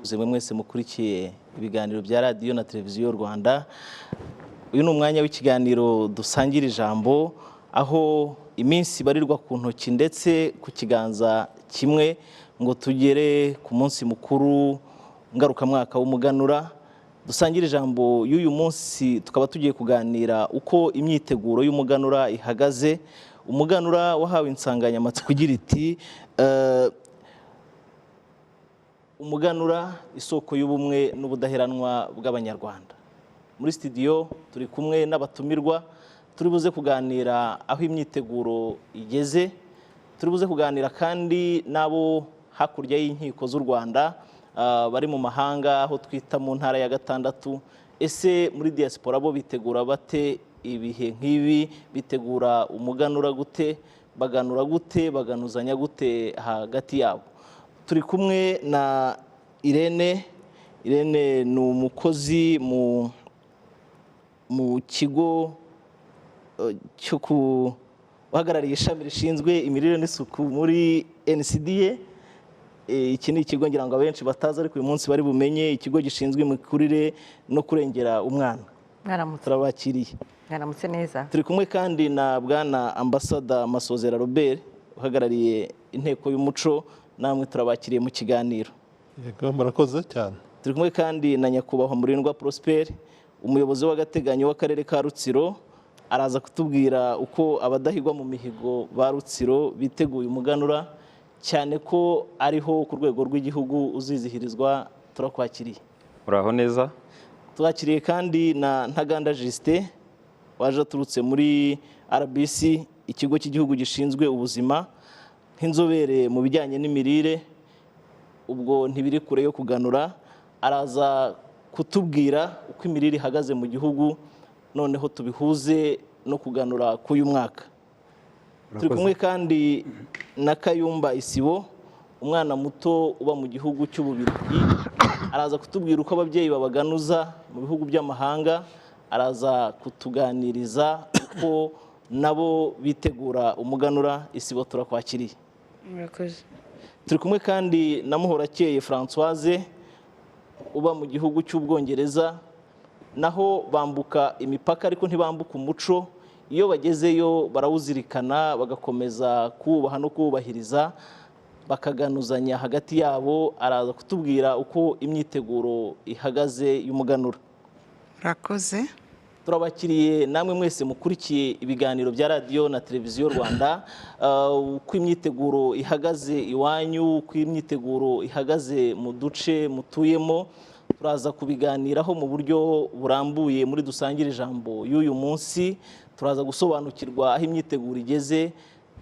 Zimwe mwese mukurikiye ibiganiro bya radiyo na televiziyo Rwanda. Uyu ni umwanya w'ikiganiro dusangira ijambo, aho iminsi barirwa ku ntoki ndetse ku kiganza kimwe ngo tugere ku munsi mukuru ngarukamwaka w'umuganura. Dusangira ijambo y'uyu munsi tukaba tugiye kuganira uko imyiteguro y'umuganura ihagaze. Umuganura wahawe insanganyamatsiko igira iti umuganura isoko y'ubumwe n'ubudaheranwa bw'Abanyarwanda. Muri studio turi kumwe n'abatumirwa, turi buze kuganira aho imyiteguro igeze, turi buze kuganira kandi nabo hakurya y'inkiko z'u Rwanda bari mu mahanga aho twita mu ntara ya gatandatu. Ese muri diaspora bo bitegura bate ibihe nk'ibi? Bitegura umuganura gute? Baganura gute? Baganuzanya gute hagati yabo? Turi kumwe na Irene. Irene ni umukozi mu kigo cyo guhagarariye ishami rishinzwe imirire n'isuku muri NCDA. Iki ni ikigo ngira ngo abenshi batazi, ariko uyu munsi bari bumenye, ikigo gishinzwe imikurire no kurengera umwana. Turabakiriye. Mwaramutse neza. Turi kumwe kandi na bwana Ambassador Masozera Robert uhagarariye inteko y'umuco. Namwe turabakiriye mu kiganiro. Yego, murakoze cyane. Turi kumwe kandi na nyakubahwa Murindwa Prosper, umuyobozi w'agateganyo w'akarere ka Rutsiro. Araza kutubwira uko abadahigwa mu mihigo ba Rutsiro biteguye umuganura, cyane ko ariho ku rwego rw'igihugu uzizihirizwa. Turakwakiriye. Uraho neza. Twakiriye kandi na Ntaganda Justin waje aturutse muri RBC, ikigo cy'igihugu gishinzwe ubuzima, nk'inzobere mu bijyanye n'imirire. Ubwo ntibiri kure yo kuganura, araza kutubwira uko imirire ihagaze mu gihugu, noneho tubihuze no kuganura k'uyu mwaka. Turi kumwe kandi na Kayumba Isibo, umwana muto uba mu gihugu cy'Ububiligi. Araza kutubwira uko ababyeyi babaganuza mu bihugu by'amahanga. Araza kutuganiriza uko nabo bitegura umuganura. Isibo, turakwakiriye. Murakoze. Turi kumwe kandi na Muhorakeye Françoise uba mu gihugu cy'Ubwongereza. Naho bambuka imipaka ariko ntibambuka umuco. Iyo bagezeyo barawuzirikana, bagakomeza kubaha no kubahiriza, bakaganuzanya hagati yabo. Araza kutubwira uko imyiteguro ihagaze y'umuganura. Murakoze. Turabakiriye namwe mwese mukurikiye ibiganiro bya radiyo na televiziyo Rwanda, uko imyiteguro ihagaze iwanyu, uko imyiteguro ihagaze mu duce mutuyemo. Turaza kubiganiraho mu buryo burambuye muri dusangire ijambo y'uyu munsi. Turaza gusobanukirwa aho imyiteguro igeze,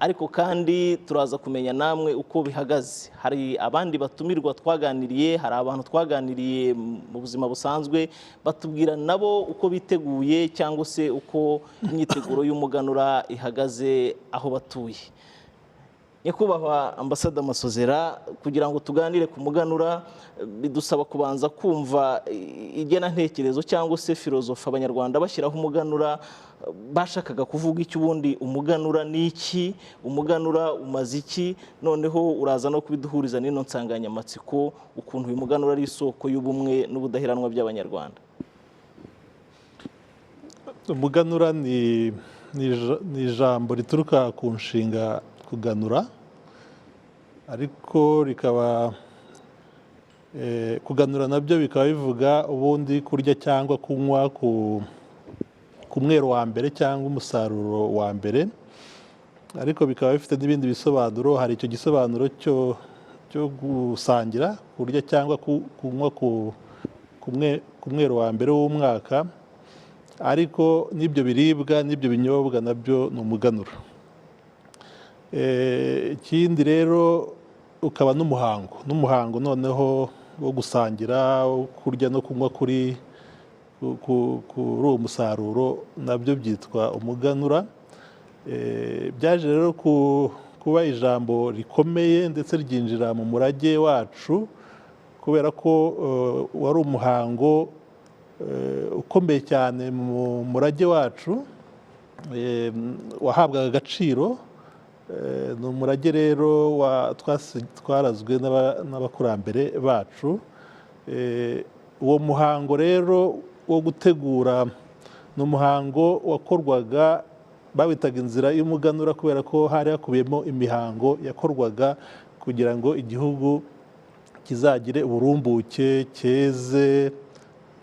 ariko kandi turaza kumenya namwe uko bihagaze. Hari abandi batumirwa twaganiriye, hari abantu twaganiriye mu buzima busanzwe, batubwira nabo uko biteguye cyangwa se uko imyiteguro y'umuganura ihagaze aho batuye. Nyakubahwa Ambassador Masozera, kugira ngo tuganire ku muganura bidusaba kubanza kumva igenantekerezo cyangwa se filozofi Abanyarwanda bashyiraho umuganura. Bashakaga kuvuga iki? Ubundi umuganura ni iki? Umuganura umaze iki? Noneho uraza no kubiduhuriza n'ino nsanganyamatsiko, ukuntu uyu muganura ari isoko y'ubumwe n'ubudaheranwa by'Abanyarwanda. Umuganura ni ijambo rituruka ku nshinga kuganura, ariko rikaba kuganura nabyo bikaba bivuga ubundi kurya cyangwa kunywa ku mwero wa mbere cyangwa umusaruro wa mbere, ariko bikaba bifite n'ibindi bisobanuro. Hari icyo gisobanuro cyo gusangira, kurya cyangwa kunywa ku mwero wa mbere w'umwaka, ariko n'ibyo biribwa n'ibyo binyobwa nabyo ni umuganura. Ikindi rero ukaba n'umuhango noneho wo gusangira, kurya no kunywa kuri uwo musaruro, nabyo byitwa umuganura. Byaje rero kuba ijambo rikomeye ndetse ryinjira mu murage wacu, kubera ko wari umuhango ukomeye cyane mu murage wacu, wahabwaga agaciro ni umurage rero twarazwe n'abakurambere bacu. Uwo muhango rero wo gutegura ni umuhango wakorwaga, bawitaga inzira y'umuganura, kubera ko hari hakubiyemo imihango yakorwaga kugira ngo igihugu kizagire uburumbuke, cyeze,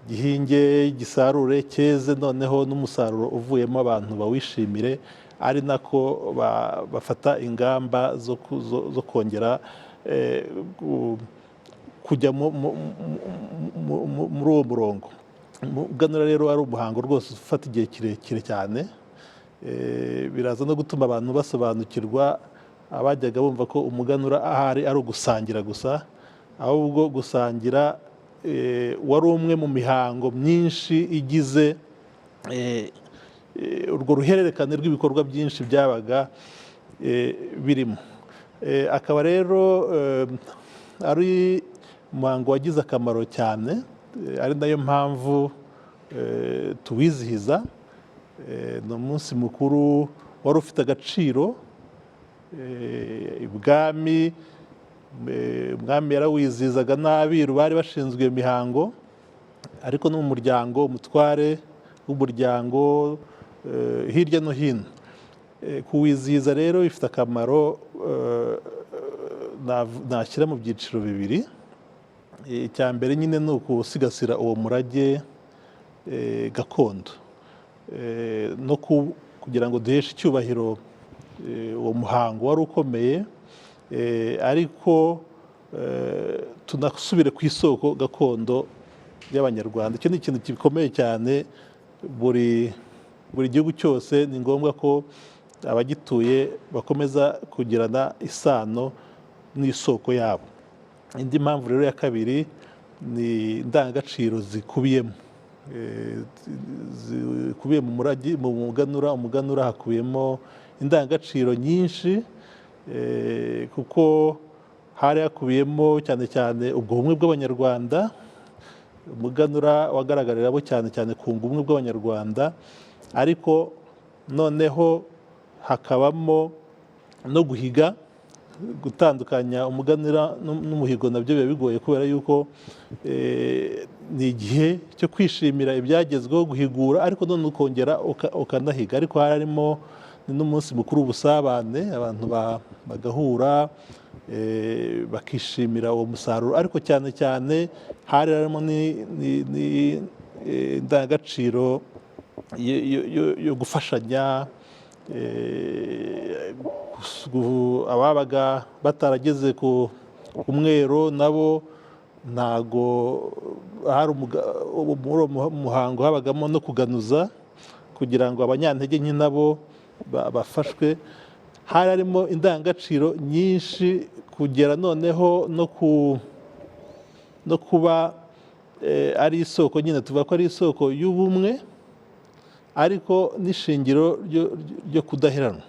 gihinge, gisarure, cyeze, noneho n'umusaruro uvuyemo abantu bawishimire, ari nako bafata ingamba zo kongera kujya muri uwo murongo. Umuganura rero ari umuhango rwose ufata igihe kirekire cyane. Biraza no gutuma abantu basobanukirwa, abajyaga bumva ko umuganura ahari ari ugusangira gusa, ahubwo gusangira wari umwe mu mihango myinshi igize urwo ruhererekane rw'ibikorwa byinshi byabaga birimo. Akaba rero ari umuhango wagize akamaro cyane, ari nayo mpamvu tuwizihiza. Ni umunsi mukuru wari ufite agaciro. Ibwami, umwami yarawizihizaga n'abiru bari bashinzwe iyo mihango, ariko no mu muryango, umutware w'umuryango hirya no hino. Kuwizihiza rero bifite akamaro, nashyira mu byiciro bibiri. Icya mbere nyine ni ukusigasira uwo murage gakondo, no kugira ngo duheshe icyubahiro uwo muhango wari ukomeye, ariko tunasubire ku isoko gakondo y'Abanyarwanda. Icyo ni ikintu gikomeye cyane. Buri gihugu cyose ni ngombwa ko abagituye bakomeza kugirana isano n'isoko yabo. Indi mpamvu rero ya kabiri ni indangagaciro zikubiyemo, zikubiye mu murage, mu muganura. Umuganura hakubiyemo indangagaciro nyinshi, kuko hari hakubiyemo cyane cyane ubwo bumwe bw'Abanyarwanda. Umuganura wagaragariraho cyane cyane kunga ubumwe bw'Abanyarwanda, ariko noneho hakabamo no guhiga. Gutandukanya umuganura n'umuhigo nabyo biba bigoye, kubera yuko ni igihe cyo kwishimira ibyagezweho, guhigura, ariko none ukongera ukanahiga. Ariko harimo n'umunsi mukuru w'ubusabane, abantu bagahura bakishimira uwo musaruro. Ariko cyane cyane hari harimo indangagaciro yo gufashanya. Ababaga batarageze ku mwero nabo ntago hari muri uwo muhango habagamo no kuganuza, kugira ngo abanyantege nke nabo bafashwe. Hari harimo indangagaciro nyinshi, kugera noneho no kuba ari isoko, nyine tuvuga ko ari isoko y'ubumwe, ariko n'ishingiro ryo kudaheranwa.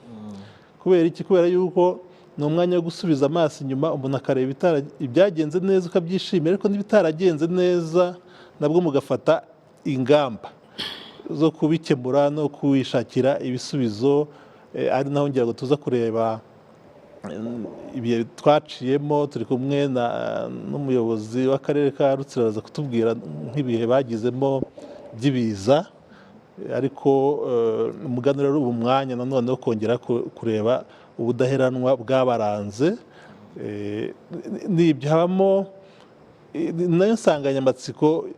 Kubera iki? Kubera yuko ni umwanya wo gusubiza amaso inyuma, umuntu akareba ibyagenze neza ukabyishimira, ariko n'ibitaragenze neza nabwo mugafata ingamba zo kubikemura no kwishakira ibisubizo. Ari naho ngira ngo tuza kureba ibihe twaciyemo. Turi kumwe n'umuyobozi w'akarere ka Rutsiro, araza kutubwira nk'ibihe bagizemo by'ibiza. Ariko umuganura ari umwanya nanone wo kongera kureba ubudaheranwa bwabaranze. N'ibyo habamo nayo nsanganyamatsiko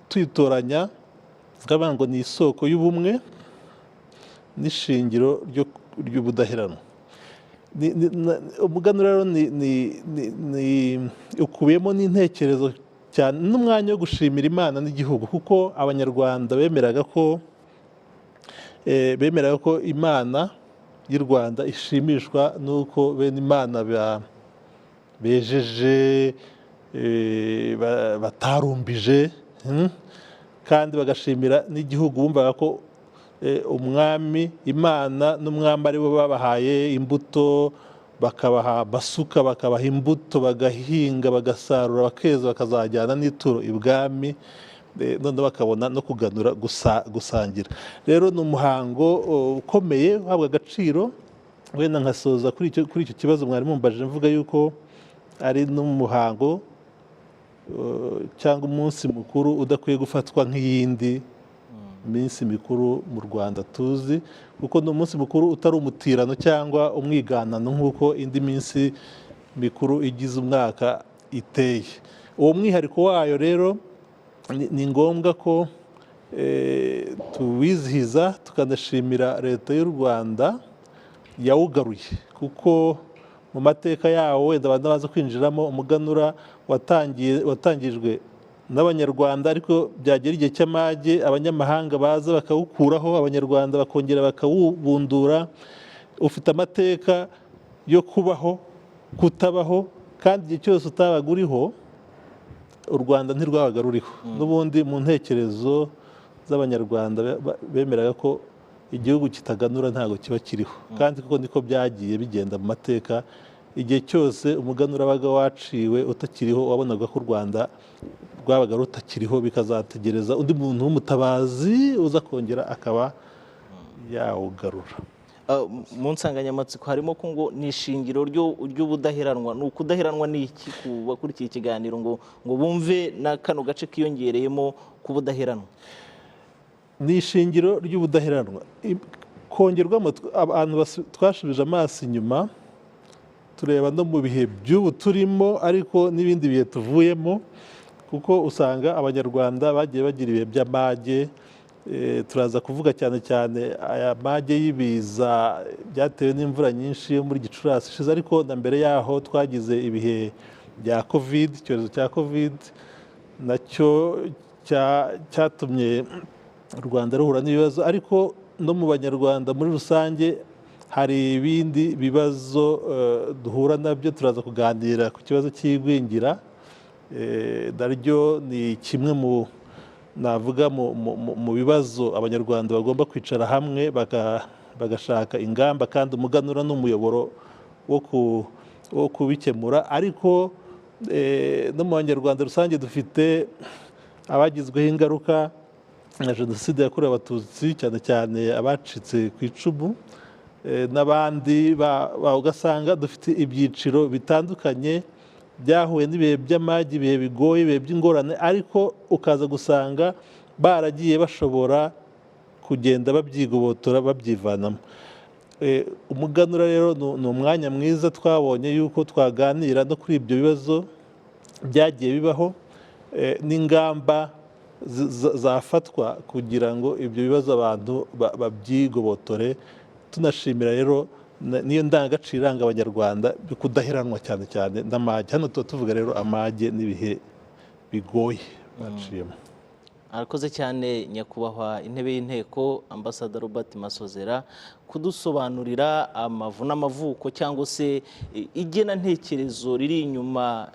tuyitoranya, tukavuga ngo ni isoko y'ubumwe n'ishingiro ry'ubudaheranwa. Umuganura rero ukubiyemo n'intekerezo cyane, n'umwanya wo gushimira Imana n'igihugu, kuko Abanyarwanda bemeraga ko Imana y'u Rwanda ishimishwa n'uko bene Imana bejeje, batarumbije, kandi bagashimira n'igihugu. Bumvaga ko umwami, Imana n'umwami ari bo babahaye imbuto, bakabaha amasuka, bakabaha imbuto, bagahinga, bagasarura, bakeza, bakazajyana n'ituro ibwami, noneho bakabona no gusangira. Rero ni umuhango ukomeye, uhabwa agaciro, wenda nkasoza kuri icyo kibazo mwari mumbajije mvuga yuko ari n'umuhango cyangwa umunsi mukuru udakwiye gufatwa nk'iyindi minsi mikuru mu Rwanda tuzi, kuko ni umunsi mukuru utari umutirano cyangwa umwiganano nk'uko indi minsi mikuru igize umwaka iteye. Uwo mwihariko wayo rero ni ngombwa ko tuwizihiza, tukanashimira leta y'u Rwanda yawugaruye, kuko mu mateka yawo wenda abantu baza kwinjiramo, umuganura watangijwe n'Abanyarwanda, ariko byagera igihe cy'amage abanyamahanga baza bakawukuraho, Abanyarwanda bakongera bakawubundura. Ufite amateka yo kubaho, kutabaho, kandi igihe cyose utabaga uriho u Rwanda ntirwabaga ruriho. N'ubundi mu ntekerezo z'Abanyarwanda bemeraga ko igihugu kitaganura ntabwo kiba kiriho, kandi kuko niko byagiye bigenda mu mateka. Igihe cyose umuganura wabaga waciwe utakiriho, wabonaga ko u Rwanda rwabaga rutakiriho, bikazategereza undi muntu w'umutabazi uza kongera akaba yawugarura. Mu nsanganyamatsiko harimo ko ngo ni ishingiro ry'ubudaheranwa. Ni ukudaheranwa ni iki ku bakurikiye ikiganiro ngo bumve na kano gace kiyongereyemo k'ubudaheranwa? Ni ishingiro ry'ubudaheranwa kongerwamo. Abantu twashubije amaso inyuma tureba no mu bihe by'ubu turimo, ariko n'ibindi bihe tuvuyemo, kuko usanga Abanyarwanda bagiye bagira ibihe by'amage. Turaza kuvuga cyane cyane aya mage y'ibiza byatewe n'imvura nyinshi yo muri Gicurasi ishize, ariko na mbere yaho twagize ibihe bya Covid, icyorezo cya Covid nacyo cyatumye u Rwanda ruhura n'ibibazo. Ariko no mu Banyarwanda muri rusange hari ibindi bibazo duhura nabyo. Turaza kuganira ku kibazo cy'igwingira, naryo ni kimwe navuga mu bibazo Abanyarwanda bagomba kwicara hamwe bagashaka ingamba, kandi umuganura ni umuyoboro wo kubikemura. Ariko no mu Banyarwanda rusange dufite abagizweho ingaruka na Jenoside yakorewe Abatutsi, cyane cyane abacitse ku icumu, n'abandi ugasanga dufite ibyiciro bitandukanye byahuye n'ibihe by'amage, ibihe bigoye, ibihe by'ingorane, ariko ukaza gusanga baragiye bashobora kugenda babyigobotora, babyivanamo. Umuganura rero ni umwanya mwiza twabonye yuko twaganira no kuri ibyo bibazo byagiye bibaho, n'ingamba zafatwa kugira ngo ibyo bibazo abantu babyigobotore. Tunashimira rero niyo ndangagaciro iranga Abanyarwanda, kudaheranwa cyane cyane n'amage. Hano tuba tuvuga rero amage n'ibihe bigoye baciyemo. Arakoze cyane nyakubahwa intebe y'inteko Ambassador Robert Masozera kudusobanurira amavu n'amavuko cyangwa se igenantekerezo riri inyuma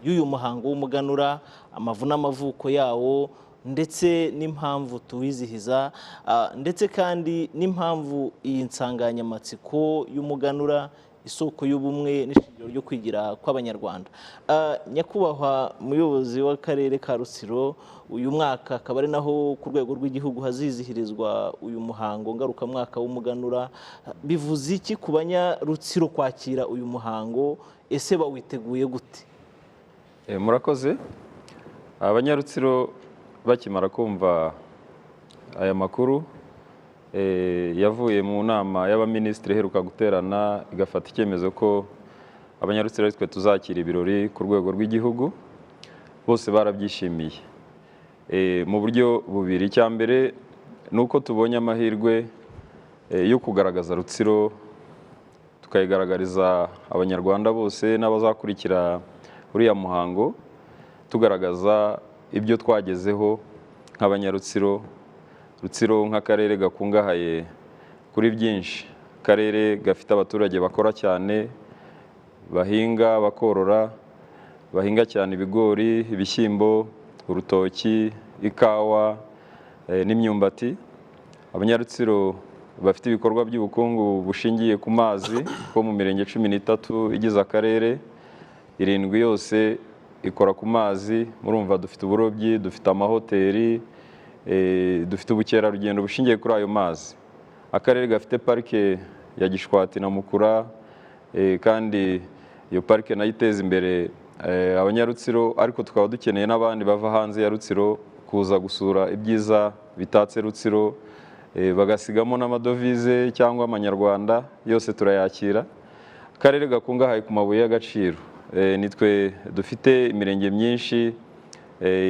y'uyu muhango w'umuganura, amavu n'amavuko yawo, ndetse n'impamvu tuwizihiza, ndetse kandi n'impamvu iyi nsanganyamatsiko y'umuganura isoko y'ubumwe n'ishingiro ryo kwigira kw'Abanyarwanda. Nyakubahwa muyobozi w'akarere ka Rutsiro, uyu mwaka akaba ari naho ku rwego rw'igihugu hazizihirizwa uyu muhango ngarukamwaka w'umuganura. Bivuze iki ku Banyarutsiro kwakira uyu muhango? Ese bawiteguye gute? Murakoze. Abanyarutsiro bakimara kumva aya makuru yavuye mu nama y'abaminisitiri iheruka guterana igafata icyemezo ko Abanyarutsiro twe tuzakira ibirori ku rwego rw'igihugu, bose barabyishimiye mu buryo bubiri. Icya mbere ni uko tubonye amahirwe yo kugaragaza Rutsiro, tukayigaragariza Abanyarwanda bose n'abazakurikira uriya muhango, tugaragaza ibyo twagezeho nk'Abanyarutsiro. Rutsiro nk'akarere gakungahaye kuri byinshi, akarere gafite abaturage bakora cyane, bahinga bakorora, bahinga cyane ibigori, ibishyimbo, urutoki, ikawa n'imyumbati. Abanyarutsiro bafite ibikorwa by'ubukungu bushingiye ku mazi, ko mu mirenge 13 igize akarere, 7 yose ikora ku mazi. Murumva dufite uburobyi, dufite amahoteli, dufite ubukerarugendo bushingiye kuri ayo mazi. Akarere gafite parike ya Gishwati na Mukura, kandi iyo parike nayo iteza imbere abanyarutsiro, ariko tukaba dukeneye n'abandi bava hanze ya Rutsiro kuza gusura ibyiza bitatse Rutsiro, bagasigamo n'amadovize cyangwa amanyarwanda, yose turayakira. Akarere gakungahaye ku mabuye y'agaciro, nitwe dufite imirenge myinshi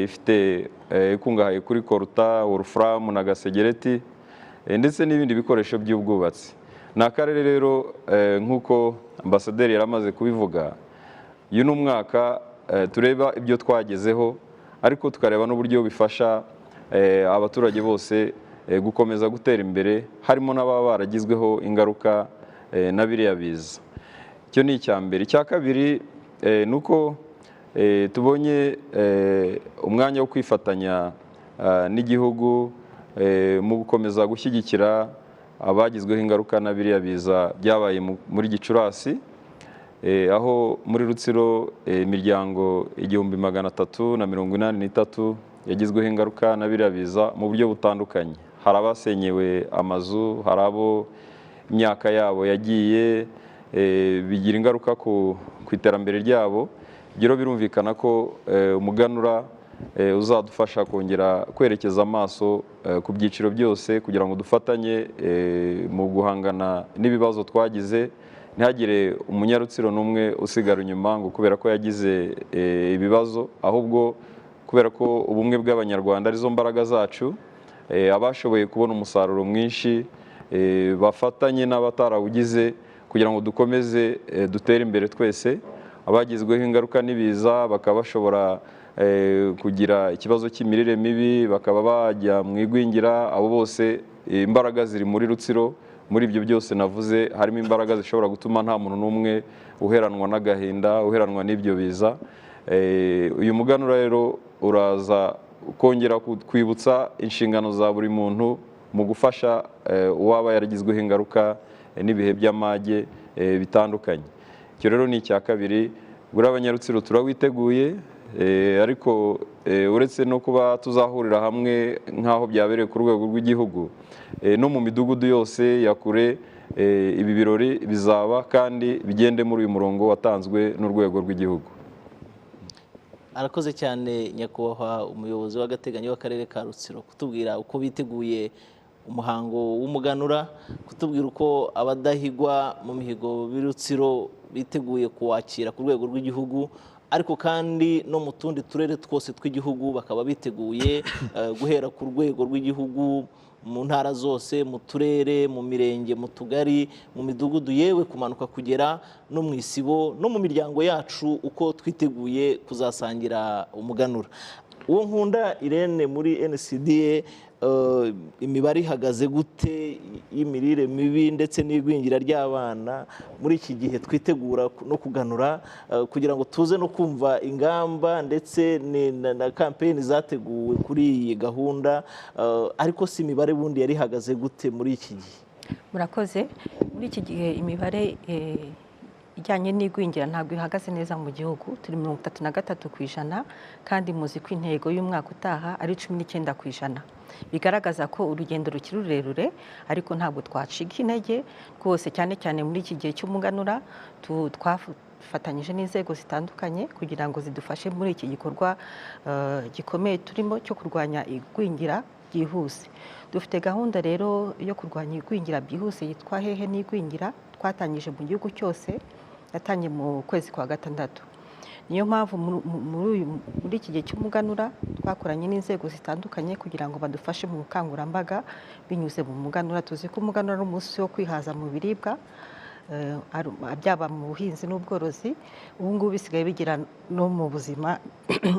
ifite ikungahaye kuri koruta, wolufuramu na gasegereti, ndetse n'ibindi bikoresho by'ubwubatsi. Ni akarere rero nk'uko ambasaderi yaramaze kubivuga, uyu ni umwaka tureba ibyo twagezeho, ariko tukareba n'uburyo bifasha abaturage bose gukomeza gutera imbere, harimo n'ababa baragizweho ingaruka na biriya biza. Icyo ni icya mbere. Icya kabiri ni uko tubonye umwanya wo kwifatanya n'igihugu mu gukomeza gushyigikira abagizweho ingaruka na biriya biza byabaye muri Gicurasi, aho muri Rutsiro imiryango 1383 yagizweho ingaruka na biriya biza mu buryo butandukanye. Hari abasenyewe amazu, hari abo imyaka yabo yagiye, bigira ingaruka ku iterambere ryabo. Ibyo birumvikana ko umuganura uzadufasha kongera kwerekeza amaso ku byiciro byose kugira ngo dufatanye mu guhangana n'ibibazo twagize, ntihagire umunyarutsiro n'umwe usigara inyuma ngo kubera ko yagize ibibazo, ahubwo kubera ko ubumwe bw'abanyarwanda arizo mbaraga zacu, abashoboye kubona umusaruro mwinshi bafatanye n'abatarawugize kugira ngo dukomeze dutere imbere twese. Abagizweho ingaruka n'ibiza bakaba bashobora kugira ikibazo cy'imirire mibi, bakaba bajya mu igwingira, abo bose imbaraga ziri muri Rutsiro. Muri ibyo byose navuze harimo imbaraga zishobora gutuma nta muntu n'umwe uheranwa n'agahinda, uheranwa n'ibyo biza. Uyu muganura rero uraza kongera kwibutsa inshingano za buri muntu mu gufasha uwaba yaragizweho ingaruka n'ibihe by'amage bitandukanye. Icyo rero ni icya kabiri. Buri abanyarutsiro turawiteguye, ariko uretse no kuba tuzahurira hamwe nk'aho byabereye ku rwego rw'igihugu, no mu midugudu yose ya kure ibi birori bizaba kandi bigende muri uyu murongo watanzwe n'urwego rw'igihugu. Arakoze cyane nyakubahwa umuyobozi w'agateganyo w'akarere ka Rutsiro kutubwira uko biteguye umuhango w'umuganura, kutubwira uko abadahigwa mu mihigo b'Rutsiro biteguye kuwakira ku rwego rw'igihugu, ariko kandi no mu tundi turere twose tw'igihugu bakaba biteguye guhera ku rwego rw'igihugu, mu ntara zose, mu turere, mu mirenge, mu tugari, mu midugudu, yewe kumanuka kugera no mu isibo no mu miryango yacu, uko twiteguye kuzasangira umuganura. Uwo nkunda Irene muri NCDA, imibare ihagaze gute y'imirire mibi ndetse n'igwingira ry'abana muri iki gihe twitegura no kuganura, kugira ngo tuze no kumva ingamba ndetse na kampeni zateguwe kuri iyi gahunda, ariko si imibare bundi yari ihagaze gute muri iki gihe? Murakoze. Muri iki gihe imibare ijyanye n'igwingira ntabwo ihagaze neza mu gihugu, turi 33%, kandi muzi ko intego y'umwaka utaha ari 19%. Bigaragaza ko urugendo rukiri rurerure, ariko ntabwo twacika intege rwose, cyane cyane muri iki gihe cy'umuganura twafatanyije n'inzego zitandukanye kugira ngo zidufashe muri iki gikorwa gikomeye turimo cyo kurwanya igwingira byihuse. Dufite gahunda rero yo kurwanya igwingira byihuse yitwa hehe n'igwingira, twatangije mu gihugu cyose, yatangiye mu kwezi kwa gatandatu. Niyo mpamvu muri iki gihe cy'umuganura twakoranye n'inzego zitandukanye kugira ngo badufashe mu bukangurambaga binyuze mu muganura. Tuzi ko umuganura ari umunsi wo kwihaza mu biribwa, byaba mu buhinzi n'ubworozi, ubu ngubu bisigaye bigira no mu buzima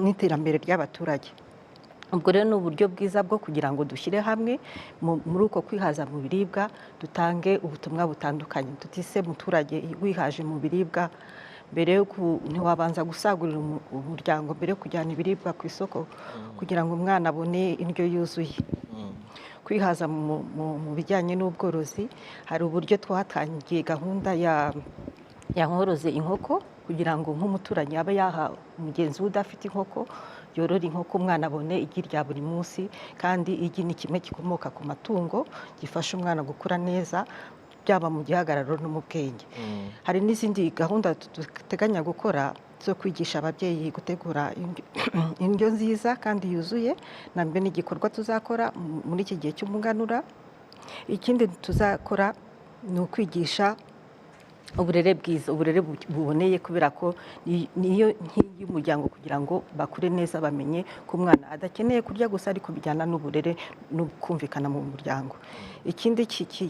n'iterambere ry'abaturage. Ubwo rero ni uburyo bwiza bwo kugira ngo dushyire hamwe muri uko kwihaza mu biribwa, dutange ubutumwa butandukanye. Tutise muturage wihaje mu biribwa, mbere yo ntiwabanza gusagurira umuryango mbere yo kujyana ibiribwa ku isoko kugira ngo umwana abone indyo yuzuye. Kwihaza mu bijyanye n'ubworozi, hari uburyo twatangiye gahunda ya nkoroze inkoko, kugira ngo nk'umuturanyi abe yaha mugenzi we udafite inkoko yorora inkoko, umwana abone igi rya buri munsi, kandi igi ni kimwe gikomoka ku matungo gifasha umwana gukura neza byaba mu gihagararo no mu bwenge. Hari n'izindi gahunda duteganya gukora zo kwigisha ababyeyi gutegura indyo nziza kandi yuzuye, nabyo ni igikorwa tuzakora muri iki gihe cy'umuganura. Ikindi tuzakora ni ukwigisha uburere bwiza, uburere buboneye, kubera ko niyo nkingi y'umuryango kugira ngo bakure neza, bamenye ko umwana adakeneye kurya gusa ariko bijyana n'uburere no kumvikana mu muryango. Ikindi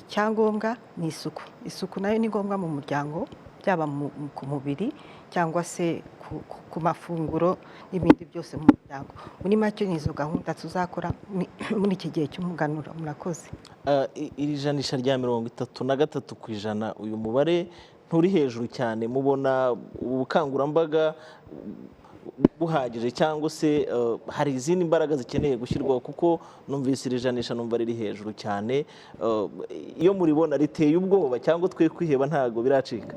cyangombwa ni isuku. Isuku nayo ni ngombwa mu muryango, byaba ku mubiri cyangwa se ku mafunguro n'ibindi byose mu muryango. Muri make ni izo gahunda tuzakora muri iki gihe cy'umuganura. Murakoze. Iri janisha rya 33%, uyu mubare nturi hejuru cyane, mubona ubukangurambaga buhagije cyangwa se hari izindi mbaraga zikeneye gushyirwaho? Kuko numvise iri janisha numva riri hejuru cyane. Iyo muribona riteye ubwoba cyangwa twe kwiheba ntago biracika?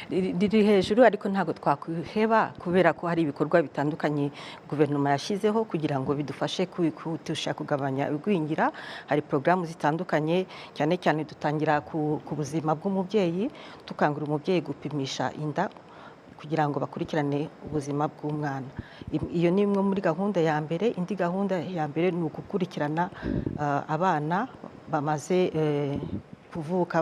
Riri hejuru ariko ntago twakwiheba, kubera ko hari ibikorwa bitandukanye guverinoma yashyizeho kugira ngo bidufashe kwihutisha kugabanya igwingira. Hari porogaramu zitandukanye, cyane cyane dutangira ku buzima bw'umubyeyi, tukangurira umubyeyi gupimisha inda kugira ngo bakurikirane ubuzima bw'umwana. Iyo ni imwe muri gahunda ya mbere. Indi gahunda ya mbere ni ukukurikirana abana bamaze kuvuka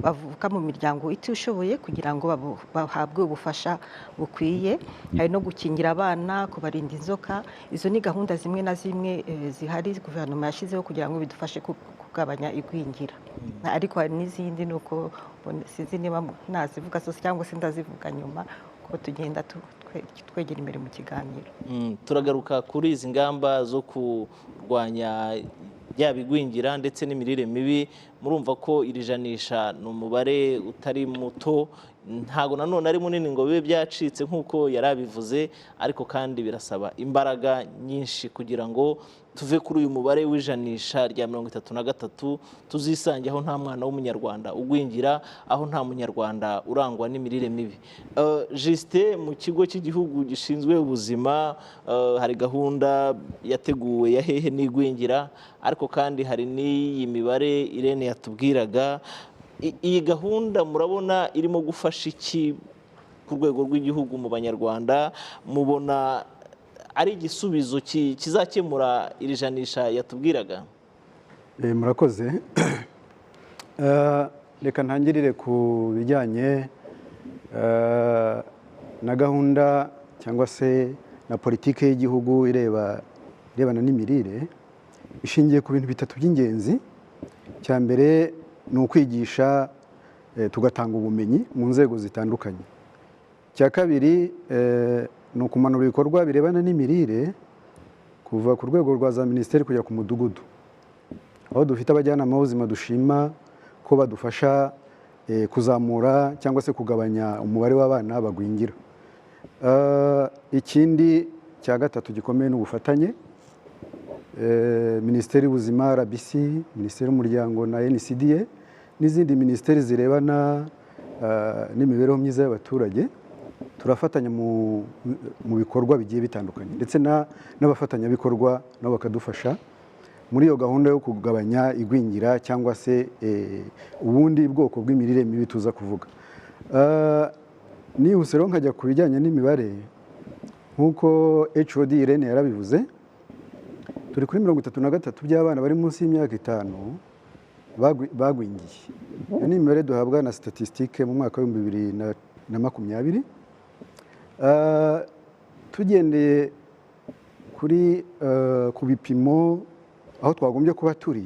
bavuka mu miryango itishoboye, kugira ngo bahabwe ubufasha bukwiye. Hari no gukingira abana, kubarinda inzoka. Izo ni gahunda zimwe na zimwe zihari guverinoma yashyizeho kugira ngo bidufashe kugabanya igwingira. Ariko hari n'izindi, nuko sinzi niba nazivuga zose cyangwa se ndazivuga nyuma, kuko tugenda twegera imbere mu kiganiro. Turagaruka kuri izi ngamba zo kurwanya yaba igwingira ndetse n'imirire mibi. Murumva ko iri janisha ni umubare utari muto, ntago nanone ari munini ngo bibe byacitse nk'uko yarabivuze, ariko kandi birasaba imbaraga nyinshi kugira ngo tuve kuri uyu mubare w'ijanisha rya 33 tuzisange aho nta mwana w'umunyarwanda ugwingira, aho nta munyarwanda urangwa n'imirire mibi. Justin, mu kigo cy'igihugu gishinzwe ubuzima hari gahunda yateguwe ya hehe n'igwingira, ariko kandi hari n'iyi mibare Irene yatubwiraga. Iyi gahunda murabona irimo gufasha iki ku rwego rw'igihugu mu banyarwanda? Mubona ari igisubizo kizakemura iri janisha yatubwiraga? Murakoze. Reka ntangirire ku bijyanye na gahunda cyangwa se na politiki y'igihugu irebana n'imirire. Ishingiye ku bintu bitatu by'ingenzi. Cya mbere ni ukwigisha, tugatanga ubumenyi mu nzego zitandukanye. Cya kabiri ni ukumanura ibikorwa birebana n'imirire kuva ku rwego rwa za minisiteri kujya ku mudugudu, aho dufite abajyanama b'ubuzima dushima ko badufasha kuzamura cyangwa se kugabanya umubare w'abana bagwingira. Ikindi cya gatatu gikomeye ni ubufatanye. Minisiteri y'ubuzima, RBC, Minisiteri y'umuryango na NCDA n'izindi minisiteri zirebana n'imibereho myiza y'abaturage, turafatanya mu bikorwa bigiye bitandukanye, ndetse n'abafatanyabikorwa nabo bakadufasha muri iyo gahunda yo kugabanya igwingira cyangwa se ubundi bwoko bw'imirire mibi tuza kuvuga. Nihuse rero nkajya ku bijyanye n'imibare, nk'uko HOD Irene yarabivuze, turi kuri 33 by'abana bari munsi y'imyaka 5 bagwingiye. Ni imibare duhabwa na statistique mu mwaka wa 2020. Tugendeye ku bipimo aho twagombye kuba turi,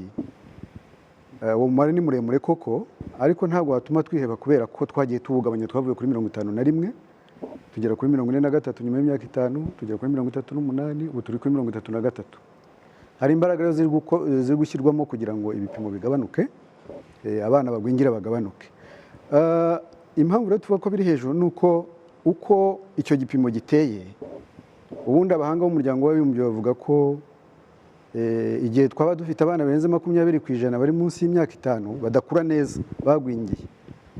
uwo mubare ni muremure koko, ariko ntabwo watuma twiheba, kubera ko twagiye tuwugabanya. Twavuye kuri 51 tugera kuri 43 nyuma y'imyaka 5, tugera kuri 38, ubu turi kuri 33. Hari imbaraga ziri gushyirwamo kugira ngo ibipimo bigabanuke, abana bagwingira bagabanuke. Impamvu rero tuvuga ko biri hejuru ni uko icyo gipimo giteye. Ubundi abahanga b'umuryango w'abibumbye bavuga ko igihe twaba dufite abana barenze 20% bari munsi y'imyaka 5 badakura neza, bagwingiye,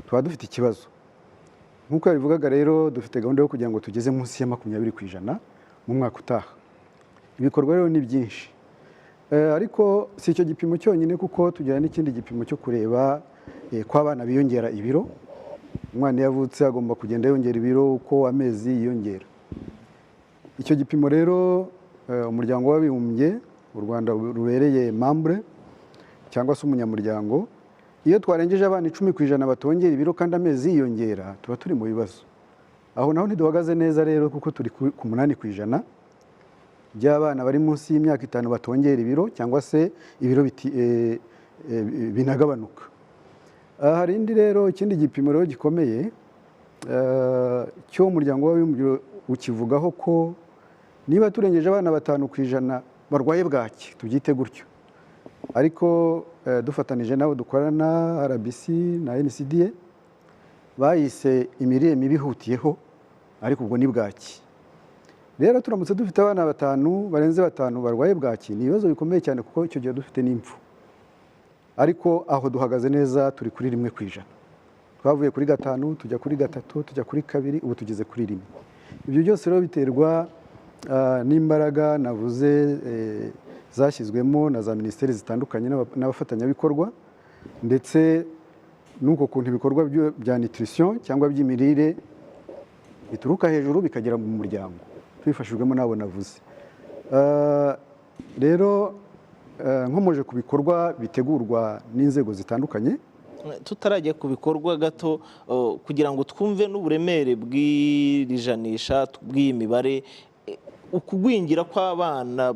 twaba dufite ikibazo. Nk'uko yabivugaga rero, dufite gahunda yo kugira ngo tugeze munsi ya 20% mu mwaka utaha. Ibikorwa rero ni byinshi. ariko si icyo gipimo cyonyine kuko tugira n'ikindi gipimo cyo kureba ko abana biyongera ibiro. Umwana iyo avutse agomba kugenda yongera ibiro uko amezi yiyongera. Icyo gipimo rero umuryango w'abibumbye u Rwanda rubereye membre cyangwa se umunyamuryango, iyo twarengeje abana 10% batongera ibiro kandi amezi yiyongera tuba turi mu bibazo. Aho naho ntiduhagaze neza rero kuko turi ku 8% by'abana bari munsi y'imyaka 5 batongera ibiro cyangwa se ibiro binagabanuka. Hari indi rero ikindi gipimo rero gikomeye cyo umuryango w'abibumbye ukivugaho ko niba turengeje abana 5% barwaye bwaki tubyite gutyo, ariko dufatanije nabo dukorana RBC na NCDA bayise imirire mibi ihutiyeho, ariko ubwo ni bwaki. Rero turamutse dufite abana 5 barenze 5 barwaye bwaki ni ibibazo bikomeye cyane kuko icyo gihe dufite n'impfu. Ariko aho duhagaze neza turi kuri 1%. Twavuye kuri 5 tujya kuri 3 tujya kuri 2 ubu tugeze kuri 1. Ibyo byose rero biterwa n'imbaraga navuze zashyizwemo na za ministeri zitandukanye n'abafatanyabikorwa, ndetse nuko kuntu ibikorwa bya nutrition cyangwa by'imirire bituruka hejuru bikagera mu muryango twifashijwemo nabo navuze. Rero nkomoje ku bikorwa bitegurwa n'inzego zitandukanye. Tutarajya ku bikorwa gato kugira ngo twumve n'uburemere bw'irijanisha bw'iyi mibare, ukugwingira kw'abana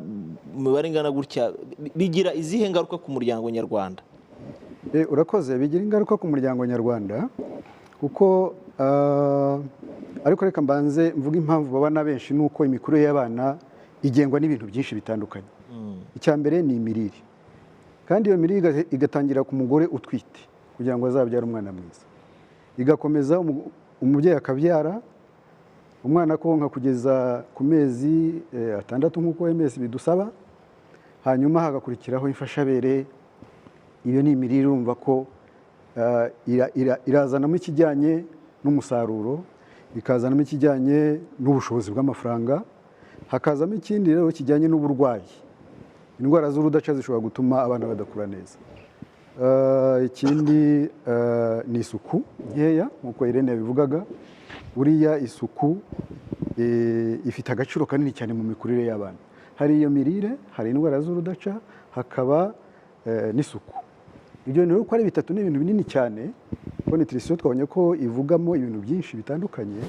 mibare ingana gutya bigira izihe ngaruka ku muryango nyarwanda? Urakoze. Bigira ingaruka ku muryango nyarwanda kuko ariko reka mbanze mvuga impamvu babana benshi nuko imikurire y'abana igengwa n'ibintu byinshi bitandukanye. Icya mbere ni imirire, kandi iyo mirire igatangira ku mugore utwite kugira ngo azabyare umwana mwiza, igakomeza umubyeyi akabyara umwana konka kugeza ku mezi 6 nk'uko MS bidusaba, hanyuma hagakurikiraho imfashabere. Iyo ni imirire urumva ko irazanamo ikijyanye n'umusaruro, ikazanamo ikijyanye n'ubushobozi bw'amafaranga, hakazamo ikindi rero kijyanye n'uburwayi. Indwara z'urudaca zishobora gutuma abana badakura neza. Ikindi ni isuku nkeya nk'uko Irene yabivugaga. Buriya isuku ifite agaciro kanini cyane mu mikurire y'abana. Hari iyo mirire, hari indwara z'urudaca, hakaba n'isuku. Ibyo rero uko ari bitatu ni ibintu binini cyane, kuko nutrition twabonye ko ivugamo ibintu byinshi bitandukanye.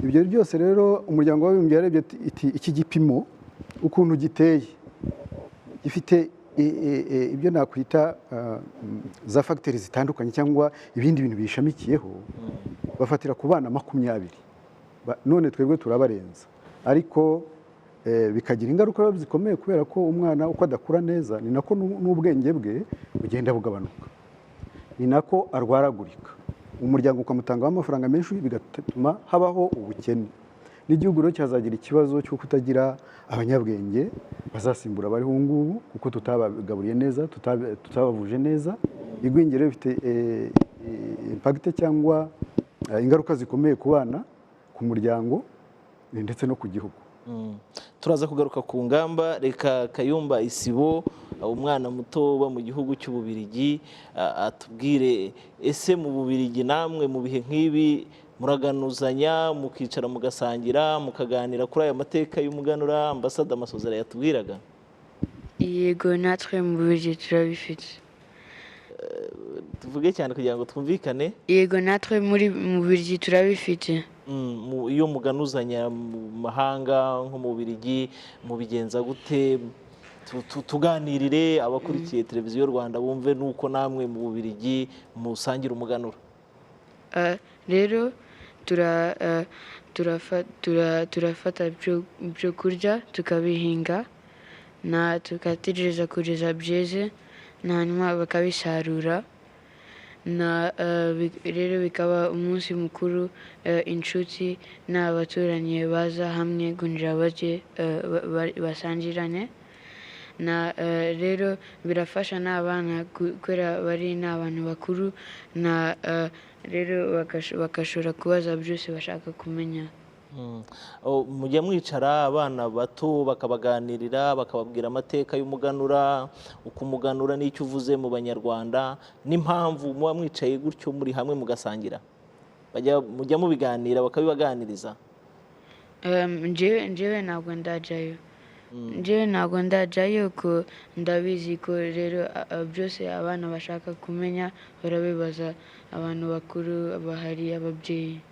Ibyo byose rero umuryango w'abibumbye yarebye iki gipimo ukuntu giteye gifite ibyo nakwita za facteurs zitandukanye cyangwa ibindi bintu bishamikiyeho, bafatira ku bana 20. None twebwe turabarenza, ariko bikagira ingaruka zikomeye kubera ko umwana uko adakura neza ni nako n'ubwenge bwe bugenda bugabanuka, ni nako arwaragurika. Umuryango ukamutangaho amafaranga menshi bigatuma habaho ubukene. N'igihugu rero cyazagira ikibazo cyo kutagira abanyabwenge bazasimbura abariho ngubu kuko tutabagaburiye neza, tutabavuje neza. Igwingira bifite impact cyangwa ingaruka zikomeye ku bana, ku muryango ndetse no ku gihugu. Turaza kugaruka ku ngamba. Reka Kayumba Isibo, umwana muto uba mu gihugu cy'Ububirigi, atubwire ese mu Bubirigi namwe mu bihe nk'ibi muraganuzanya, mukicara mugasangira, mukaganira kuri aya mateka y'umuganura Ambassador Masozera yatubwiraga? Yego, natwe mu Bubirigi turabifite. Tuvuge cyane kugira ngo twumvikane. Yego, natwe mu Bubirigi turabifite. Iyo muganuzanya mu mahanga nko mu Bubirigi mubigenza gute? Tuganirire abakurikiye televiziyo Rwanda bumve nuko namwe mu Bubirigi musangira umuganura. Rero turafata ibyo kurya tukabihinga, tugategereza kugeza byeze, hanyuma bakabisarura. Rero bikaba umunsi mukuru, inshuti n'abaturanyi baza hamwe kugira bajye basangirane. Rero birafasha n'abana kubera bari n'abantu bakuru, rero bagashobora kubaza byose bashaka kumenya. mujya mwicara abana bato bakabaganirira bakababwira amateka y'umuganura, uko umuganura n'icyo uvuze mu banyarwanda n'impamvu muba mwicaye gutyo muri hamwe mugasangira, mujya mubiganira bakabibaganiriza? njyewe ntabwo ndajyayo, ko ndabizi ko rero byose abana bashaka kumenya barabibaza abantu bakuru bahari, ababyeyi.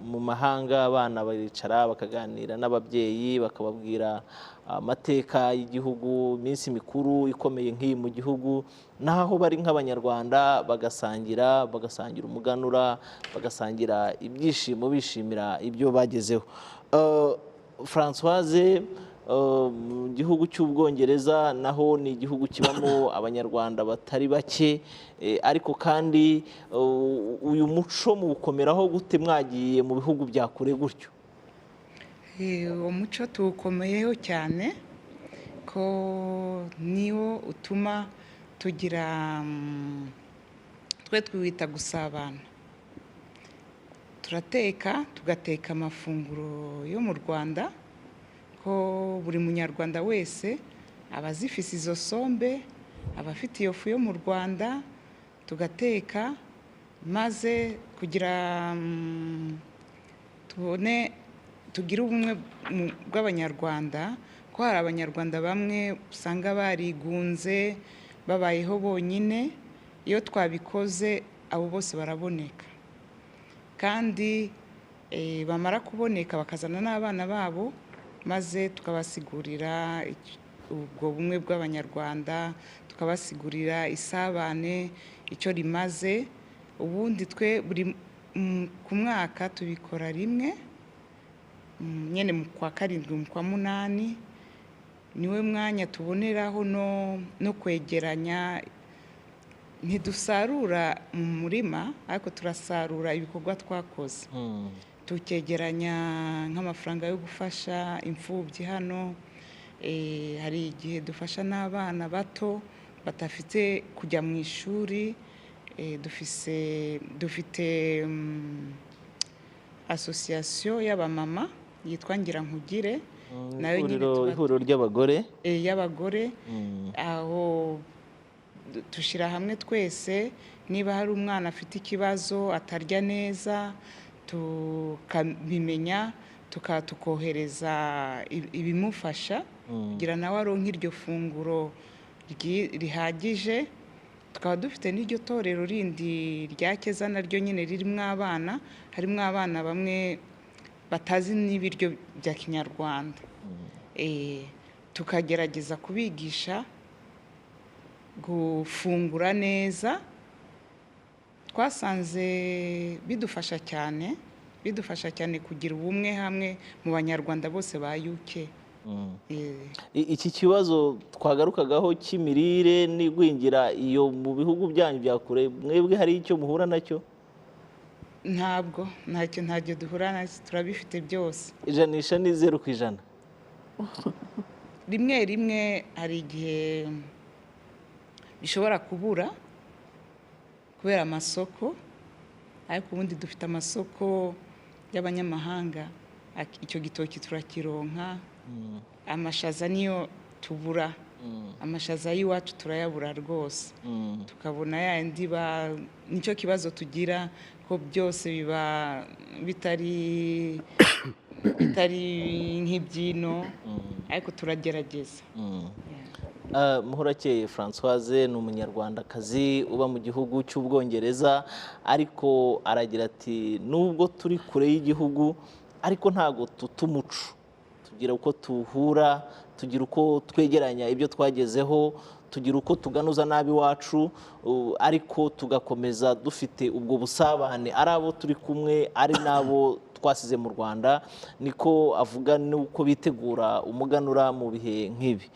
Mu mahanga abana baricara bakaganira n'ababyeyi bakababwira amateka y'igihugu, iminsi mikuru ikomeye nk'iyi mu gihugu, naho bari nk'abanyarwanda bagasangira umuganura, bagasangira ibyishimo, bishimira ibyo bagezeho. Françoise, mu gihugu cy'Ubwongereza naho ni igihugu kibamo abanyarwanda batari bake, ariko kandi uyu muco muwukomeraho gute mwagiye mu bihugu bya kure gutyo? uwo muco tuwukomeyeho cyane ko niwo utuma tugira twe twiwita gusabana. tugateka amafunguro yo mu Rwanda, ko buri munyarwanda wese aba azifise izo sombe, aba afite iyo fu yo mu Rwanda, tugateka maze kugira tugire ubumwe bw'abanyarwanda, ko hari abanyarwanda bamwe usanga barigunze babayeho bonyine. Iyo twabikoze abo bose baraboneka, kandi bamara kuboneka bakazana n'abana babo, maze tukabasigurira ubwo bumwe bw'abanyarwanda, tukabasigurira isabane icyo rimaze. Ubundi twe ku mwaka tubikora rimwe, nyine mu kwa karindwi, mu kwa munani, niwe mwanya tuboneraho no kwegeranya. Ntidusarura mu murima, ariko turasarura ibikorwa twakoze. Tukegeranya nk'amafaranga yo gufasha imfubyi hano. Hari igihe dufasha n'abana bato batafite kujya mu ishuri. Dufite asosiyasiyo y'abamama yitwa Nkugire, nayo ihuriro ry'abagore, y'abagore. Aho dushyira hamwe twese, niba hari umwana afite ikibazo atarya neza tukabimenya, tukohereza ibimufasha kugira nawe aronke iryo funguro rihagije. Tukaba dufite n'iryo torero rindi rya Keza, naryo nyine ririmo abana, harimo abana bamwe batazi n'ibiryo bya Kinyarwanda. Tukagerageza kubigisha gufungura neza. Twasanze bidufasha cyane kugira ubumwe hamwe mu banyarwanda bose ba UK. Iki kibazo twagarukagaho cy'imirire n'igwingira iyo mu bihugu byanyu bya kure, mwebwe hari icyo muhura nacyo? Ntacyo duhura nacyo, turabifite byose. Ijanisha ni 0%? Rimwe hari igihe bishobora kubura kubera amasoko, ariko ubundi dufite amasoko y'abanyamahanga. Icyo gitoki turakironka. Amashaza niyo tubura, amashaza y'iwacu turayabura rwose. Tukabona yandi nicyo kibazo tugira, ko byose biba bitari nk'ibyino, ariko turagerageza. Muhorakeye Françoise ni umunyarwandakazi uba mu gihugu cy'Ubwongereza, ariko aragira ati nubwo turi kure y'igihugu ariko ntago tutumuco, tugira uko tuhura, tugira uko twegeranya ibyo twagezeho, tugira uko tuganuza nabi wacu, ariko tugakomeza dufite ubwo busabane, ari abo turi kumwe ari nabo twasize mu Rwanda. Niko avuga nuko bitegura umuganura mu bihe nk'ibi.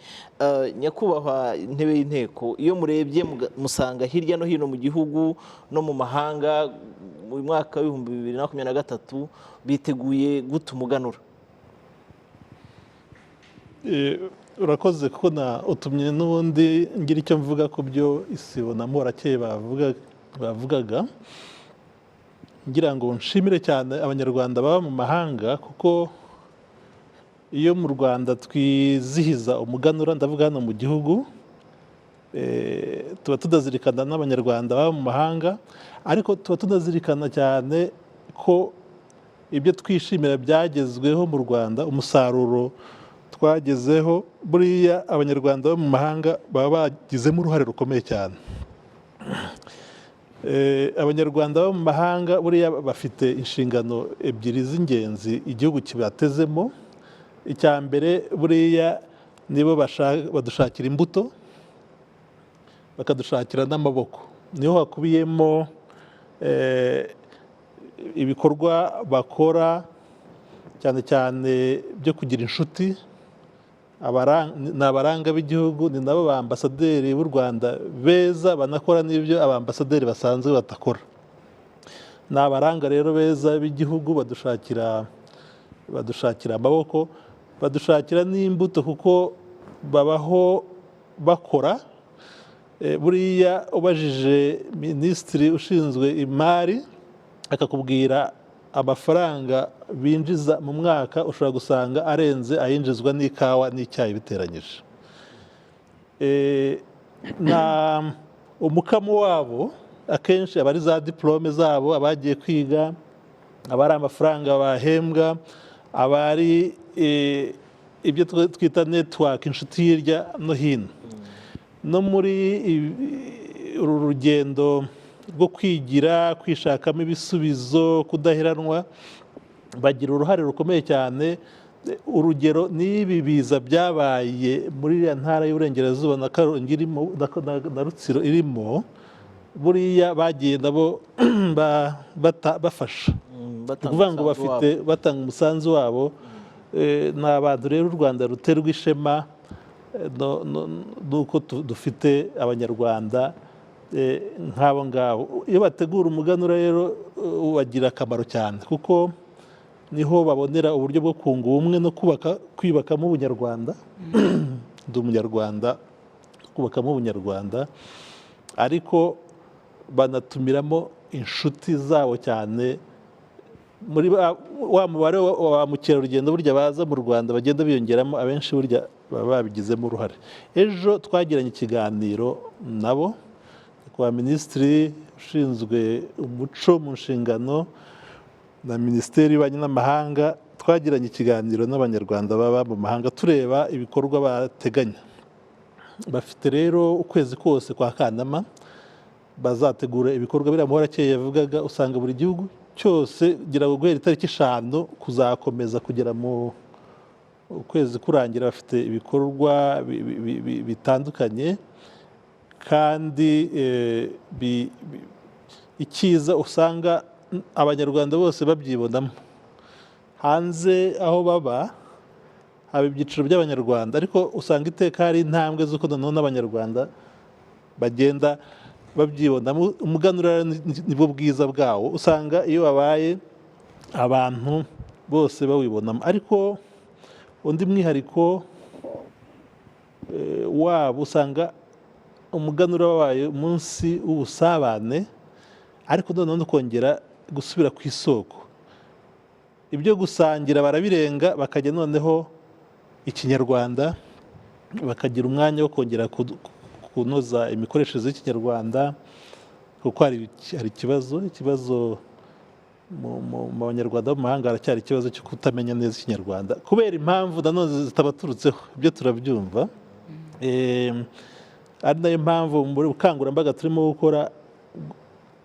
Nyakubahwa intebe y'inteko, iyo murebye musanga hirya no hino mu gihugu no mu mahanga mu mwaka wa 2023 biteguye gute umuganura? Urakoze kuko utumye n'ubundi ngira icyo mvuga ku byo Isibo na Muhorakeye bavugaga. ngira ngo nshimire cyane abanyarwanda baba mu mahanga, kuko iyo mu Rwanda twizihiza umuganura, ndavuga hano mu gihugu, tuba tudazirikana n'abanyarwanda baba mu mahanga, ariko tuba tunazirikana cyane ko ibyo twishimira byagezweho mu Rwanda, umusaruro twagezeho, buriya abanyarwanda bo mu mahanga baba bagizemo uruhare rukomeye cyane. Abanyarwanda bo mu mahanga buriya bafite inshingano ebyiri z'ingenzi igihugu kibatezemo. Icya mbere buriya nibo badushakira imbuto, bakadushakira n'amaboko, niho hakubiyemo ibikorwa bakora cyane cyane byo kugira inshuti. Ni abaranga b'igihugu, ni nabo ba ambasaderi b'u Rwanda beza, banakora n'ibyo abambasaderi basanzwe batakora. Ni abaranga rero beza b'igihugu, badushakira amaboko, badushakira n'imbuto, kuko babaho bakora. Buriya ubajije minisitiri ushinzwe imari akakubwira amafaranga binjiza mu mwaka, ushobora gusanga arenze ayinjizwa n'ikawa n'icyayi biteranyije. Umukamo wabo akenshi aba ari za diplome zabo, abagiye kwiga, aba ari amafaranga bahembwa, aba ari ibyo twita network, inshuti hirya no hino. No muri uru rugendo rwo kwigira, kwishakamo ibisubizo, kudaheranwa, bagira uruhare rukomeye cyane. Urugero n'ibi biza byabaye muri iriya ntara y'Uburengerazuba na Karongi irimo na Rutsiro irimo, buriya bagiye nabo bafasha, kuvuga ngo batanga umusanzu wabo. Ni abantu rero u Rwanda ruterwa ishema nuko dufite abanyarwanda nk'abo ngabo. Iyo bategura umuganura rero bagira akamaro cyane, kuko niho babonera uburyo bwo kunga ubumwe no kwibakamo ubunyarwanda. Ndi umunyarwanda, kubakamo ubunyarwanda, ariko banatumiramo inshuti zabo cyane. Muri wa mubare wa mukerarugendo burya baza mu Rwanda bagenda biyongeramo, abenshi burya baba babigizemo uruhare. Ejo twagiranye ikiganiro nabo, kwa minisitiri ushinzwe umuco mu nshingano na minisiteri y'ububanyi n'amahanga, twagiranye ikiganiro n'abanyarwanda baba mu mahanga tureba ibikorwa bateganya. Bafite rero ukwezi kose kwa Kanama bazategura ibikorwa biriya Muhorakeye yavugaga. Usanga buri gihugu cyose gira guhera itariki 5 kuzakomeza kugera mu ukwezi kurangira, bafite ibikorwa bitandukanye, kandi icyiza usanga abanyarwanda bose babyibonamo. Hanze aho baba haba ibyiciro by'abanyarwanda, ariko usanga iteka hari intambwe z'uko noneho n'abanyarwanda bagenda babyibonamo. Umuganura nibwo bwiza bwawo, usanga iyo wabaye abantu bose bawibonamo. Ariko undi mwihariko wabo, usanga umuganura wabaye umunsi w'ubusabane, ariko noneho no kongera gusubira ku isoko. Ibyo gusangira barabirenga, bakajya noneho ikinyarwanda, bakagira umwanya wo kongera kunoza imikoreshereze y'ikinyarwanda, kuko hari ikibazo mu banyarwanda bo mu mahanga, haracyari ikibazo cyo kutamenya neza ikinyarwanda, kubera impamvu nanone zitabaturutseho. Ibyo turabyumva. Ari nayo mpamvu muri bukangurambaga turimo gukora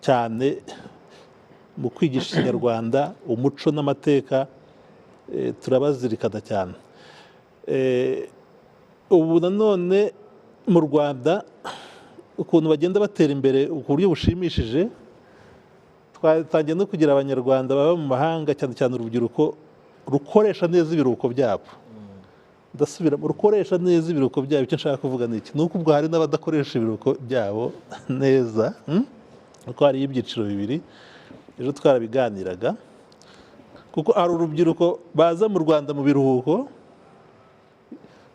cyane mu kwigisha ikinyarwanda, umuco n'amateka, turabazirikana cyane. Ubu nanone mu Rwanda ukuntu bagenda batera imbere ku buryo bushimishije, twatangiye no kugira abanyarwanda baba mu mahanga, cyane cyane urubyiruko rukoresha neza ibiruhuko byabo. Ndasubira, rukoresha neza ibiruhuko byabo. Icyo nshaka kuvuga ni iki? Ni uko ubwo hari n'abadakoresha ibiruhuko byabo neza, kuko hari ibyiciro bibiri. Ejo twarabiganiraga, kuko hari urubyiruko baza mu Rwanda mu biruhuko,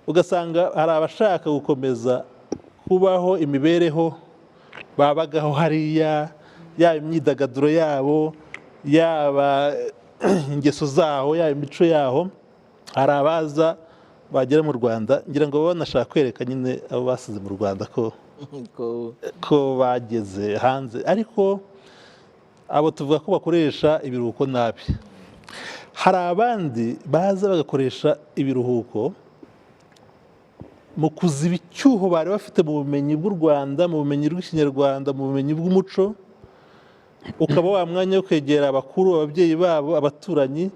ugasanga hari abashaka gukomeza kubaho imibereho babagaho hariya, yaba imyidagaduro yabo, yaba ingeso zaho yaba imico yaho, hari abaza bagera mu Rwanda ngira ngo baba banashaka kwereka nyine abo basize mu Rwanda ko bageze hanze, ariko abo tuvuga ko bakoresha ibiruhuko nabi. Hari abandi baza bagakoresha ibiruhuko mu kuziba icyuho bari bafite mu bumenyi bw'u Rwanda, mu bumenyi bw'Ikinyarwanda, mu bumenyi bw'umuco, ukaba wa mwanya wo kwegera abakuru, ababyeyi babo, abaturanyi,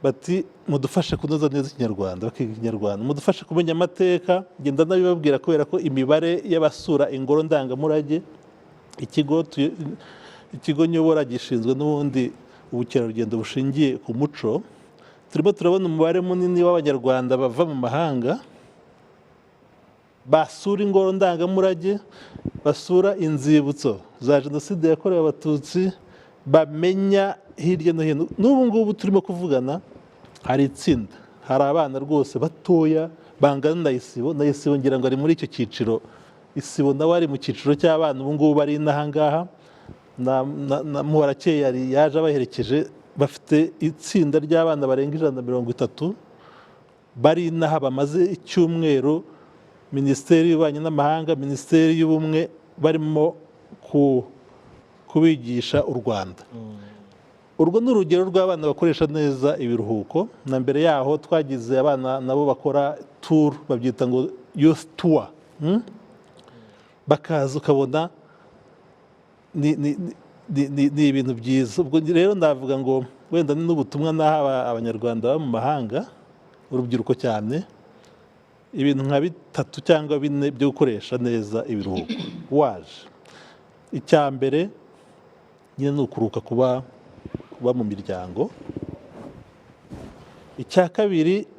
bati mudufashe kunoza neza Ikinyarwanda, bakiga Ikinyarwanda, mudufashe kumenya amateka. Ngenda nabibabwira kubera ko imibare y'abasura ingoro ndangamurage, ikigo nyobora gishinzwe n'ubundi ubukerarugendo bushingiye ku muco, turimo turabona umubare munini w'Abanyarwanda bava mu mahanga basura ingoro ndangamurage, basura inzibutso za Jenoside yakorewe Abatutsi, bamenya hirya no hino. N'ubu ngubu turimo kuvugana hari itsinda, hari abana rwose batoya bangana na Isibo ngira ngo ari muri icyo cyiciro. Isibo nawe ari mu cyiciro cy'abana ubu ngubu bari inaha ngaha, na Muhorakeye yari yaje abaherekeje, bafite itsinda ry'abana barenga 130 bari inaha, bamaze icyumweru Minisiteri y'Ububanyi n'Amahanga, Minisiteri y'Ubumwe barimo kubigisha u Rwanda. Urwo ni urugero rw'abana bakoresha neza ibiruhuko. Na mbere yaho twagize abana nabo bakora tour, babyita ngo youth tour, bakaza ukabona ni ibintu byiza. Ubwo rero ndavuga ngo wenda ni n'ubutumwa naha Abanyarwanda baba mu mahanga, urubyiruko cyane, ibintu nka 3 cyangwa 4 byo gukoresha neza ibiruhuko waje. Icya mbere nyine ni ukuruhuka kuba mu miryango. Icya kabiri,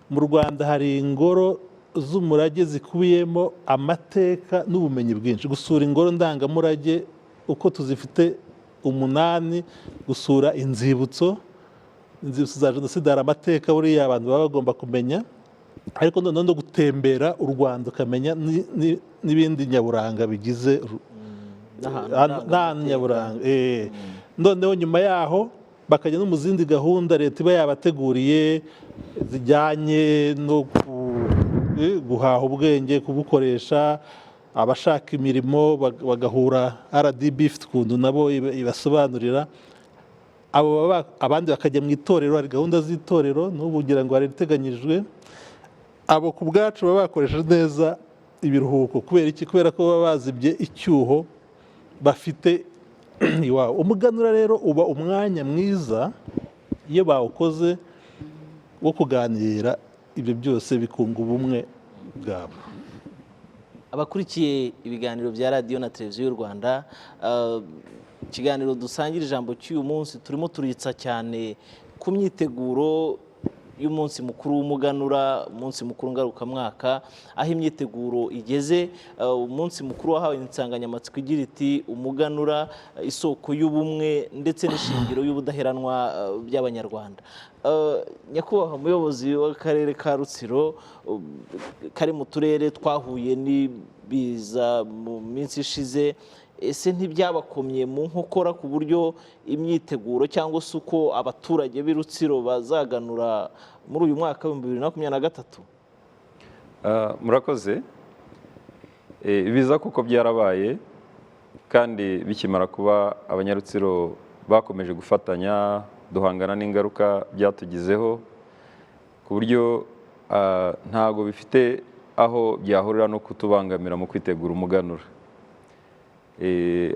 mu Rwanda hari ingoro z'umurage zikubiyemo amateka n'ubumenyi bwinshi. Gusura ingoro ndangamurage uko tuzifite 8, gusura inzibutso za Jenoside, hari amateka buriya abantu baba bagomba kumenya, ariko noneho no gutembera u Rwanda ukamenya n'ibindi nyaburanga bigize nyaburanga. Noneho nyuma yaho bakajya no mu zindi gahunda leta iba yabateguriye zijyanye no guhaha ubwenge, kubukoresha. Abashaka imirimo bagahura, RDB ifite ukuntu nabo ibasobanurira. Abandi bakajya mu itorero, hari gahunda z'itorero n'ubu ngira ngo hari iteganyijwe. Abo ku bwacu baba bakoresha neza ibiruhuko. Kubera iki? Kubera ko baba bazibye icyuho bafite iwabo. Umuganura rero uba umwanya mwiza iyo bawukoze wo kuganira, ibyo byose bikunga ubumwe bwabo. Abakurikiye ibiganiro bya radiyo na televiziyo y'u Rwanda, ikiganiro dusangira ijambo cy'uyu munsi turimo turitsa cyane ku myiteguro y'umunsi mukuru w'umuganura, umunsi mukuru ngarukamwaka, aho imyiteguro igeze. Umunsi mukuru wahawe insanganyamatsiko igira iti umuganura, isoko y'ubumwe ndetse n'ishingiro y'ubudaheranwa by'Abanyarwanda. Nyakubahwa muyobozi w'akarere ka Rutsiro, kari mu turere twahuye n'ibiza mu minsi ishize, ese ntibyabakomye mu nkokora ku buryo imyiteguro cyangwa se uko abaturage b'i Rutsiro bazaganura muri uyu mwaka wa 2023? Murakoze. Ibiza kuko byarabaye, kandi bikimara kuba Abanyarutsiro bakomeje gufatanya duhangana n'ingaruka byatugizeho, ku buryo ntago bifite aho byahurira no kutubangamira mu kwitegura umuganura.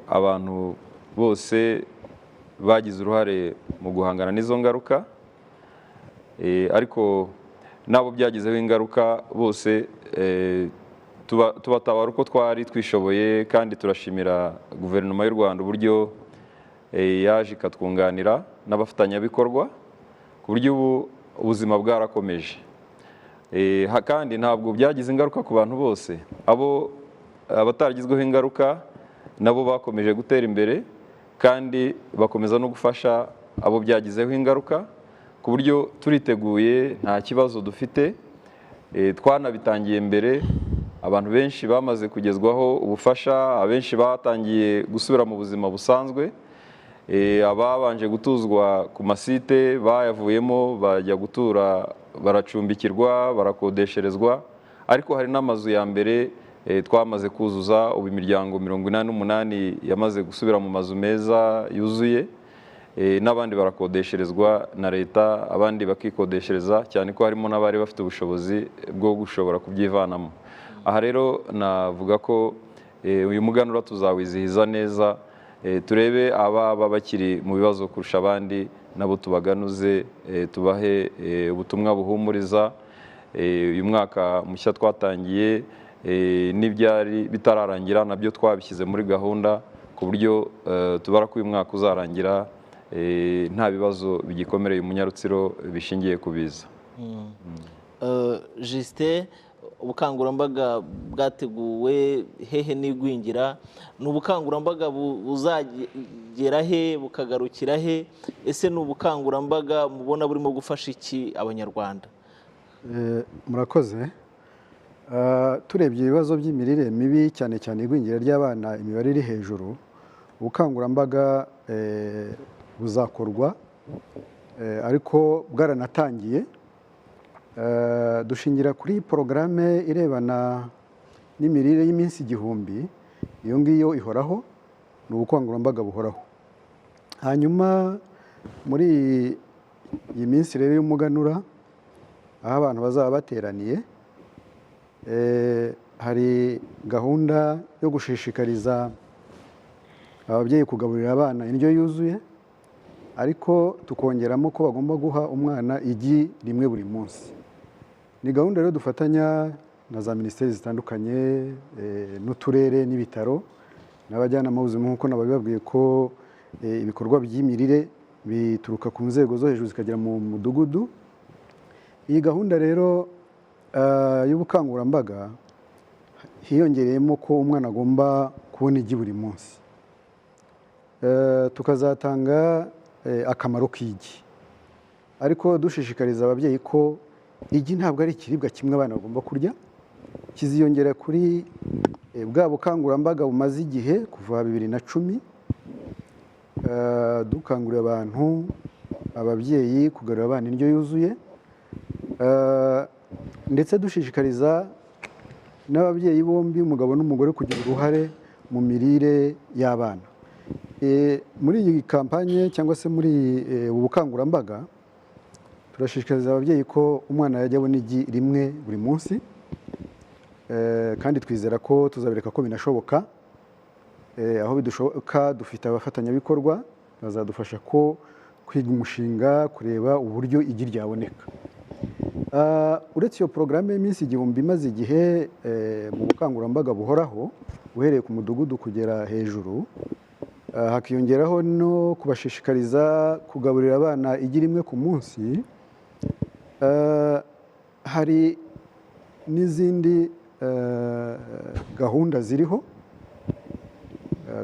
Abantu bose bagize uruhare mu guhangana n'izo ngaruka, ariko nabo byagizeho ingaruka bose tubatabara uko twari twishoboye, kandi turashimira guverinoma y'u Rwanda uburyo yaje ikatwunganira n'abafatanyabikorwa, ku buryo ubu ubuzima bwarakomeje. Kandi ntabwo byagize ingaruka ku bantu bose, abataragizweho ingaruka nabo bakomeje gutera imbere, kandi bakomeza no gufasha abo byagizeho ingaruka, ku buryo turiteguye, nta kibazo dufite. Twanabitangiye mbere, abantu benshi bamaze kugezwaho ubufasha, abenshi batangiye gusubira mu buzima busanzwe. ababanje gutuzwa ku masite bayavuyemo bajya gutura, baracumbikirwa, barakodesherezwa, ariko hari n'amazu ya mbere twamaze kuzuza, ubu imiryango 88 yamaze gusubira mu mazu meza yuzuye, n'abandi barakodesherezwa na leta, abandi bakikodeshereza, cyane ko harimo n'abari bafite ubushobozi bwo gushobora kubyivanamo. Aha rero navuga ko uyu muganura tuzawizihiza neza, turebe ababa bakiri mu bibazo kurusha abandi nabo tubaganuze, tubahe ubutumwa buhumuriza. Uyu mwaka mushya twatangiye n'ibyari bitararangira nabyo twabishyize muri gahunda ku buryo tubara ko uyu mwaka uzarangira nta bibazo bigikomereye umunyarutsiro bishingiye ku biza. Justin, ubukangurambaga bwateguwe hehe n'igwingira, ni ubukangurambaga buzagera he bukagarukira he? Ese ni ubukangurambaga mubona burimo gufasha iki abanyarwanda? Murakoze. Turebye ibibazo by'imirire mibi cyane cyane igwingira ry'abana, imibare iri hejuru, ubukangurambaga buzakorwa ariko bwaranatangiye. Dushingira kuri porogaramu irebana n'imirire y'iminsi 1000, iyo ngiyo ihoraho, ni ubukangurambaga buhoraho. Hanyuma muri iyi minsi rero y'umuganura, aho abantu bazaba bateraniye, hari gahunda yo gushishikariza ababyeyi kugaburira abana indyo yuzuye, ariko tukongeramo ko bagomba guha umwana igi rimwe buri munsi. Ni gahunda rero dufatanya na za minisiteri zitandukanye, n'uturere n'ibitaro n'abajyanama b'ubuzima, nk'uko nababibabwiye ko ibikorwa by'imirire bituruka ku nzego zo hejuru zikagera mu mudugudu. Iyi gahunda rero y'ubukangurambaga hiyongereyemo ko umwana agomba kubona igi buri munsi. Tukazatanga akamaro k'igi, ariko dushishikariza ababyeyi ko igi ntabwo ari ikiribwa kimwe abana bagomba kurya. Kiziyongera kuri bwa bukangurambaga bumaze igihe kuva 2010, dukangurira abantu, ababyeyi kugaburira abana indyo yuzuye, ndetse dushishikariza n'ababyeyi bombi, umugabo n'umugore, kugira uruhare mu mirire y'abana. Muri iyi kampanye cyangwa se muri ubu bukangurambaga, turashishikariza ababyeyi ko umwana yajya abona igi rimwe buri munsi, kandi twizera ko tuzabereka ko binashoboka. Aho bidashoboka dufite abafatanyabikorwa bazadufasha ko kwiga umushinga, kureba uburyo igi ryaboneka. Uretse iyo porogaramu y'iminsi 1000 imaze igihe mu bukangurambaga buhoraho, uhereye ku mudugudu kugera hejuru, hakiyongeraho no kubashishikariza kugaburira abana igi rimwe ku munsi. Hari n'izindi gahunda ziriho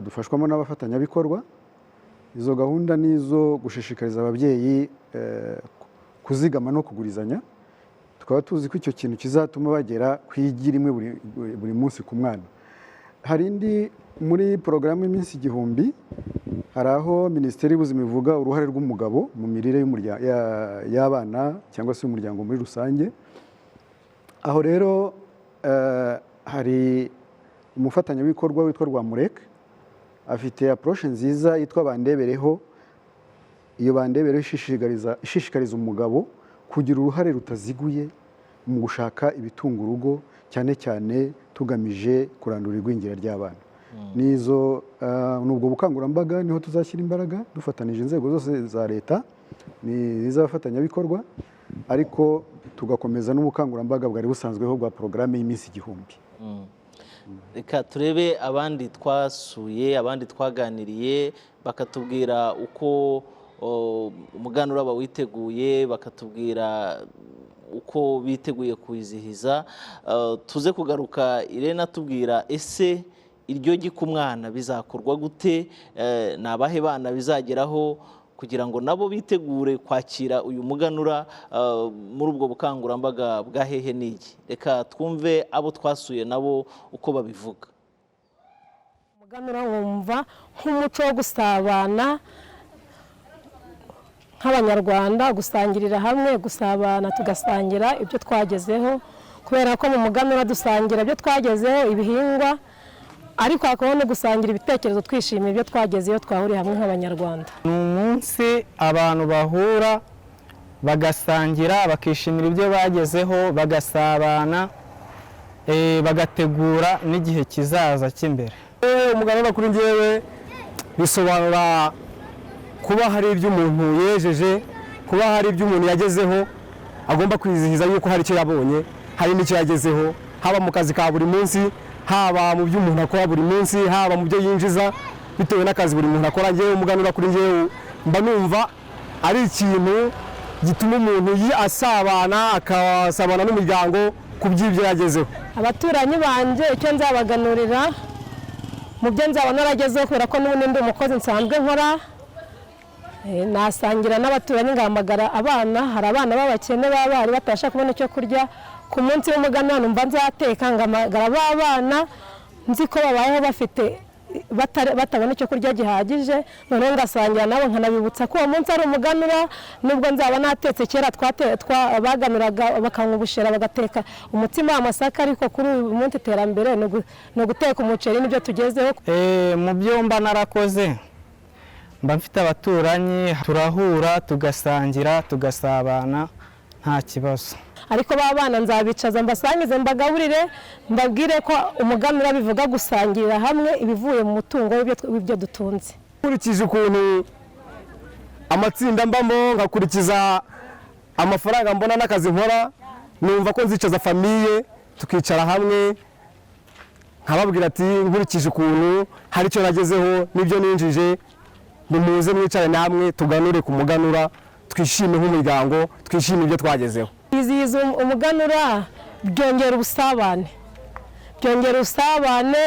dufashwamo n'abafatanyabikorwa. Izo gahunda ni izo gushishikariza ababyeyi kuzigama no kugurizanya. Tukaba tuzi ko icyo kintu kizatuma bagera ku igi rimwe buri munsi ku mwana. Hari indi muri porogaramu y'iminsi 1000, hari aho Minisiteri y'Ubuzima ivuga uruhare rw'umugabo mu mirire y'abana cyangwa se umuryango muri rusange. Aho rero hari umufatanyabikorwa witwa Rwamureke, afite approche nziza yitwa Bandebereho. Iyo Bandebereho ishishikariza umugabo kugira uruhare rutaziguye mu gushaka ibitunga urugo, cyane cyane tugamije kurandura igwingira ry'abana. N'ubwo bukangurambaga niho tuzashyira imbaraga, dufatanije inzego zose za leta n'iz'abafatanyabikorwa, ariko tugakomeza n'ubukangurambaga bwari busanzweho bwa porogaramu y'iminsi 1000. Reka turebe abandi twasuye, abandi twaganiriye, bakatubwira uko umuganura bawiteguye, bakatubwira uko biteguye kuwizihiza. Tuze kugaruka Irene atubwira ese iryo gi ku mwana bizakorwa gute, ni abahe bana bizageraho, kugira ngo nabo bitegure kwakira uyu muganura muri ubwo bukangurambaga bwa hehe n'igi. Reka twumve abo twasuye nabo uko babivuga. Umuganura wumva nk'umuco wo gusabana nk'abanyarwanda gusangirira hamwe, gusabana, tugasangira ibyo twagezeho, kubera ko mu muganura dusangira ibyo twagezeho, ibihingwa, ariko hakabaho no gusangira ibitekerezo, twishimira ibyo twagezeho twahuriye hamwe nk'abanyarwanda. Ni umunsi abantu bahura bagasangira, bakishimira ibyo bagezeho, bagasabana, bagategura n'igihe kizaza cy'imbere. Umuganura kuri njyewe bisobanura kuba hari ibyo umuntu yejeje, kuba hari ibyo umuntu yagezeho, agomba kwizihiza yuko hari icyo yabonye, hari n'icyo yagezeho, haba mu kazi ka buri munsi, haba mu byo umuntu akora buri munsi, haba mu byo yinjiza bitewe n'akazi buri muntu akora. Njyewe umuganura kuri njyewe mba numva ari ikintu gituma umuntu asabana, akasabana n'umuryango ku by'ibyo yagezeho. Abaturanyi banje icyo nzabaganurira mu byo nzaba naragezeho, kubera ko n'ubundi ndi umukozi nsanzwe nkora, nasangira n'abaturanyi, ngahamagara abana. Hari abana b'abakene baba bari batabasha kubona icyo kurya, ku munsi w'umuganura numva nzateka, ngahamagara b'abana nzi ko babayeho batabona icyo kurya gihagije, noneho ngasangira nabo, nkanabibutsa ko uwo munsi ari umuganura. Nubwo nzaba natetse kera baganuraga bakanywa ubushera, bagateka umutsima w'amasaka, ariko kuri uyu munsi iterambere ni uguteka umuceri, n'ibyo tugezeho. Mu byo mba narakoze, mba mfite abaturanyi, turahura tugasangira, tugasabana nta kibazo. Ariko b'abana nzabicaza, mbasangize, mbagaburire, mbabwire ko umuganura bivuga gusangirira hamwe ibivuye mu mutungo w'ibyo dutunze. Nkurikije ukuntu amatsinda mbamo, ngakurikiza amafaranga mbona n'akazi nkora, numva ko nzicaza famiye tukicara hamwe, nkababwira ati nkurikije ukuntu hari icyo nagezeho n'ibyo ninjije, nimuze mwicare namwe tuganure ku muganura, twishime nk'umuryango, twishime ibyo twagezeho. Kwizihiza umuganura byongera ubusabane,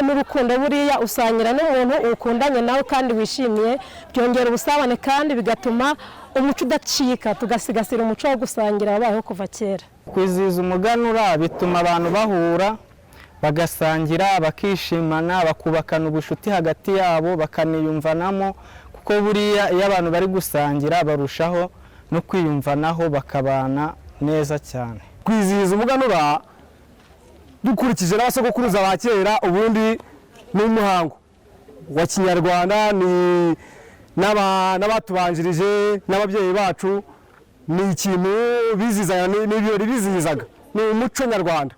n'urukundo. Buriya usangira n'umuntu ukundanye nawe kandi wishimiye, byongera ubusabane kandi bigatuma umuco udacika, tugasigasira umuco wo gusangira wabayeho kuva kera. Kwizihiza umuganura bituma abantu bahura, bagasangira, bakishimana, bakubakana ubucuti hagati yabo, bakaniyumvanamo, kuko buriya iyo abantu bari gusangira barushaho no kwiyumvanaho, bakabana neza cyane. Kwizihiza umuganura dukurikije n'abasogokuruza ba kera, ubundi ni umuhango wa kinyarwanda, n'abatubanjirije n'ababyeyi bacu, ni ikintu bizihizaga, ni ibirori bizihizaga, ni umuco nyarwanda.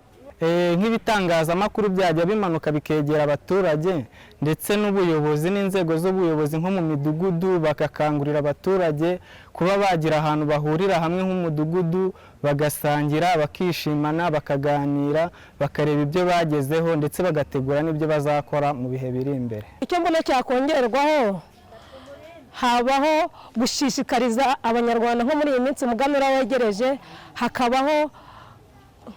Nk'ibitangazamakuru byajya bimanuka bikegera abaturage, ndetse n'ubuyobozi n'inzego z'ubuyobozi nko mu midugudu, bagakangurira abaturage kuba bagira ahantu bahurira hamwe nk'umudugudu, bagasangira, bakishimana, bakaganira, bakareba ibyo bagezeho, ndetse bagategura n'ibyo bazakora mu bihe biri imbere. Icyo mbona cyakongerwaho, habaho gushishikariza abanyarwanda, nko muri iyi minsi umuganura wegereje, hakabaho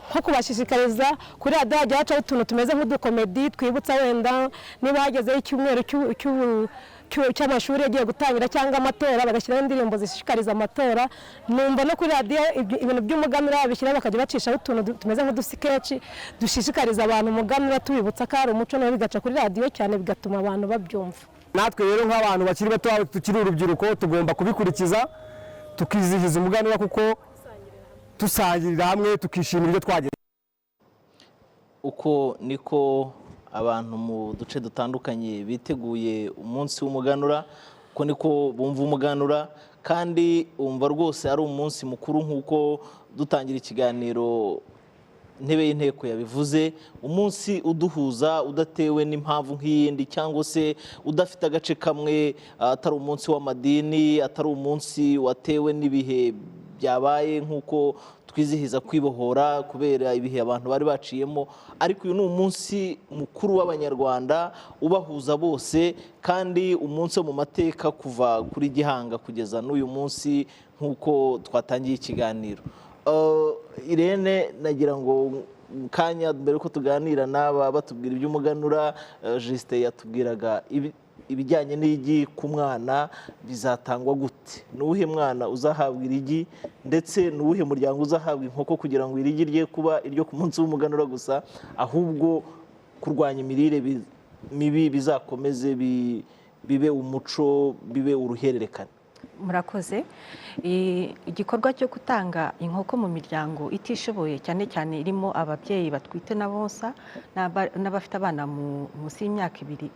nko kubashishikariza kuri radiyo hajya hacaho utuntu tumeze nk'udukomedi twibutsa, wenda niba hagezeho icyumweru cy'amashuri yagiye gutangira cyangwa amatora, bagashyiraho indirimbo zishishikariza amatora. Numva no kuri radiyo ibintu by'umuganura babishyiraho, bakajya bacishaho utuntu tumeze nk'udusikeci dushishikariza abantu umuganura, tubibutsa ko ari umuco, nawe bigaca kuri radiyo cyane, bigatuma abantu babyumva. Natwe rero nk'abantu bakiri bato, tukiri urubyiruko, tugomba kubikurikiza, tukizihiza umuganura, kuko dusangirira hamwe, tukishimira ibyo twagezeho. Uko niko abantu mu duce dutandukanye biteguye umunsi w'umuganura, uko niko bumva umuganura, kandi umva rwose ari umunsi mukuru, nk'uko dutangira ikiganiro intebe y'inteko yabivuze, umunsi uduhuza, udatewe n'impamvu nk'iyindi, cyangwa se udafite agace kamwe, atari umunsi w'amadini, atari umunsi watewe n'ibihe byabaye, nk'uko twizihiza kwibohora kubera ibihe abantu bari baciyemo, ariko uyu ni umunsi mukuru w'abanyarwanda ubahuza bose, kandi umunsi wo mu mateka kuva kuri Gihanga kugeza n'uyu munsi, nk'uko twatangiye ikiganiro. Irene, nagira ngo kanya mbere ko tuganira n'aba batubwira iby'umuganura, Justin yatubwiraga ibijyanye n'igi ku mwana bizatangwa gute, n'uwuhe mwana uzahabwa irigi, ndetse n'uwuhe muryango uzahabwa inkoko, kugira ngo irigi rye kuba iryo ku munsi w'umuganura gusa, ahubwo kurwanya imirire mibi bizakomeze bibe umuco, bibe uruhererekane. murakoze. Igikorwa cyo gutanga inkoko mu miryango itishoboye cyane cyane irimo ababyeyi batwite na bonsa n'abafite abana munsi y'imyaka 2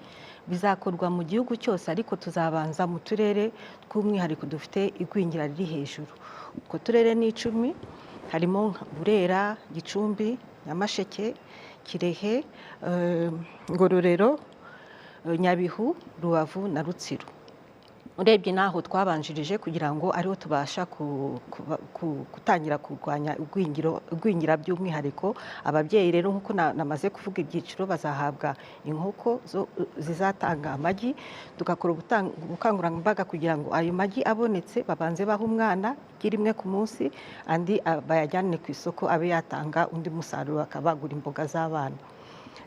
bizakorwa mu gihugu cyose, ariko tuzabanza mu turere tw'umwihariko dufite igwingira riri hejuru. Utwo turere ni 10, harimo Burera, Gicumbi, Nyamasheke, Kirehe, Ngororero, Nyabihu, Rubavu na Rutsiro. Urebye naho twabanjirije kugira ngo ariho tubasha gutangira kurwanya igwingira by'umwihariko. Ababyeyi rero nk'uko namaze kuvuga ibyiciro bazahabwa inkoko zizatanga amagi, tugakora ubukangurambaga kugira ngo ayo magi abonetse babanze baha umwana igi rimwe ku munsi, andi bayajyane ku isoko abe yatanga undi musaruro, akabagura imboga z'abana.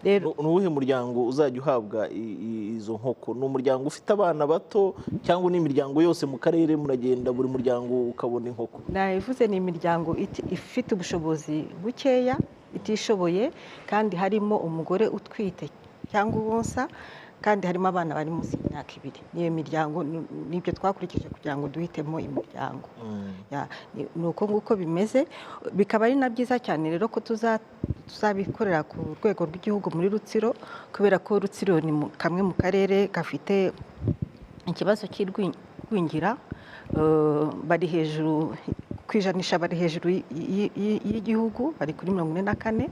Rero ni uwuhe muryango uzajya uhabwa izo nkoko? Ni umuryango ufite abana bato cyangwa ni imiryango yose mu karere muragenda buri muryango ukabona inkoko? Nabivuze ni imiryango ifite ubushobozi bukeya, itishoboye, kandi harimo umugore utwite cyangwa uwonsa, kandi harimo abana bari munsi y'imyaka 2. Niyo miryango, nibyo twakurikije kugira ngo duhitemo imiryango. Ni uko nguko bimeze, bikaba ari na byiza cyane rero ko tuzabikorera ku rwego rw'igihugu muri Rutsiro, kubera ko Rutsiro ni kamwe mu karere gafite ikibazo cy'igwingira. Bari hejuru kwijanisha, bari hejuru y'igihugu, bari kuri 44.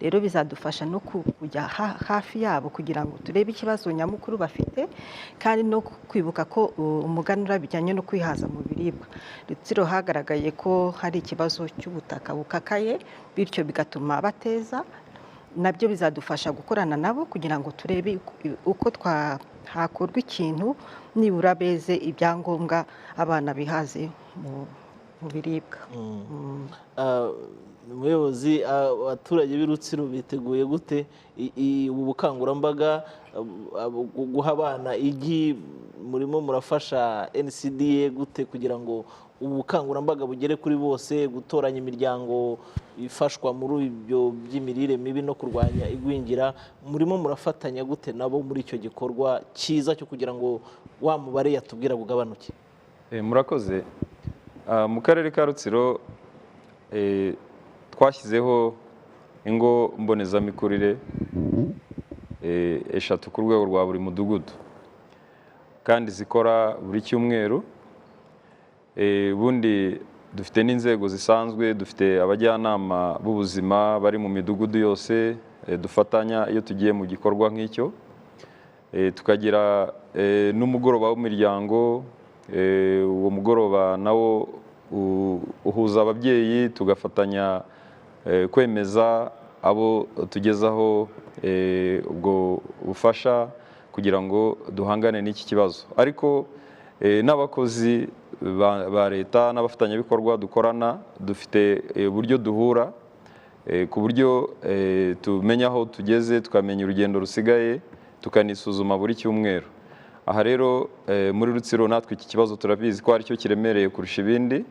Rero bizadufasha no kujya hafi yabo kugira ngo turebe ikibazo nyamukuru bafite, kandi no kwibuka ko umuganura bijyanye no kwihaza mu biribwa. Rutsiro hagaragaye ko hari ikibazo cy'ubutaka bukakaye, bityo bigatuma bateza. Nabyo bizadufasha gukorana nabo kugira ngo turebe uko hakorwa ikintu nibura beze ibyangombwa abana bihaze mu biribwa. Umuyobozi, abaturage b'i Rutsiro biteguye gute ubu bukangurambaga guha abana igi? Murimo murafasha NCDA gute kugira ngo ubu bukangurambaga bugere kuri bose, gutoranya imiryango ifashwa muri ibyo by'imirire mibi no kurwanya igwingira? Murimo murafatanya gute nabo muri icyo gikorwa cyiza cyo kugira ngo wa mubare yatubwira ugabanuke? Murakoze. Mu karere ka Rutsiro twashyizeho ingo mbonezamikurire 3 ku rwego rwa buri mudugudu, kandi zikora buri cyumweru. Ubundi dufite n'inzego zisanzwe, dufite abajyanama b'ubuzima bari mu midugudu yose, dufatanya iyo tugiye mu gikorwa nk'icyo. Tukagira n'umugoroba w'imiryango. Uwo mugoroba nawo uhuza ababyeyi, tugafatanya kwemeza abo tugezaho ubwo bufasha kugira ngo duhangane n'iki kibazo. Ariko n'abakozi ba leta n'abafatanyabikorwa dukorana, dufite uburyo duhura ku buryo tumenya aho tugeze, tukamenya urugendo rusigaye, tukanisuzuma buri cyumweru. Aha rero muri Rutsiro natwe iki kibazo turabizi ko ari cyo kiremereye kurusha ibindi.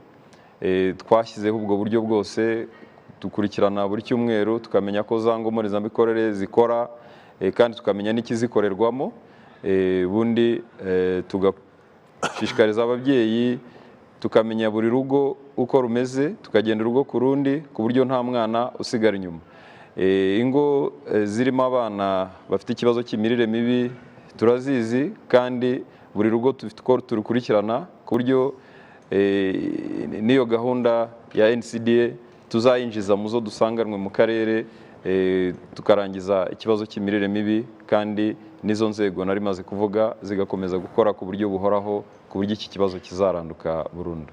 Twashyizeho ubwo buryo bwose, dukurikirana buri cyumweru, tukamenya ko za ngo mbonezamikorere zikora, kandi tukamenya n'ikizikorerwamo. Ubundi tugashishikariza ababyeyi, tukamenya buri rugo uko rumeze, tukagenda urugo ku rundi ku buryo nta mwana usigara inyuma. Ingo zirimo abana bafite ikibazo cy'imirire mibi turazizi, kandi buri rugo turukurikirana ku buryo n'iyo gahunda ya NCDA tuzayinjiza mu zo dusanganwe mu karere, tukarangiza ikibazo cy'imirire mibi, kandi n'izo nzego nari maze kuvuga zigakomeza gukora ku buryo buhoraho, ku buryo iki kibazo kizaranduka burundu.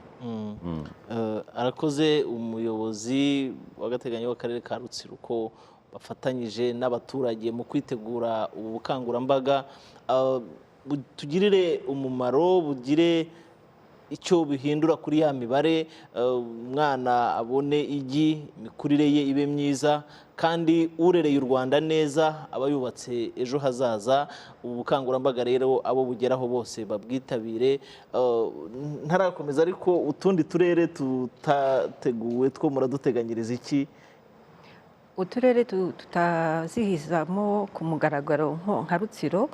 Arakoze umuyobozi w'agateganyo w'akarere ka Rutsiro ko bafatanyije n'abaturage mu kwitegura ubu bukangurambaga. Tugirire umumaro, bugire icyo bihindura kuri ya mibare, umwana abone igi, imikurire ye ibe myiza, kandi urereye u Rwanda neza aba yubatse ejo hazaza. Ubu bukangurambaga rero abo bugeraho bose babwitabire. Ntarakomeza, ariko utundi turere tutateguwe two muraduteganyiriza iki? Uturere tutazihizamo ku mugaragaro nka Rutsiro,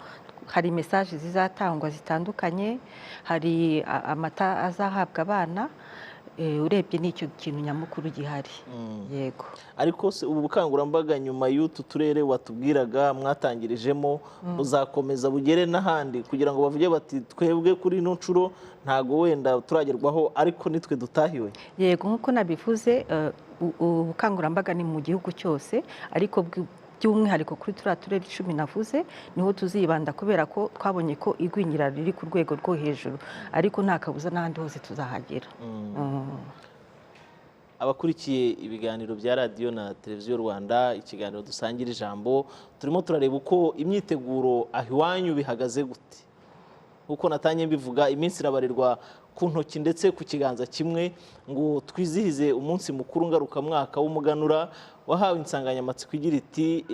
hari mesaje zizatangwa zitandukanye, hari amata azahabwa abana, urebye n'icyo kintu nyamukuru gihari. Yego. Ariko se ubu bukangurambaga nyuma y'utu turere watubwiraga mwatangirijemo buzakomeza bugere n'ahandi kugira ngo bavuge bati twebwe kuri ino nshuro ntago wenda turagerwaho ariko nitwe dutahiwe? Yego, nk'uko nabivuze, ubukangurambaga ni mu gihugu cyose, ariko by'umwihariko kuri turiya turere 10 navuze niho tuzibanda, kubera ko twabonye ko igwingira riri ku rwego rwo hejuru, ariko nta kabuza n'ahandi hose tuzahagera. Abakurikiye ibiganiro bya radiyo na televiziyo Rwanda, ikiganiro dusangira ijambo, turimo turareba uko imyiteguro aho iwanyu bihagaze gute. Uko natanye mbivuga, iminsi irabarirwa ku ntoki ndetse ku kiganza kimwe ngo twizihize umunsi mukuru ngarukamwaka w'umuganura wahawe insanganyamatsiko igira iti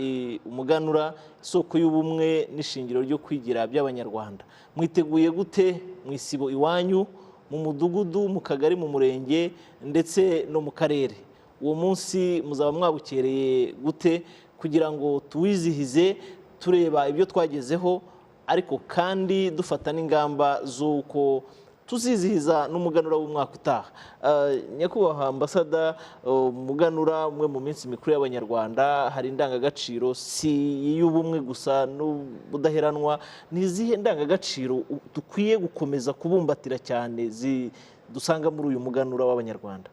umuganura isoko y'ubumwe n'ishingiro ryo kwigira by'abanyarwanda. Mwiteguye gute mu isibo iwanyu, mu mudugudu, mu kagari, mu murenge ndetse no mu karere? Uwo munsi muzaba mwabukereye gute kugira ngo tuwizihize tureba ibyo twagezeho, ariko kandi dufata n'ingamba z'uko tuzizihiza n'umuganura w'umwaka utaha? Nyakubahwa ambasada, umuganura umwe mu minsi mikuru y'abanyarwanda, hari indangagaciro si y'ubumwe gusa n'ubudaheranwa. Ni izihe ndangagaciro dukwiye gukomeza kubumbatira cyane dusanga muri uyu muganura w'abanyarwanda?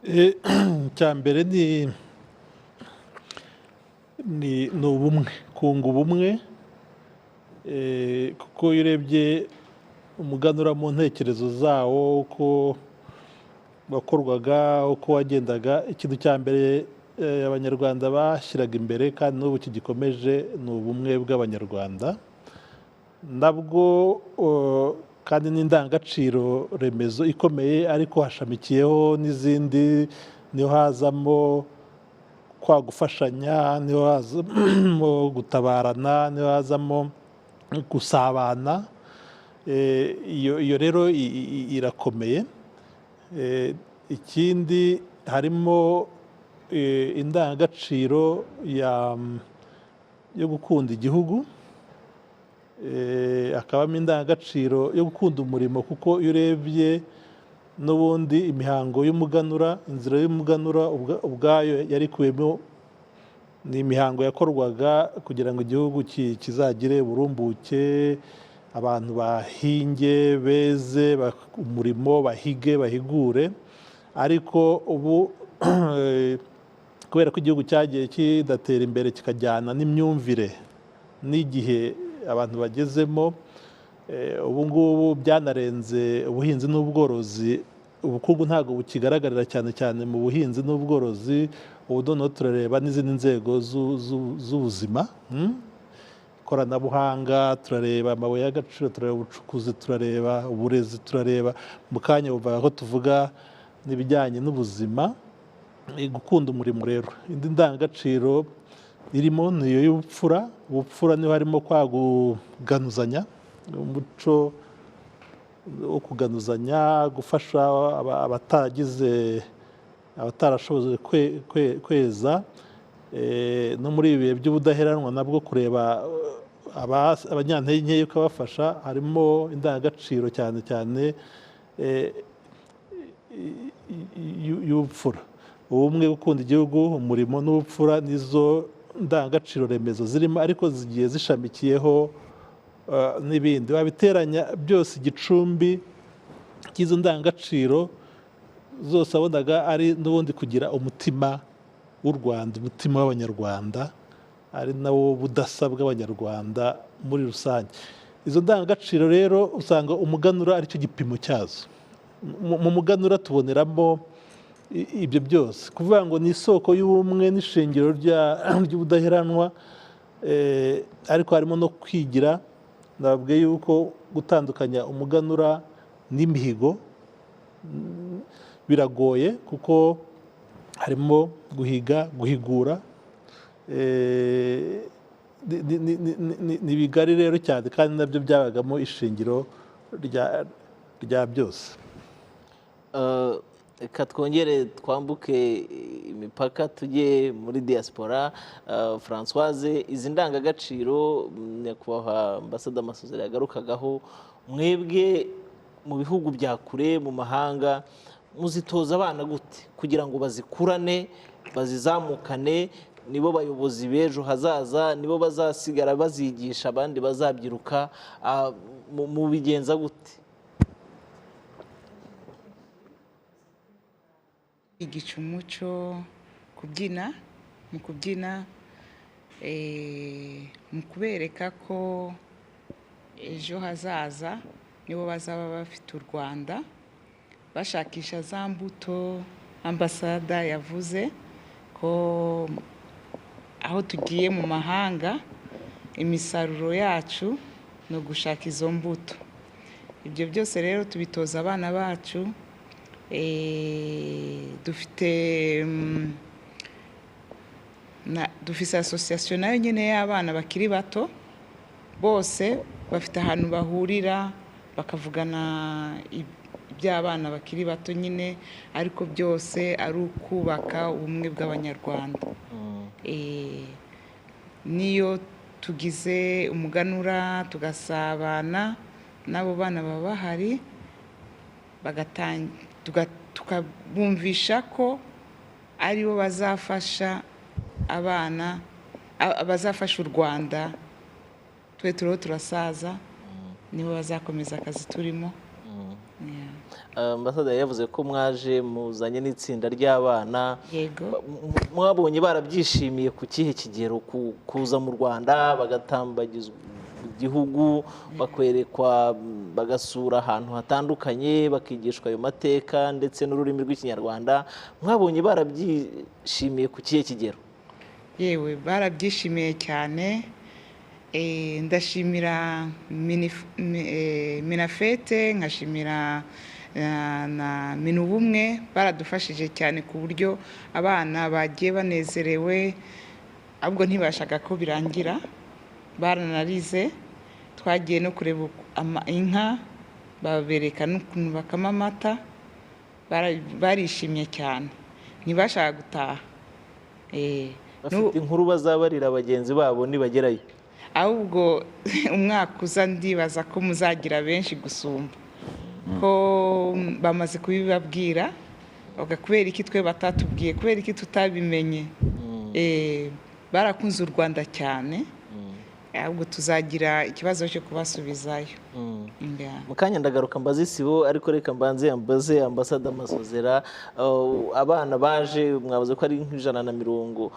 Icya mbere ni ubumwe, kunga ubumwe, kuko iyo urebye umuganura mu ntekerezo zawo uko wakorwaga, uko wagendaga, ikintu cya mbere abanyarwanda bashyiraga imbere kandi n'ubu kigikomeje ni ubumwe bw'abanyarwanda. Nabwo kandi n'indangagaciro remezo ikomeye, ariko hashamikiyeho n'izindi, niho hazamo kwa gufashanya, niho hazamo gutabarana, niho hazamo gusabana. Iyo rero irakomeye. Ikindi harimo indangagaciro yo gukunda igihugu, hakabamo indangagaciro yo gukunda umurimo, kuko iyo urebye n'ubundi imihango y'umuganura, inzira y'umuganura ubwayo yarikuyemo, ni imihango yakorwaga kugira ngo igihugu kizagire uburumbuke, abantu bahinge, beze umurimo, bahige, bahigure. Ariko ubu kubera ko igihugu cyagiye kidatera imbere kikajyana n'imyumvire n'igihe abantu bagezemo, ubu ngubu byanarenze ubuhinzi n'ubworozi. Ubukungu ntabwo bukigaragarira cyane cyane mu buhinzi n'ubworozi. Ubu noneho turareba n'izindi nzego z'ubuzima, ikoranabuhanga, turareba amabuye y'agaciro, turareba ubucukuzi, turareba uburezi, turareba mu kanya buvuga ko tuvuga n'ibijyanye n'ubuzima. Gukunda umurimo rero, indi ndangagaciro irimo niyo y'ubupfura. Ubupfura niho harimo kwaguganuzanya, umuco wo kuganuzanya, gufasha abatarashoboye kweza. No muri ibi bihe by'ubudaheranwa nabwo kureba abanyantege nke ukabafasha, harimo indangagaciro cyane cyane y'ubupfura. Ubumwe, gukunda igihugu, umurimo n'ubupfura nizo ndangagaciro remezo zirimo, ariko zigiye zishamikiyeho n'ibindi. Wabiteranya byose, igicumbi cy'izo ndangagaciro zose wabonaga ari n'ubundi kugira umutima w'u Rwanda, umutima w'abanyarwanda, ari nawo budasa bw'abanyarwanda muri rusange. Izo ndangagaciro rero usanga umuganura aricyo gipimo cyazo. Mu muganura tuboneramo ibyo byose, kuvuga ngo ni isoko y'ubumwe n'ishingiro ry'ubudaheranwa, ariko harimo no kwigira. Nababwiye yuko gutandukanya umuganura n'imihigo biragoye, kuko harimo guhiga, guhigura. Ni bigari rero cyane, kandi nabyo byabagamo ishingiro rya byose. Reka twongere twambuke imipaka tujye muri diaspora. Françoise, izi ndangagaciro nyakubahwa ambasada Masozera yagarukagaho, mwebwe mu bihugu bya kure mu mahanga muzitoza abana gute kugira ngo bazikurane bazizamukane, nibo bayobozi b'ejo hazaza, nibo bazasigara bazigisha abandi bazabyiruka, mu bigenza gute? Igica umuco, kubyina, mu kubyina, mu kubereka ko ejo hazaza nibo bazaba bafite u Rwanda, bashakisha za mbuto ambasada yavuze ko aho tugiye mu mahanga imisaruro yacu no gushaka izo mbuto. Ibyo byose rero tubitoza abana bacu. Dufise association nayo nyene y'abana bakiri bato, bose bafite ahantu bahurira bakavugana iby'abana bakiri bato nyine, ariko byose ari ukubaka ubumwe bw'Abanyarwanda. Niyo tugize umuganura tugasabana n'abo bana baba bahari, tukabumvisha ko aribo bazafasha abana, bazafasha u Rwanda. Twe turiho turasaza, nibo bazakomeza akazi turimo. Ambasada yavuze ko mwaje muzanye n'itsinda ry'abana. Yego. Mwabonye barabyishimiye ku kihe kigero kuza mu Rwanda bagatambagizwa igihugu, bakwerekwa, bagasura ahantu hatandukanye, bakigishwa ayo mateka ndetse n'ururimi rw'Ikinyarwanda? Mwabonye barabyishimiye ku kihe kigero? Yewe barabyishimiye cyane. Ndashimira Minafete, nkashimira na Minubumwe, baradufashije cyane ku buryo abana bagiye banezerewe, ahubwo ntibashaka ko birangira, baranarize. Twagiye no kureba inka, babereka n'ukuntu bakama amata, barishimye cyane, ntibashaka gutaha. Bafite inkuru bazabarira bagenzi babo nibagerayo. Ahubwo umwaka uza ndibaza ko muzagira benshi gusumba, ko bamaze kubibabwira, kubera iki twe batatubwiye, kubera iki tutabimenye. Barakunze u Rwanda cyane, ahubwo tuzagira ikibazo cyo kubasubizayo. Mu kanya ndagaruka mbaze Isibo, ariko reka mbanze ambaze ambasada Masozera. Abana baje mwavuze ko ari nk'ijana na 100,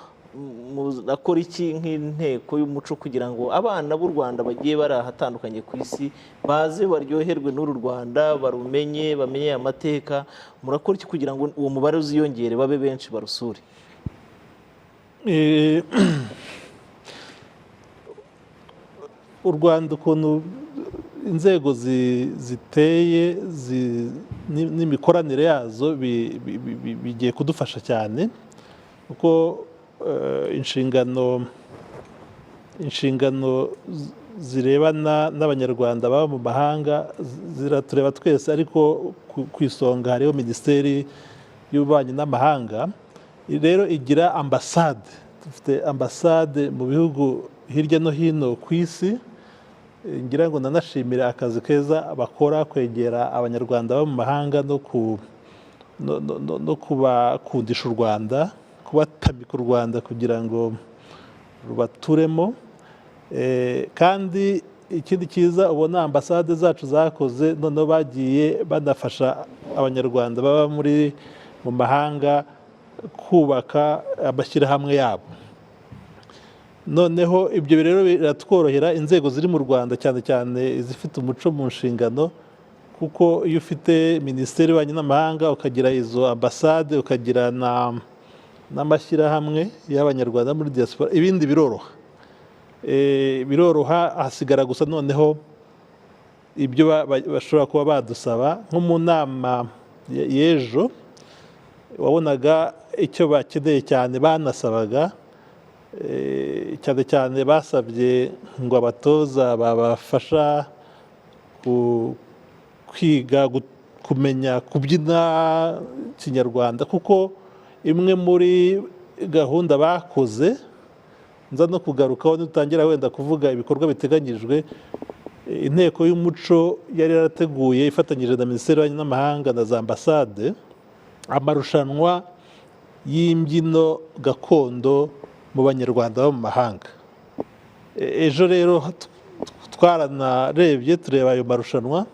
murakora iki nk'inteko y'umuco kugira ngo abana b'u Rwanda bagiye bari ahatandukanye ku isi baze baryoherwe n'uru Rwanda, barumenye, bamenye amateka? Murakora iki kugira ngo uwo mubare uziyongere, babe benshi barusure? U Rwanda ukuntu inzego ziteye n'imikoranire yazo bigiye kudufasha cyane, kuko inshingano zirebana n'Abanyarwanda baba mu mahanga ziratureba twese, ariko ku isonga hariho Minisiteri y'Ububanyi n'Amahanga. Rero igira ambasade, dufite ambasade mu bihugu hirya no hino ku isi. Ngira ngo nanashimira akazi keza bakora kwegera Abanyarwanda baba mu mahanga no kubakundisha u Rwanda, kubatamika u Rwanda kugira ngo rubaturemo. Kandi ikindi cyiza ubona ambasade zacu zakoze, noneho bagiye banafasha Abanyarwanda baba mu mahanga kubaka amashyirahamwe yabo. Noneho ibyo rero biratworohera inzego ziri mu Rwanda, cyane cyane izifite umuco mu nshingano, kuko iyo ufite Minisiteri y'Ububanyi n'Amahanga, ukagira izo ambasade, ukagira n'amashyirahamwe y'Abanyarwanda muri diaspora, ibindi biroroha. Hasigara gusa noneho ibyo bashobora kuba badusaba. Nko mu nama y'ejo wabonaga icyo bakeneye cyane, banasabaga cyane cyane, basabye ngo abatoza babafasha kwiga kumenya kubyina Kinyarwanda, kuko imwe muri gahunda bakoze nza no kugarukaho dutangira wenda kuvuga ibikorwa biteganyijwe. Inteko y'umuco yari yarateguye ifatanyije na Minisiteri y'Ububanyi n'Amahanga na za ambasade amarushanwa y'imbyino gakondo mu banyarwanda bo mu mahanga. Ejo rero twaranarebye tureba ayo marushanwa,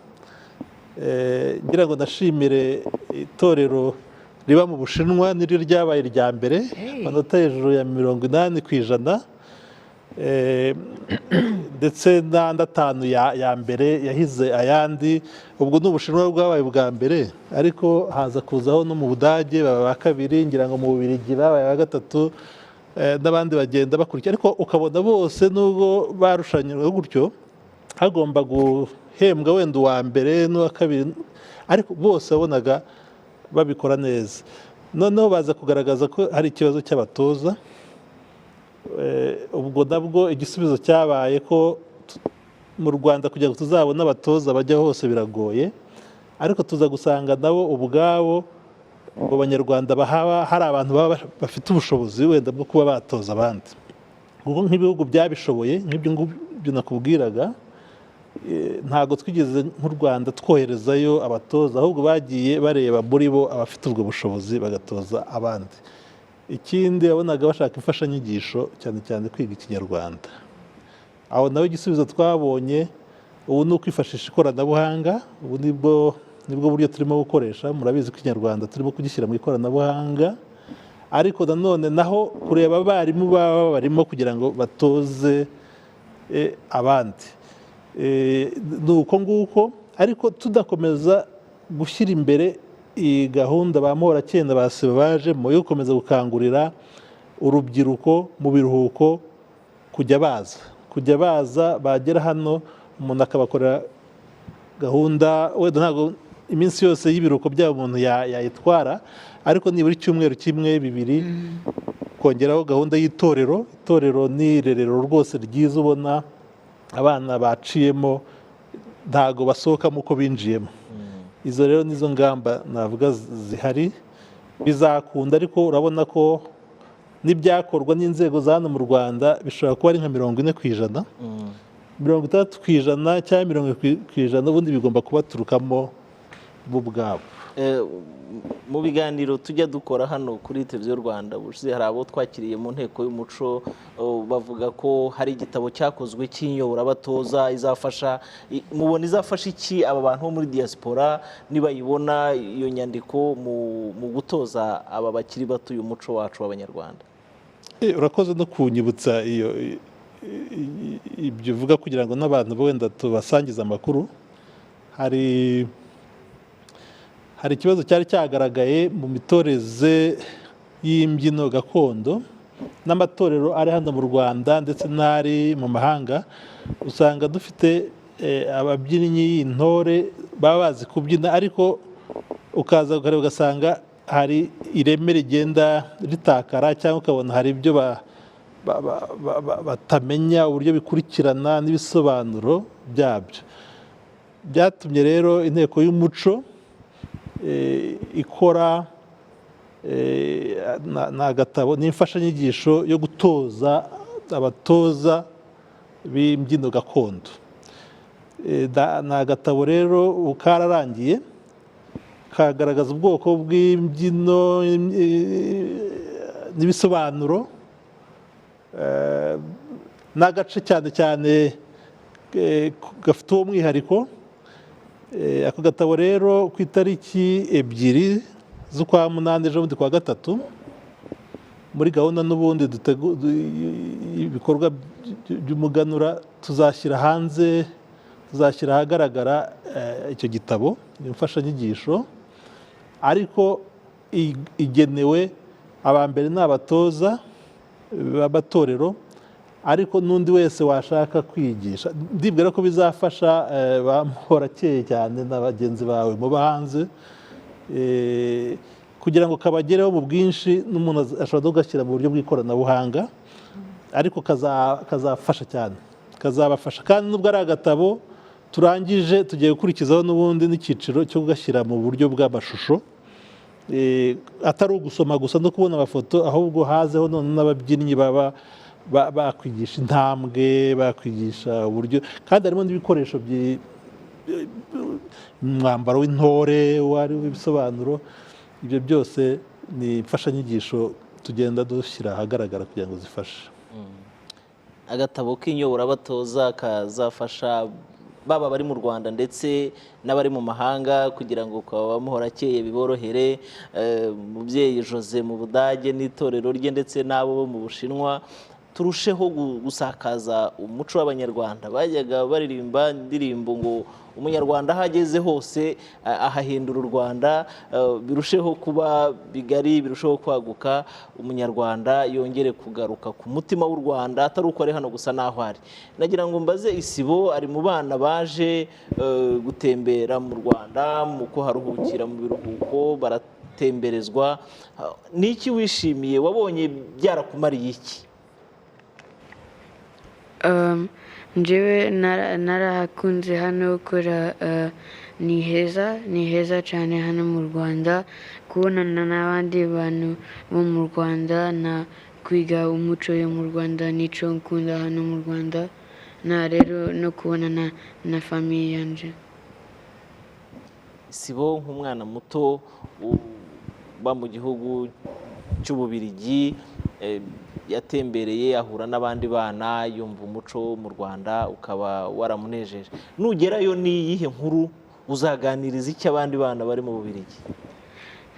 ngira ngo nashimire itorero riba mu Bushinwa niryo ryabaye irya mbere, amanota hejuru ya 80%, ndetse n'andi 5 ya mbere yahize ayandi. Ubwo ni Ubushinwa bwabaye bwa mbere, ariko haza kuzaho no mu Budage baba ba kabiri, ngira ngo mu Bubiligi babaye ba gatatu, n'abandi bagenda bakurikira. Ariko ukabona bose nubwo barushanywe gutyo, hagomba guhembwa wenda uwa mbere n'uwa kabiri, ariko bose wabonaga babikora neza. Noneho baza kugaragaza ko hari ikibazo cy'abatoza. Ubwo nabwo igisubizo cyabaye ko mu Rwanda kugira ngo tuzabone abatoza bajya hose biragoye, ariko tuza gusanga nabo ubwabo mu Banyarwanda hari abantu bafite ubushobozi wenda bwo kuba batoza abandi. Ubwo nk'ibihugu byabishoboye nk'ibyo nakubwiraga, ntabwo twigeze nk'u Rwanda twoherezayo abatoza, ahubwo bagiye bareba muri bo abafite ubwo bushobozi bagatoza abandi. Ikindi wabonaga bashaka imfashanyigisho cyane cyane kwiga Ikinyarwanda. Aho nawe igisubizo twabonye ubu ni ukwifashisha ikoranabuhanga. Ubu nibwo buryo turimo gukoresha. Murabizi ko Ikinyarwanda turimo kugishyira mu ikoranabuhanga, ariko nanone naho kureba abarimu baba barimo kugira ngo batoze abandi. Ni uko nguko, ariko tudakomeza gushyira imbere iyi gahunda ba Muhorakeye ba Sibo bajemo yo gukomeza gukangurira urubyiruko mu biruhuko kujya baza bagera hano, umuntu akabakorera gahunda. Wenda ntabwo iminsi yose y'ibiruhuko byabo umuntu yayitwara, ariko nibura icyumweru kimwe bibiri kongeraho gahunda y'itorero. Itorero ni irerero rwose ryiza, ubona abana baciyemo ntago basohokamo uko binjiyemo. Izo rero nizo ngamba navuga zihari, bizakunda. Ariko urabona ko n'ibyakorwa n'inzego za hano mu Rwanda bishobora kuba ari nka 40%, 60% cyangwa 70%, ubundi bigomba kubaturukamo bo ubwabo. Mu biganiro tujya dukora hano kuri televiziyo Rwanda, ubushize hari abo twakiriye mu nteko y'umuco, bavuga ko hari igitabo cyakozwe cy'inyoborabatoza izafasha. Mubona izafasha iki aba bantu bo muri diaspora nibayibona iyo nyandiko mu gutoza aba bakiri bato uyu muco wacu w'Abanyarwanda? Urakoze no kunyibutsa ibyo uvuga kugira ngo n'abantu wenda tubasangize amakuru. Hari ikibazo cyari cyagaragaye mu mitoreze y'imbyino gakondo n'amatorero ari hano mu Rwanda ndetse n'ari mu mahanga. Usanga dufite ababyinnyi y'intore baba bazi kubyina, ariko ukaza ukareba ugasanga hari ireme rigenda ritakara, cyangwa ukabona hari ibyo batamenya uburyo bikurikirana n'ibisobanuro byabyo. Byatumye rero inteko y'umuco ikora n'agatabo n'imfashanyigisho yo gutoza abatoza b'imbyino gakondo. Ni agatabo rero kararangiye, kagaragaza ubwoko bw'imbyino n'ibisobanuro, n'agace cyane cyane gafite uwo mwihariko. Ako gatabo rero ku itariki 2 z'ukwa munani, ejo bundi kwa 3, muri gahunda n'ubundi ibikorwa by'umuganura, tuzashyira ahagaragara icyo gitabo, imfashanyigisho, ariko igenewe abambere n'abatoza b'amatorero, ariko n'undi wese washaka kwigisha. Ndibwira ko bizafasha ba Muhorakeye cyane na bagenzi bawe mu hanze, kugira ngo kabagereho mu bwinshi. N'umuntu ashobora kugashyira mu buryo bw'ikoranabuhanga, ariko kazafasha cyane, kazabafasha. Kandi nubwo ari agatabo turangije, tugiye gukurikizaho n'ubundi n'icyiciro cyo kugashyira mu buryo bw'amashusho, atari ugusoma gusa no kubona amafoto, ahubwo hazeho none n'ababyinnyi baba bakwigisha intambwe, bakwigisha uburyo, kandi harimo n'ibikoresho umwambaro w'intore wari w'ibisobanuro. Ibyo byose ni imfashanyigisho tugenda dushyira ahagaragara kugira ngo zifashe. Agatabo k'inyoborabatoza kazafasha baba bari mu Rwanda ndetse n'abari mu mahanga kugira ngo kwa Muhorakeye biborohere. Mubyeyi Jose mu Budage n'itorero rye ndetse n'abo mu Bushinwa turusheho gusakaza umuco w'Abanyarwanda. Bajyaga baririmba indirimbo ngo umunyarwanda aho ageze hose ahahindura u Rwanda, birusheho kuba bigari, birusheho kwaguka, umunyarwanda yongere kugaruka ku mutima w'u Rwanda, atari uko ari hano gusa n'aho ari. Nagira ngo mbaze Isibo, ari mu bana baje gutembera mu Rwanda, mu kuharuhukira mu biruhuko, baratemberezwa. Niki wishimiye, wabonye byarakumariye iki? Njyewe narahakunze hano kora, ni heza cyane hano mu Rwanda, kubonana n'abandi bantu bo mu Rwanda na kwiga umuco yo mu Rwanda nico nkunda hano mu Rwanda, na rero no kubonana na famiye yanje. Isibo nk'umwana muto uba mu gihugu cy'Ububiligi, yatembereye ahura n'abandi bana, yumva umuco mu Rwanda, ukaba waramunejeje. Nugerayo niyihe nkuru uzaganiriza iki abandi bana bari mu Bubiligi?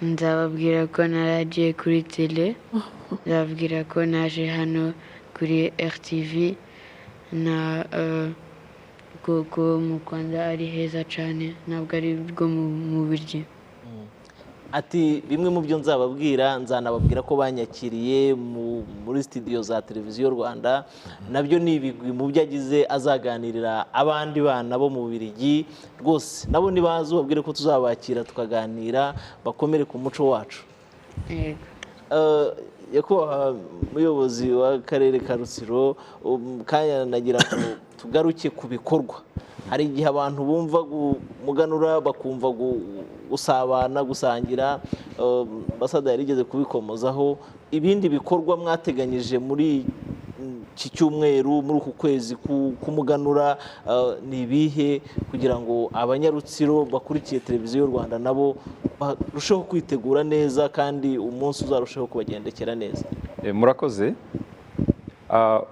Nzababwira ko naragiye kuri tele, nzababwira ko naje hano kuri RTV, na ko mu Rwanda ari heza cyane, ntabwo ari bwo mu Bubiligi. Ati bimwe mu byo nzababwira, nzanababwira ko banyakiriye muri studio za televiziyo Rwanda, nabyo ni ibigwi mu byo agize azaganirira abandi bana bo mu Bubiligi. Rwose nabo nibaza ubabwire ko tuzabakira tukaganira, bakomere ku muco wacu. Nyakubahwa muyobozi w'akarere ka Rutsiro, kanya nagira ngo tugaruke ku bikorwa. Hari igihe abantu bumva Muganura bakumva gusabana, gusangira, Ambasada yarigeze kubikomozaho. Ibindi bikorwa mwateganyije muri iki cyumweru, muri uku kwezi k'Umuganura, ni ibihe, kugira ngo Abanyarutsiro bakurikiye televiziyo Rwanda nabo barusheho kwitegura neza kandi umunsi uzarusheho kubagendekera neza? Murakoze.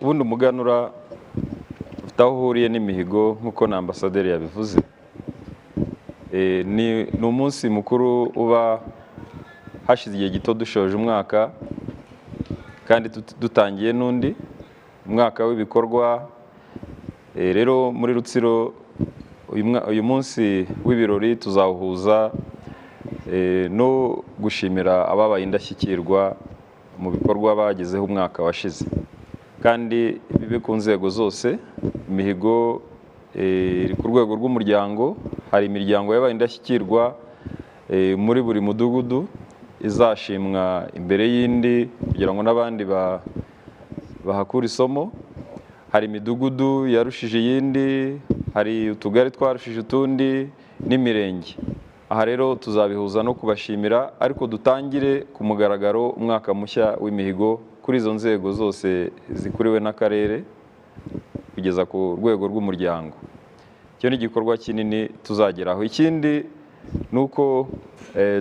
Ubundi Umuganura aho uhuriye n'imihigo nk'uko na Ambasaderi yabivuze, ni umunsi mukuru uba hashize igihe gito dushoje umwaka kandi dutangiye n'undi umwaka w'ibikorwa. Rero muri Rutsiro uyu munsi w'ibirori tuzawuhuza no gushimira ababaye indashyikirwa mu bikorwa bagezeho umwaka washize, kandi bibe ku nzego zose. Imihigo iri ku rwego rw'umuryango, hari imiryango yabaye indashyikirwa muri buri mudugudu izashimwa imbere y'indi kugira ngo n'abandi bahakura isomo. Hari imidugudu yarushije iyindi, hari utugari twarushije utundi n'imirenge. Aha rero tuzabihuza no kubashimira, ariko dutangire ku mugaragaro umwaka mushya w'imihigo kuri izo nzego zose zikuriwe n'akarere kugeza ku rwego rw'umuryango. Icyo ni igikorwa kinini tuzageraho. Ikindi ni uko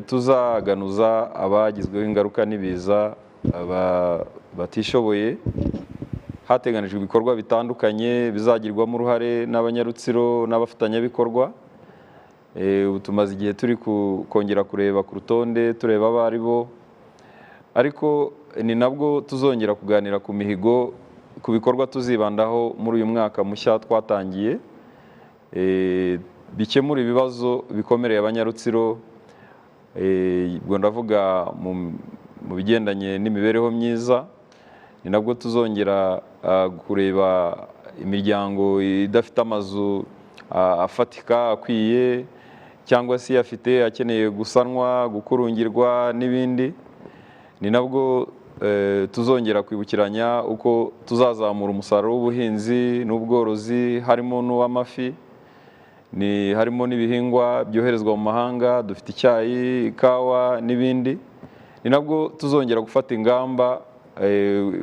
tuzaganuza abagizweho ingaruka n'ibiza batishoboye. Hateganijwe ibikorwa bitandukanye bizagirwamo uruhare n'Abanyarutsiro n'abafatanyabikorwa. Ubu tumaze igihe turi kongera kureba ku rutonde, tureba abo ari bo, ariko ni nabwo tuzongera kuganira ku mihigo, ku bikorwa tuzibandaho muri uyu mwaka mushya twatangiye, bikemura ibibazo bikomereye Abanyarutsiro. Ubwo ndavuga mu bigendanye n'imibereho myiza. Ni nabwo tuzongera kureba imiryango idafite amazu afatika akwiye, cyangwa se afite akeneye gusanwa, gukurungirwa n'ibindi. Ni nabwo tuzongera kwibukiranya uko tuzazamura umusaruro w'ubuhinzi n'ubworozi, harimo n'uw'amafi. harimo n'ibihingwa byoherezwa mu mahanga, dufite icyayi, ikawa n'ibindi. Ni nabwo tuzongera gufata ingamba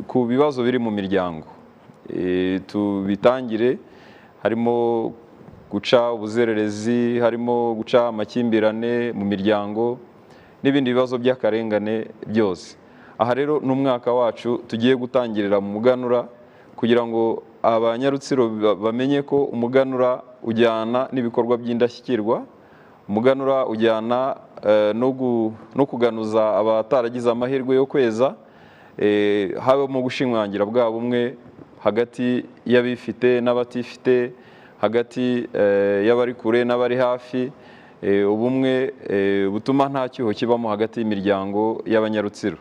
ku bibazo biri mu miryango, tubitangire, harimo guca ubuzererezi, harimo guca amakimbirane mu miryango n'ibindi bibazo by'akarengane byose. Aha rero n'umwaka wacu tugiye gutangirira mu muganura kugira ngo abanyarutsiro bamenye ko umuganura ujyana n'ibikorwa by'indashyikirwa, umuganura ujyana no kuganuza abataragize amahirwe yo kweza, habamo gushimangira bwa bumwe hagati y'abifite n'abatifite, hagati y'abari kure n'abari hafi, ubumwe butuma nta cyuho kibamo hagati y'imiryango y'abanyarutsiro.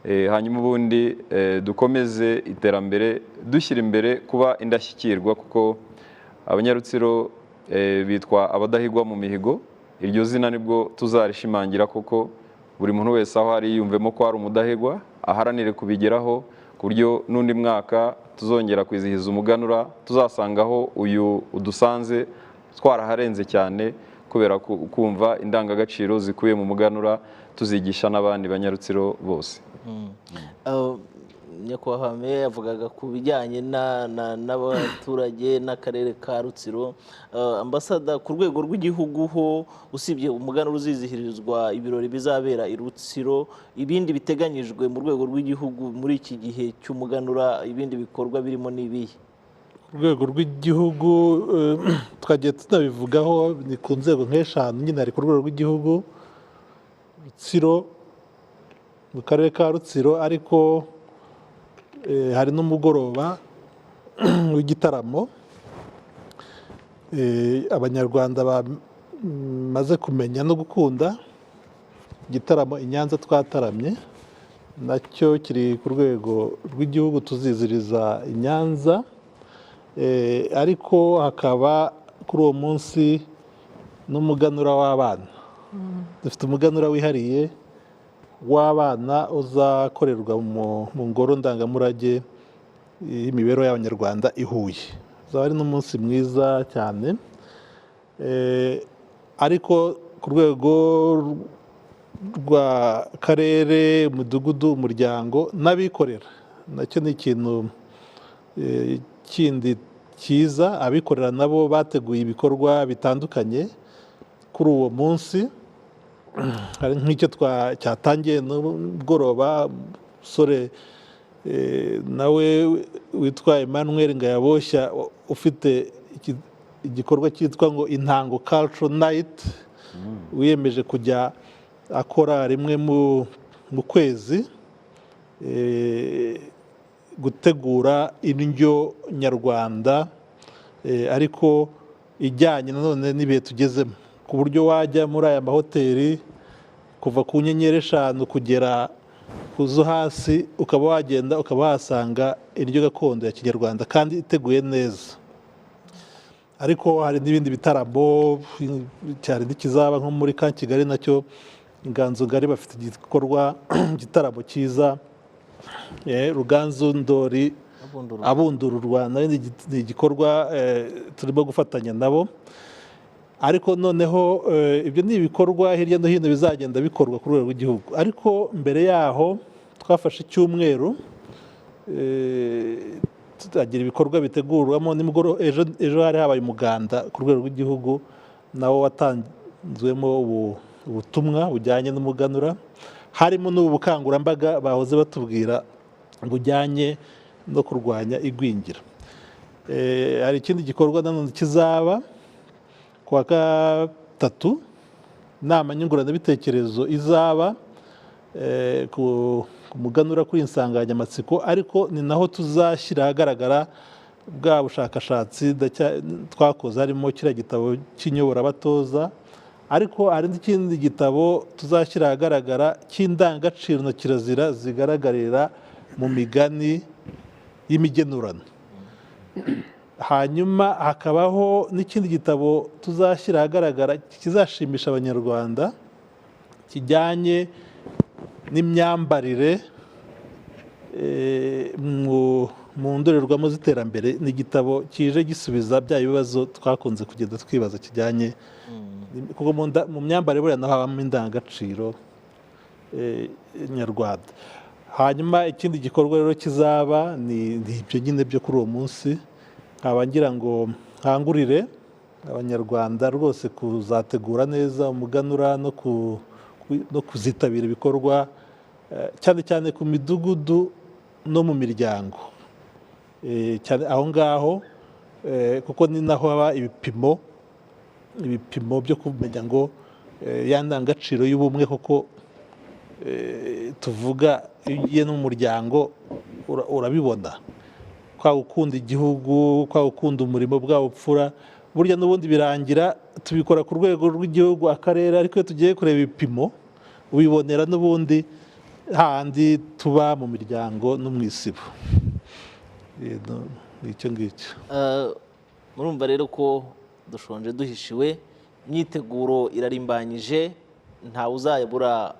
Hanyuma ubundi dukomeze iterambere dushyira imbere kuba indashyikirwa, kuko abanyarutsiro bitwa abadahigwa mu mihigo. Iryo zina nibwo tuzarishimangira, kuko buri muntu wese aho ari yumvemo ko ari umudahigwa, aharanire kubigeraho, ku buryo n'undi mwaka tuzongera kwizihiza umuganura tuzasangaho uyu udusanze twaraharenze cyane, kubera kumva indangagaciro zikubiye mu muganura tuzigisha n'abandi banyarutsiro bose. Nyakubahwa Meya yavugaga ku bijyanye n'abaturage n'akarere ka Rutsiro. Ambasada, ku rwego rw'igihugu ho, usibye umuganura uzizihirizwa, ibirori bizabera i Rutsiro, ibindi biteganyijwe mu rwego rw'igihugu muri iki gihe cy'umuganura, ibindi bikorwa birimo n'ibihe? Ku rwego rw'igihugu twagiye tunabivugaho, ni ku nzego nk'eshanu nyine. Hari ku rwego rw'igihugu, Rutsiro, mu karere ka Rutsiro, ariko hari n'umugoroba w'igitaramo abanyarwanda bamaze kumenya no gukunda, igitaramo i Nyanza twataramye, nacyo kiri ku rwego rw'igihugu, tuziziriza i Nyanza. Ariko hakaba kuri uwo munsi n'umuganura w'abana. Dufite umuganura wihariye w'abana uzakorerwa mu ngoro ndangamurage y'imibereho y'abanyarwanda i Huye. Uzaba ari n'umunsi mwiza cyane. Ariko ku rwego rw'akarere, umudugudu, umuryango n'abikorera, nacyo ni ikintu kindi cyiza. Abikorera nabo bateguye ibikorwa bitandukanye kuri uwo munsi. Hari nk'icyo cyatangiye n'umugoroba, umusore nawe witwa Emmanuel Ngayaboshya, ufite igikorwa cyitwa ngo Intango Cultural Night, wiyemeje kujya akora rimwe mu kwezi gutegura indyo nyarwanda, ariko ijyanye nanone n'ibihe tugezemo, ku buryo wajya muri aya mahoteli kuva ku nyenyeri 5 kugera ku zo hasi, ukaba wagenda ukaba wasanga indyo gakondo ya kinyarwanda kandi iteguye neza. Ariko hari n'ibindi bitaramo, cyari n'ikizaba nko muri ka Kigali, nacyo Inganzo Ngari bafite igikorwa igitaramo cyiza, Ruganzu Ndori abundura u Rwanda, ni igikorwa turimo gufatanya nabo. Ariko noneho ibyo ni ibikorwa hirya no hino bizagenda bikorwa ku rwego rw'igihugu. Ariko mbere yaho twafashe icyumweru tutagira ibikorwa bitegurwamo. Ejo hari habaye umuganda ku rwego rw'igihugu, nawo watanzwemo ubutumwa bujyanye n'umuganura, harimo n'ubu bukangurambaga bahoze batubwira bujyanye no kurwanya igwingira. Hari ikindi gikorwa nanone kizaba ku wa gatatu, inama nyunguranabitekerezo izaba ku muganura kuri insanganyamatsiko, ariko ni naho tuzashyira ahagaragara bwa bushakashatsi twakoze, harimo kiriya gitabo cy'inyoborabatoza. Ariko hari n'ikindi gitabo tuzashyira ahagaragara cy'indangagaciro na kirazira zigaragarira mu migani y'imigenurano. Hanyuma hakabaho n'ikindi gitabo tuzashyira ahagaragara kizashimisha abanyarwanda, kijyanye n'imyambarire mu ndorerwamo z'iterambere ni igitabo kije gisubiza bya bibazo twakunze kugenda twibaza kijyanye kuko mu myambarire buriya naho habamo indangagaciro nyarwanda. Hanyuma ikindi gikorwa rero kizaba ni ibyo nyine byo kuri uwo munsi, nkaba ngira ngo nkangurire abanyarwanda rwose kuzategura neza umuganura no kuzitabira ibikorwa cyane cyane ku midugudu no mu miryango cyane aho ngaho, kuko ni naho haba ibipimo byo kumenya ngo ya ndangagaciro y'ubumwe koko tuvuga iyo ugiye n'umuryango urabibona, kwa gukunda igihugu, kwa gukunda umurimo bwawupfura, burya n'ubundi birangira tubikora ku rwego rw'igihugu, akarere, ariko iyo tugiye kureba ibipimo ubibonera n'ubundi handi tuba mu miryango no mu isibo. Nicyo ngicyo. Murumva rero ko dushonje duhishiwe, imyiteguro irarimbanyije, ntawe uzayabura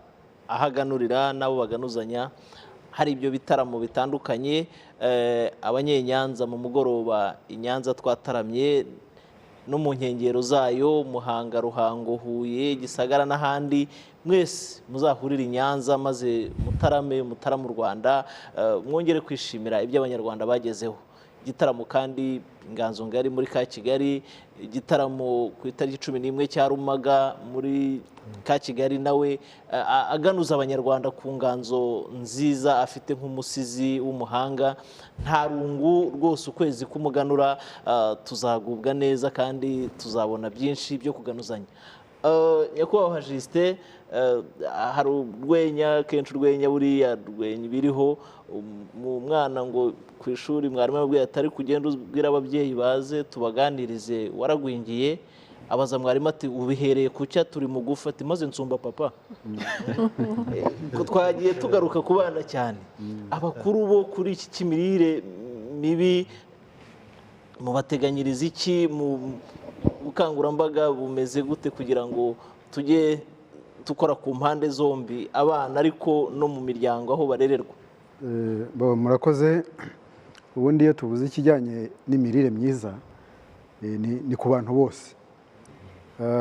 ahaganurira n'abo baganuzanya. Hari ibyo bitaramo bitandukanye, abanyenyanza mu mugoroba i Nyanza twataramye no mu nkengero zayo, Muhanga, Ruhango, Huye, Gisagara n'ahandi, mwese muzahurira i Nyanza maze mutarame u Rwanda, mwongere kwishimira ibyo abanyarwanda bagezeho. Igitaramo kandi inganzo ngari muri ka Kigali, igitaramo ku itariki 11 cya Rumaga muri ka Kigali, nawe aganuza abanyarwanda ku nganzo nziza afite nk'umusizi w'umuhanga. Nta rungu rwose, ukwezi k'umuganura tuzagubwa neza kandi tuzabona byinshi byo kuganuzanya. Nyakubahwa Justin, hari urwenya, kenshi urwenya buriya rwenya biriho mu mwana ngo ku ishuri mwarimu yabwiye atari kugenda ubwira ababyeyi baze tubaganirize waragwingiye, abaza mwarimu ati ubihereye kucya turi mu gufata maze nsumba papa. Twagiye tugaruka ku bana cyane, abakuru bo kuri iki cy'imirire mibi mubateganyiriza iki, mu bukangurambaga bumeze gute kugira ngo tujye dukora ku mpande zombi, abana ariko no mu miryango aho barererwa? Murakoze. Ubundi iyo tuvuze ikijyanye n'imirire myiza ni ku bantu bose,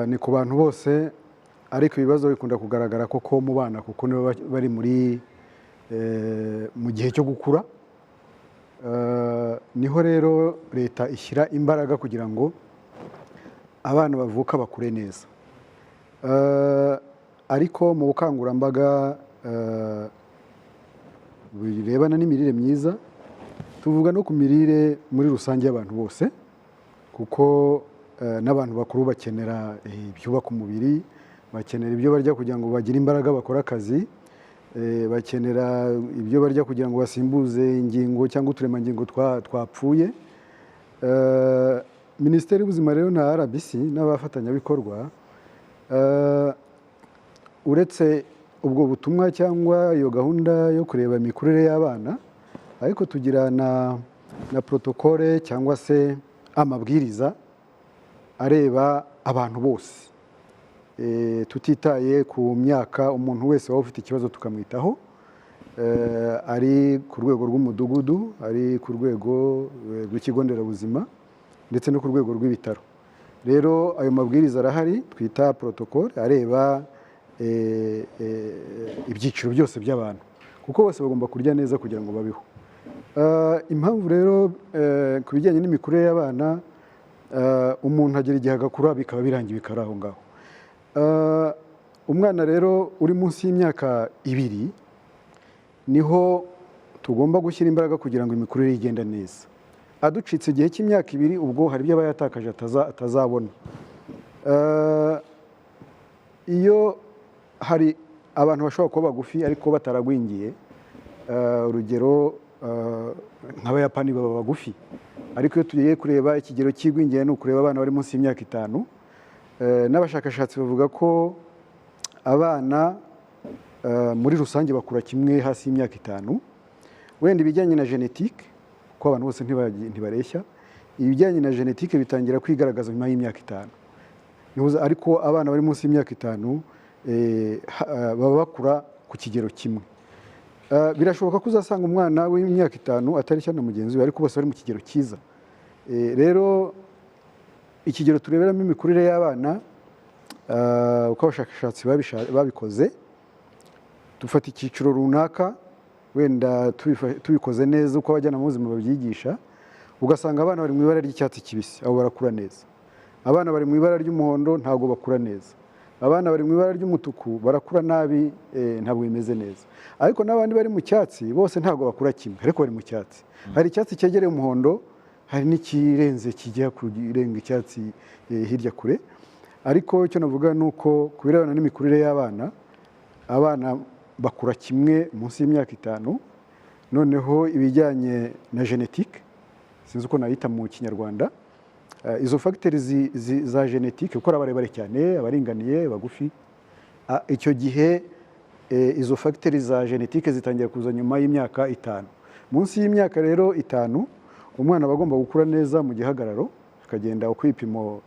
ni ku bantu bose, ariko ibibazo bikunda kugaragara koko mu bana kuko nibo bari mu gihe cyo gukura. Niho rero leta ishyira imbaraga kugira ngo abana bavuka bakure neza, ariko mu bukangurambaga birebana n'imirire myiza tuvuga no ku mirire muri rusange y'abantu bose, kuko n'abantu bakuru bakenera ibyubaka umubiri, bakenera ibyo barya kugira ngo bagire imbaraga bakore akazi, bakenera ibyo barya kugira ngo basimbuze ingingo cyangwa uturemangingo twapfuye. Minisiteri y'Ubuzima rero na RBC n'abafatanyabikorwa, uretse ubwo butumwa cyangwa iyo gahunda yo kureba imikurire y'abana, ariko tugira na protokole cyangwa se amabwiriza areba abantu bose, tutitaye ku myaka. Umuntu wese waba ufite ikibazo tukamwitaho, ari ku rwego rw'umudugudu, ari ku rwego rw'ikigo nderabuzima ndetse no ku rwego rw'ibitaro. Rero ayo mabwiriza arahari twita protokole areba ibyiciro byose by'abantu, kuko bose bagomba kurya neza kugira ngo babeho. Impamvu rero ku bijyanye n'imikurire y'abana, umuntu agera igihe agakura bikaba birangiye bikari aho ngaho. Umwana rero uri munsi y'imyaka 2 niho tugomba gushyira imbaraga kugira ngo imikurire igende neza. Aducitse igihe cy'imyaka 2 ubwo hari ibyo aba yatakaje atazabona. Iyo hari abantu bashobora kuba bagufi ariko bataragwingiye, urugero nk'Abayapani baba bagufi, ariko iyo tugiye kureba ikigero cy'igwingiye ni ukureba abana bari munsi y'imyaka 5. N'abashakashatsi bavuga ko abana muri rusange bakura kimwe hasi y'imyaka 5. Wenda ibijyanye na genetike, ko abantu bose ntibareshya, ibijyanye na genetike bitangira kwigaragaza nyuma y'imyaka 5. Ariko abana bari munsi y'imyaka 5 baba bakura ku kigero kimwe. birashoboka ko uzasanga umwana w'imyaka 5 atareshya na mugenzi we ariko bose bari mu kigero cyiza. Rero ikigero tureberamo imikurire y'abana uko abashakashatsi babikoze, dufata icyiciro runaka wenda tubikoze neza uko abajyana mu buzima babyigisha, ugasanga abana bari mu ibara ry'icyatsi kibisi, abo barakura neza. Abana bari mu ibara ry'umuhondo ntabwo bakura neza. Abana bari mu ibara ry'umutuku barakura nabi, ntabwo bimeze neza. Ariko n'abandi bari mu cyatsi bose ntabwo bakura kimwe, ariko bari mu cyatsi. Hari icyatsi cyegereye umuhondo, hari n'ikirenze kijya kurenga icyatsi hirya kure. Ariko icyo navuga ni uko ku birebana n'imikurire y'abana, abana bakura kimwe munsi y'imyaka 5. Noneho ibijyanye na genetike, sinzi uko nayita mu kinyarwanda, izo fagiteri za genetike kuko ari barebare cyane, abaringaniye, bagufi, icyo gihe izo fagiteri za genetike zitangira kuza nyuma y'imyaka 5. Munsi y'imyaka rero 5 umwana aba agomba gukura neza mu gihagararo, akagenda uko ibipimo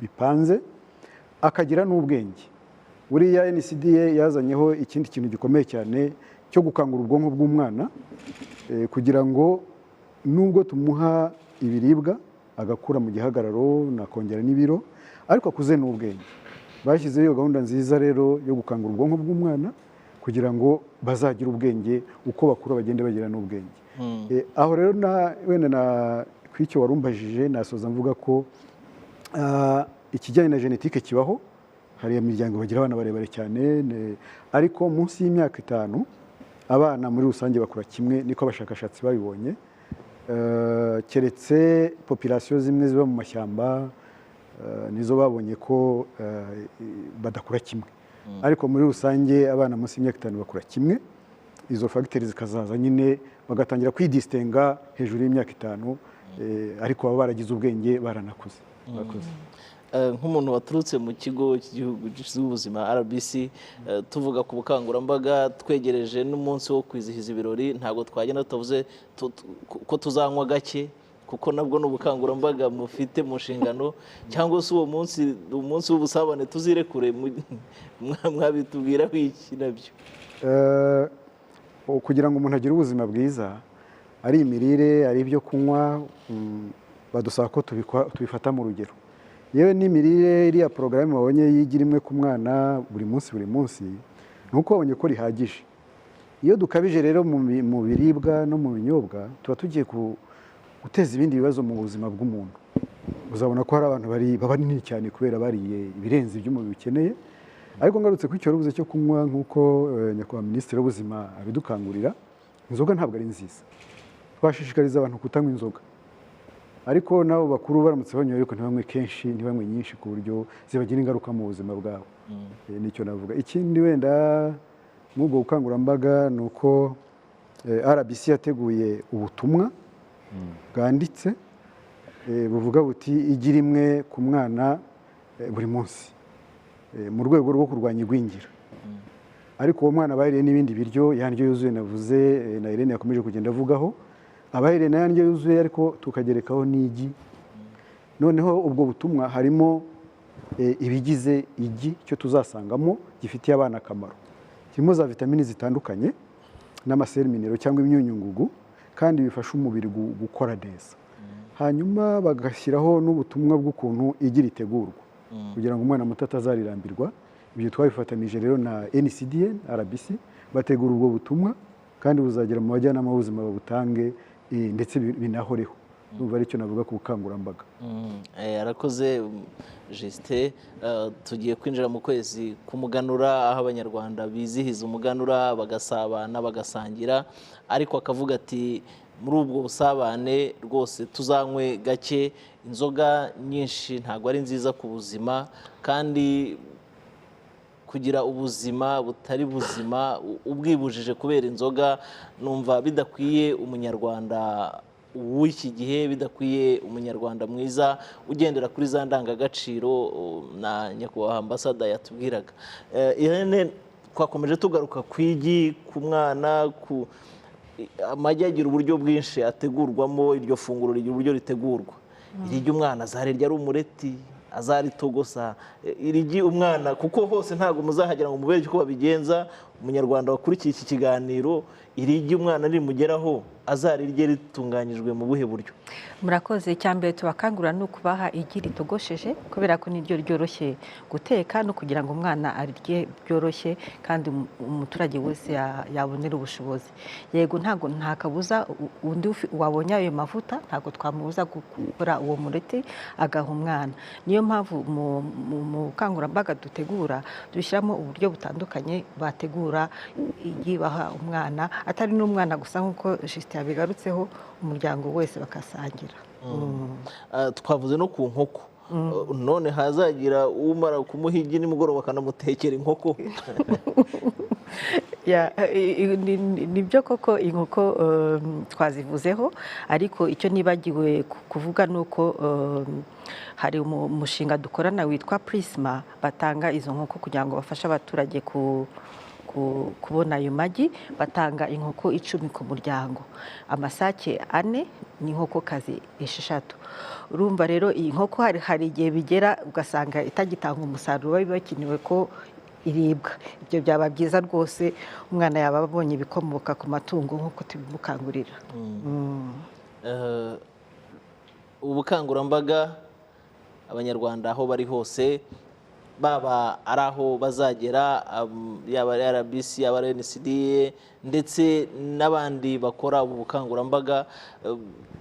bipanze, akagira n'ubwenge. Buriya NCDA yazanyeho ikindi kintu gikomeye cyane cyo gukangura ubwonko bw'umwana, kugira ngo nubwo tumuha ibiribwa agakura mu gihagararo nakongera n'ibiro, ariko akuze n'ubwenge. Bashyizeho iyo gahunda nziza rero yo gukangura ubwonko bw'umwana kugira ngo bazagire ubwenge, uko bakura bagende bagira n'ubwenge. Aho rero wenda kw'icyo warumbajije nasoza mvuga ko ikijyanye na genetike kibaho. Hari imiryango bagira abana barebare cyane, ariko munsi y'imyaka 5 abana muri rusange bakura kimwe, niko abashakashatsi babibonye. Keretse population zimwe ziba mu mashyamba nizo babonye ko badakura kimwe, ariko muri rusange abana munsi y'imyaka 5 bakura kimwe. Izo fagiteri zikazaza nyine bagatangira kwidistinga hejuru y'imyaka 5, ariko baba baragize ubwenge, baranakuze. Nk'umuntu waturutse mu kigo cy'igihugu gishinzwe ubuzima RBC, tuvuga ku bukangurambaga, twegereje n'umunsi wo kwizihiza ibirori, ntabwo twagenda tutavuze ko tuzanywa gake, kuko nabwo n'ubukangurambaga mufite mu nshingano, cyangwa se uwo umunsi w'ubusabane tuzirekure, mwabitubwiraho iki nabyo? Kugira ngo umuntu agire ubuzima bwiza, ari imirire, ari ibyo kunywa, badusaba ko tubifata mu rugero. Yewe n'imirire, iriya porogaramu babonye yigira imwe ku mwana buri munsi, nuko babonye ko rihagije. Iyo dukabije rero mu biribwa no mu binyobwa, tuba tugiye guteza ibindi bibazo mu buzima bw'umuntu. Uzabona ko hari abantu baba nini cyane kubera bariye ibirenze ibyo umubiri ukeneye. Ariko ngarutse ku cyorezo cyo kunywa, nk'uko nyakubahwa Minisitiri w'Ubuzima abidukangurira, inzoga ntabwo ari nziza. Twashishikariza abantu kutanywa inzoga, ariko nabo bakuru baramutse banyoye, ariko ntibanywe kenshi, ntibanywe nyinshi ku buryo zibagira ingaruka mu buzima bwabo. Nicyo navuga. Ikindi wenda n'ubwo bukangurambaga ni uko RBC yateguye ubutumwa bwanditse buvuga buti igira imwe ku mwana buri munsi, mu rwego rwo kurwanya igwingira. Ariko uwo mwana bayiriye n'ibindi biryo, ya ndyo yuzuye navuze, na Irene yakomeje kugenda avugaho, abayiriye na ya ndyo yuzuye, ariko tukagerekaho n'igi. Noneho ubwo butumwa harimo ibigize igi, cyo tuzasangamo gifitiye abana akamaro. Kirimo za vitamini zitandukanye n'amaseri minero cyangwa imyunyungugu, kandi bifasha umubiri gukora neza. Hanyuma bagashyiraho n'ubutumwa bw'ukuntu igi ritegurwa, kugira ngo umwana muto atazarirambirwa. Ibyo twabifatanije rero na NCDA RBC, bategura ubwo butumwa, kandi buzagera mu bajyanama b'ubuzima babutange, ndetse binahoreho. Numva aricyo navuga ku bukangurambaga. Arakoze Justin. Tugiye kwinjira mu kwezi k'umuganura, aho abanyarwanda bizihiza umuganura, bagasabana, bagasangira, ariko akavuga ati muri ubwo busabane rwose tuzanywe gake, inzoga nyinshi ntabwo ari nziza ku buzima, kandi kugira ubuzima butari buzima ubwibujije kubera inzoga, numva bidakwiye umunyarwanda w'iki gihe, bidakwiye umunyarwanda mwiza ugendera kuri za ndangagaciro na nyakubahwa ambasada yatubwiraga. Irene, twakomeje tugaruka ku igi, ku mwana, amagi agira uburyo bwinshi ategurwamo, iryo funguro rigira uburyo ritegurwa. Irigi umwana azarirya ari umureti, azaritogosa, irigi umwana, kuko hose ntabwo muzahagera ngo mubereke uko babigenza. umunyarwanda wakurikiye iki kiganiro irigi umwana rimugeraho azarirye ritunganyijwe mu buhe buryo? murakoze. Icyambere tubakangurira ni ukubaha igi ritogosheje kubera ko niryo ryoroshye guteka no kugira ngo umwana arirye byoroshye kandi umuturage wese yabonera ubushobozi. Yego nta kabuza undi wabonye ayo mavuta ntabwo twamubuza gukora uwo mureti agaha umwana. Niyo mpamvu mu bukangurambaga dutegura dushyiramo uburyo butandukanye bategura igi baha umwana, atari n'umwana gusa nk'uko Justin yabigarutseho, umuryango wese bakasangira. Twavuze no ku nkoko, none hazagira umara kumuha igi nimugoroba akanamutekera inkoko? Nibyo koko inkoko twazivuzeho, ariko icyo nibagiwe kuvuga ni uko hari umushinga dukorana witwa Prisma, batanga izo nkoko kugira ngo bafashe abaturage kubona ayo magi. Batanga inkoko 10 ku muryango, amasake 4 n'inkokokazi 6. Urumva rero iyi nkoko hari igihe bigera ugasanga itagitanga umusaruro biba bikenewe ko iribwa. Ibyo byaba byiza rwose umwana yaba abonye ibikomoka ku matungo nk'uko tubimukangurira. Ubukangurambaga abanyarwanda aho bari hose, baba ari aho bazagera, yaba ari RBC, yaba ari NCDA ndetse n'abandi bakora ubu bukangurambaga,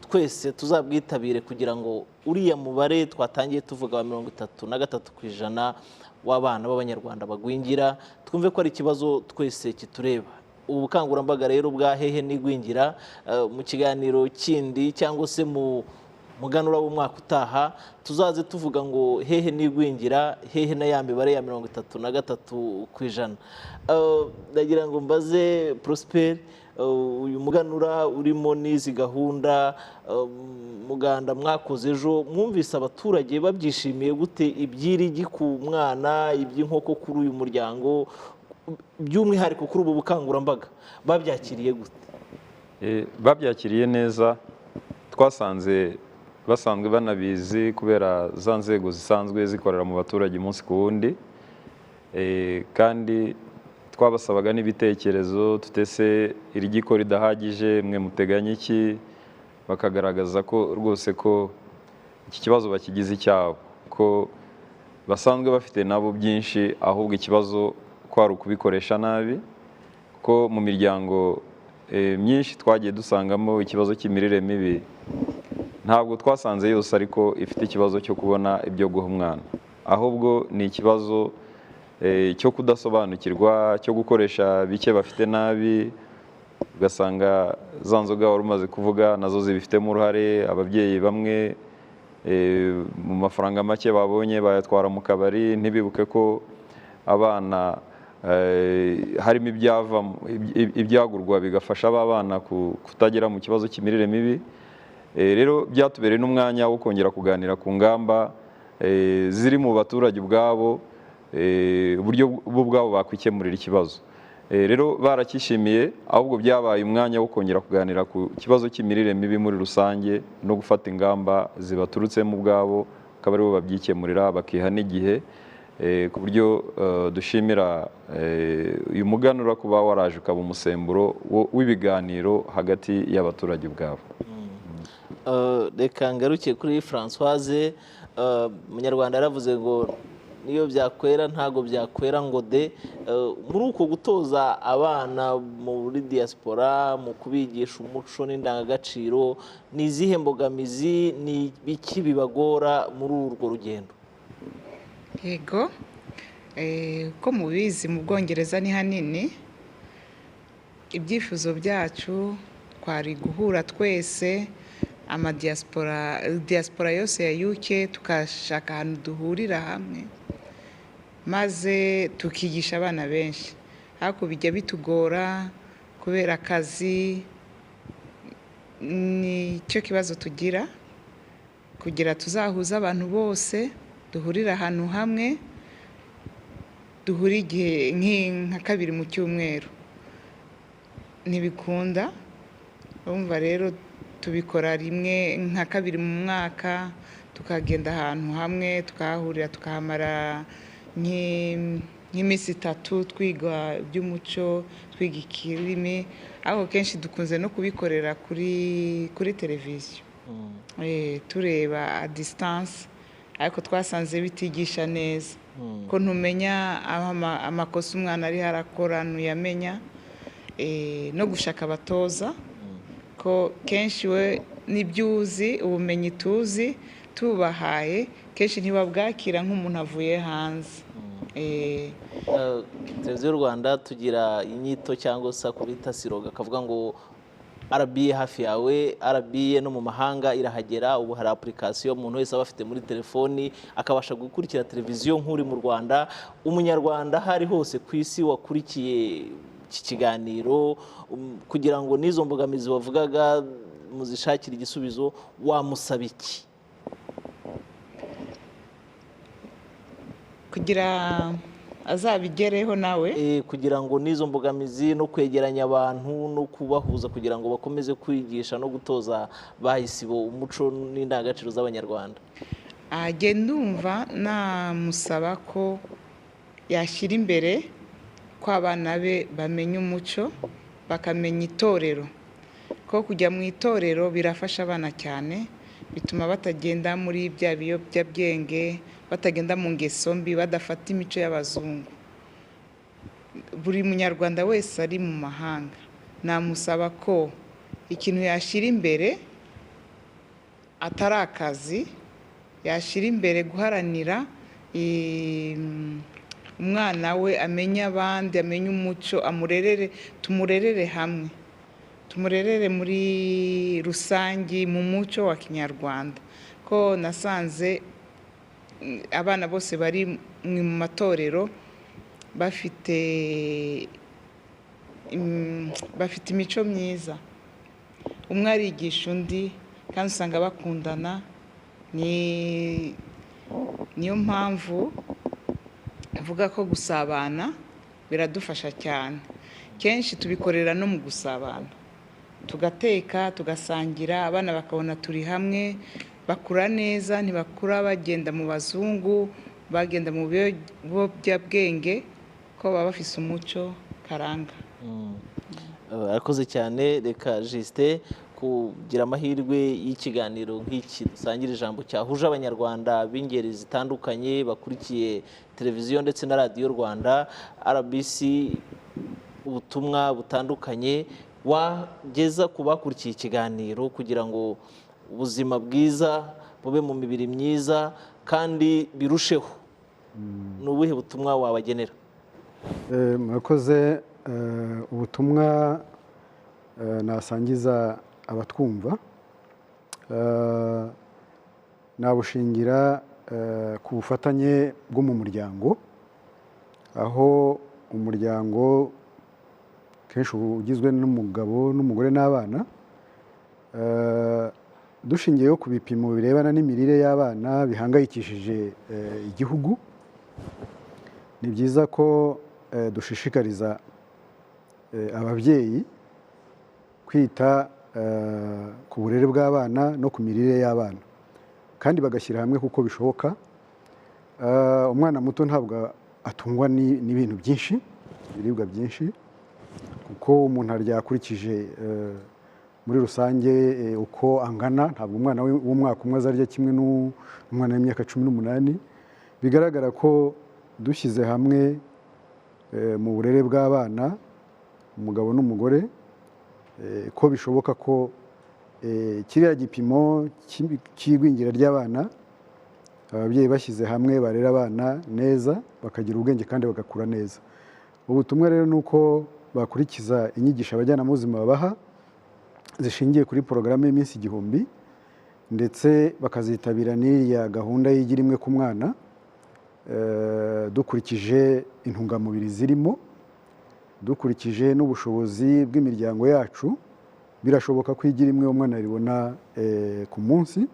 twese tuzabwitabire kugira ngo uriya mubare twatangiye tuvuga wa 33% w'abana b'abanyarwanda bagwingira, twumve ko ari ikibazo twese kitureba. Ubu bukangurambaga rero bwa hehe n'igwingira, mu kiganiro kindi cyangwa se mu muganura w'umwaka utaha tuzaze tuvuga ngo hehe n'igwingira, hehe na ya mibare ya 33%. Ndagira ngo mbaze Prosper, uyu muganura urimo n'izi gahunda, muganda mwakoze ejo, mwumvise abaturage babyishimiye gute ibyirigi ku mwana, iby'inkoko kuri uyu muryango, by'umwihariko kuri ubu bukangurambaga babyakiriye gute? Babyakiriye neza, twasanze basanzwe banabizi kubera za nzego zisanzwe zikorera mu baturage umunsi ku wundi, kandi twabasabaga n'ibitekerezo, tutese irigiko ridahagije mwe muteganya iki, bakagaragaza ko rwose ko iki kibazo bakigize icyabo, ko basanzwe bafite nabo byinshi, ahubwo ikibazo ko ari ukubikoresha nabi, ko mu miryango myinshi twagiye dusangamo ikibazo cy'imirire mibi. Ntabwo twasanze yose ariko ifite ikibazo cyo kubona ibyo guha umwana, ahubwo ni ikibazo cyo kudasobanukirwa, cyo gukoresha bike bafite nabi. Ugasanga za nzoga wari umaze kuvuga nazo zibifitemo uruhare. Ababyeyi bamwe mu mafaranga make babonye bayatwara mu kabari, ntibibuke ko abana harimo ibyagurwa bigafasha abana kutagera mu kibazo cy'imirire mibi. Rero byatubereye n'umwanya wo kongera kuganira ku ngamba ziri mu baturage ubwabo, uburyo bo ubwabo bakwikemurira ikibazo. Rero barakishimiye, ahubwo byabaye umwanya wo kongera kuganira ku kibazo cy'imirire mibi muri rusange no gufata ingamba zibaturutsemo ubwabo, akaba aribo babyikemurira bakiha n'igihe, ku buryo dushimira uyu muganura kuba waraje ukaba umusemburo w'ibiganiro hagati y'abaturage ubwabo. Reka ngaruke kuri Françoise. Umunyarwanda yaravuze ngo niyo byakwera ntago byakwera ngo de. Muri uko gutoza abana muri diaspora, mu kubigisha umuco n'indangagaciro, ni izihe mbogamizi, ni biki bibagora muri urwo rugendo? Yego, ko mubizi mu Bwongereza ni hanini, ibyifuzo byacu twari guhura twese diaspora yose ya UK, tukashaka ahantu duhurira hamwe maze tukigisha abana benshi. Ariko bijya bitugora kubera akazi, ni cyo kibazo tugira, kugira tuzahuza abantu bose duhurira ahantu hamwe, duhura igihe nka 2 mu cyumweru, ntibikunda. Urumva rero tubikora rimwe nka 2 mu mwaka, tukagenda ahantu hamwe tukahahurira, tukahamara nk'iminsi 3 twiga iby'umuco, twiga ikirimi, ariko kenshi dukunze no kubikorera kuri televiziyo tureba a distance, ariko twasanze bitigisha neza ko ntumenya amakosa umwana ari harakora, ntuyamenya no gushaka abatoza ko kenshi we n'ibyuzi ubumenyi tuzi tubahaye kenshi ntibabwakira nk'umuntu avuye hanze. Televiziyo y'u Rwanda tugira inyito cyangwa se kubita siroga akavuga ngo RBA hafi yawe, RBA no mu mahanga irahagera. Ubu hari application umuntu wese aba afite muri telefoni akabasha gukurikira televiziyo nk'uri mu Rwanda. Umunyarwanda hari hose ku isi wakurikiye iki kiganiro, kugira ngo n'izo mbogamizi bavugaga muzishakira igisubizo, wamusaba iki kugira azabigereho nawe? Kugira ngo n'izo mbogamizi no kwegeranya abantu no kubahuza kugira ngo bakomeze kwigisha no gutoza bahisibo umuco n'indangagaciro z'Abanyarwanda. Ndumva namusaba ko yashyira imbere ko abana be bamenya umuco, bakamenya itorero, ko kujya mu itorero birafasha abana cyane, bituma batagenda muri bya biyobyabwenge, batagenda mu ngeso mbi, badafata imico y'abazungu. Buri munyarwanda wese ari mu mahanga namusaba ko ikintu yashyira imbere atari akazi, yashyira imbere guharanira umwana we amenye abandi, amenye umuco, tumurerere hamwe, tumurerere muri rusange mu muco wa Kinyarwanda. Ko nasanze abana bose bari mu matorero bafite imico myiza, umwe arigisha undi kandi usanga bakundana. Niyo mpamvu avuga ko gusabana biradufasha cyane. Kenshi tubikorera no mu gusabana, tugateka tugasangira, abana bakabona turi hamwe, bakura neza, ntibakura bagenda mu bazungu, bagenda mu biyobyabwenge, ko baba bafise umuco karanga. Arakoze cyane. Reka Justin kugira amahirwe y'ikiganiro nk'iki dusangira ijambo cyahuje Abanyarwanda b'ingeri zitandukanye bakurikiye televiziyo ndetse na radiyo Rwanda RBC, ubutumwa butandukanye wageza ku bakurikiye ikiganiro kugira ngo ubuzima bwiza bube mu mibiri myiza kandi birusheho, ni ubuhe butumwa wabagenera? Murakoze. Ubutumwa nasangiza abatwumva nabushingira ku bufatanye bwo mu muryango, aho umuryango kenshi ugizwe n'umugabo n'umugore n'abana. Dushingiyeho ku bipimo birebana n'imirire y'abana bihangayikishije igihugu, ni byiza ko dushishikariza ababyeyi kwita ku burere bw'abana no ku mirire y'abana, kandi bagashyira hamwe kuko bishoboka. Umwana muto ntabwo atungwa n'ibintu byinshi, ibiribwa byinshi, kuko umuntu arya akurikije muri rusange uko angana. Ntabwo umwana w'umwaka umwe azarya kimwe n'umwana w'imyaka 18. Bigaragara ko dushyize hamwe mu burere bw'abana, umugabo n'umugore, ko bishoboka ko kiriya gipimo cy'igwingira ry'abana, ababyeyi bashyize hamwe barera abana neza, bakagira ubwenge kandi bagakura neza. Ubutumwa rero ni uko bakurikiza inyigisho abajyanama b'ubuzima babaha zishingiye kuri porogaramu y'iminsi 1000, ndetse bakazitabira n'iriya gahunda y'igira imwe ku mwana, dukurikije intungamubiri zirimo, dukurikije n'ubushobozi bw'imiryango yacu. Birashoboka ko igira imwe umwana ribona ku munsi,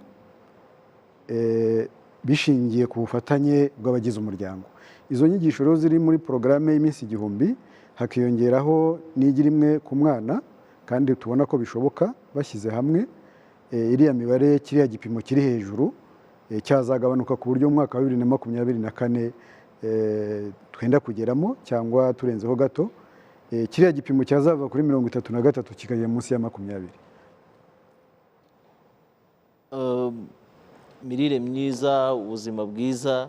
bishingiye ku bufatanye bw'abagize umuryango. Izo nyigisho rero ziri muri porogaramu y'iminsi 1000, hakiyongeraho n'igira imwe ku mwana, kandi tubona ko bishoboka bashyize hamwe. Iriya mibare, kiriya gipimo kiri hejuru cyazagabanuka ku buryo mu mwaka wa 2024 twenda kugeramo cyangwa turenzeho gato, kiriya gipimo cyazava kuri 33 kikagera munsi ya 20. Mirire myiza, ubuzima bwiza,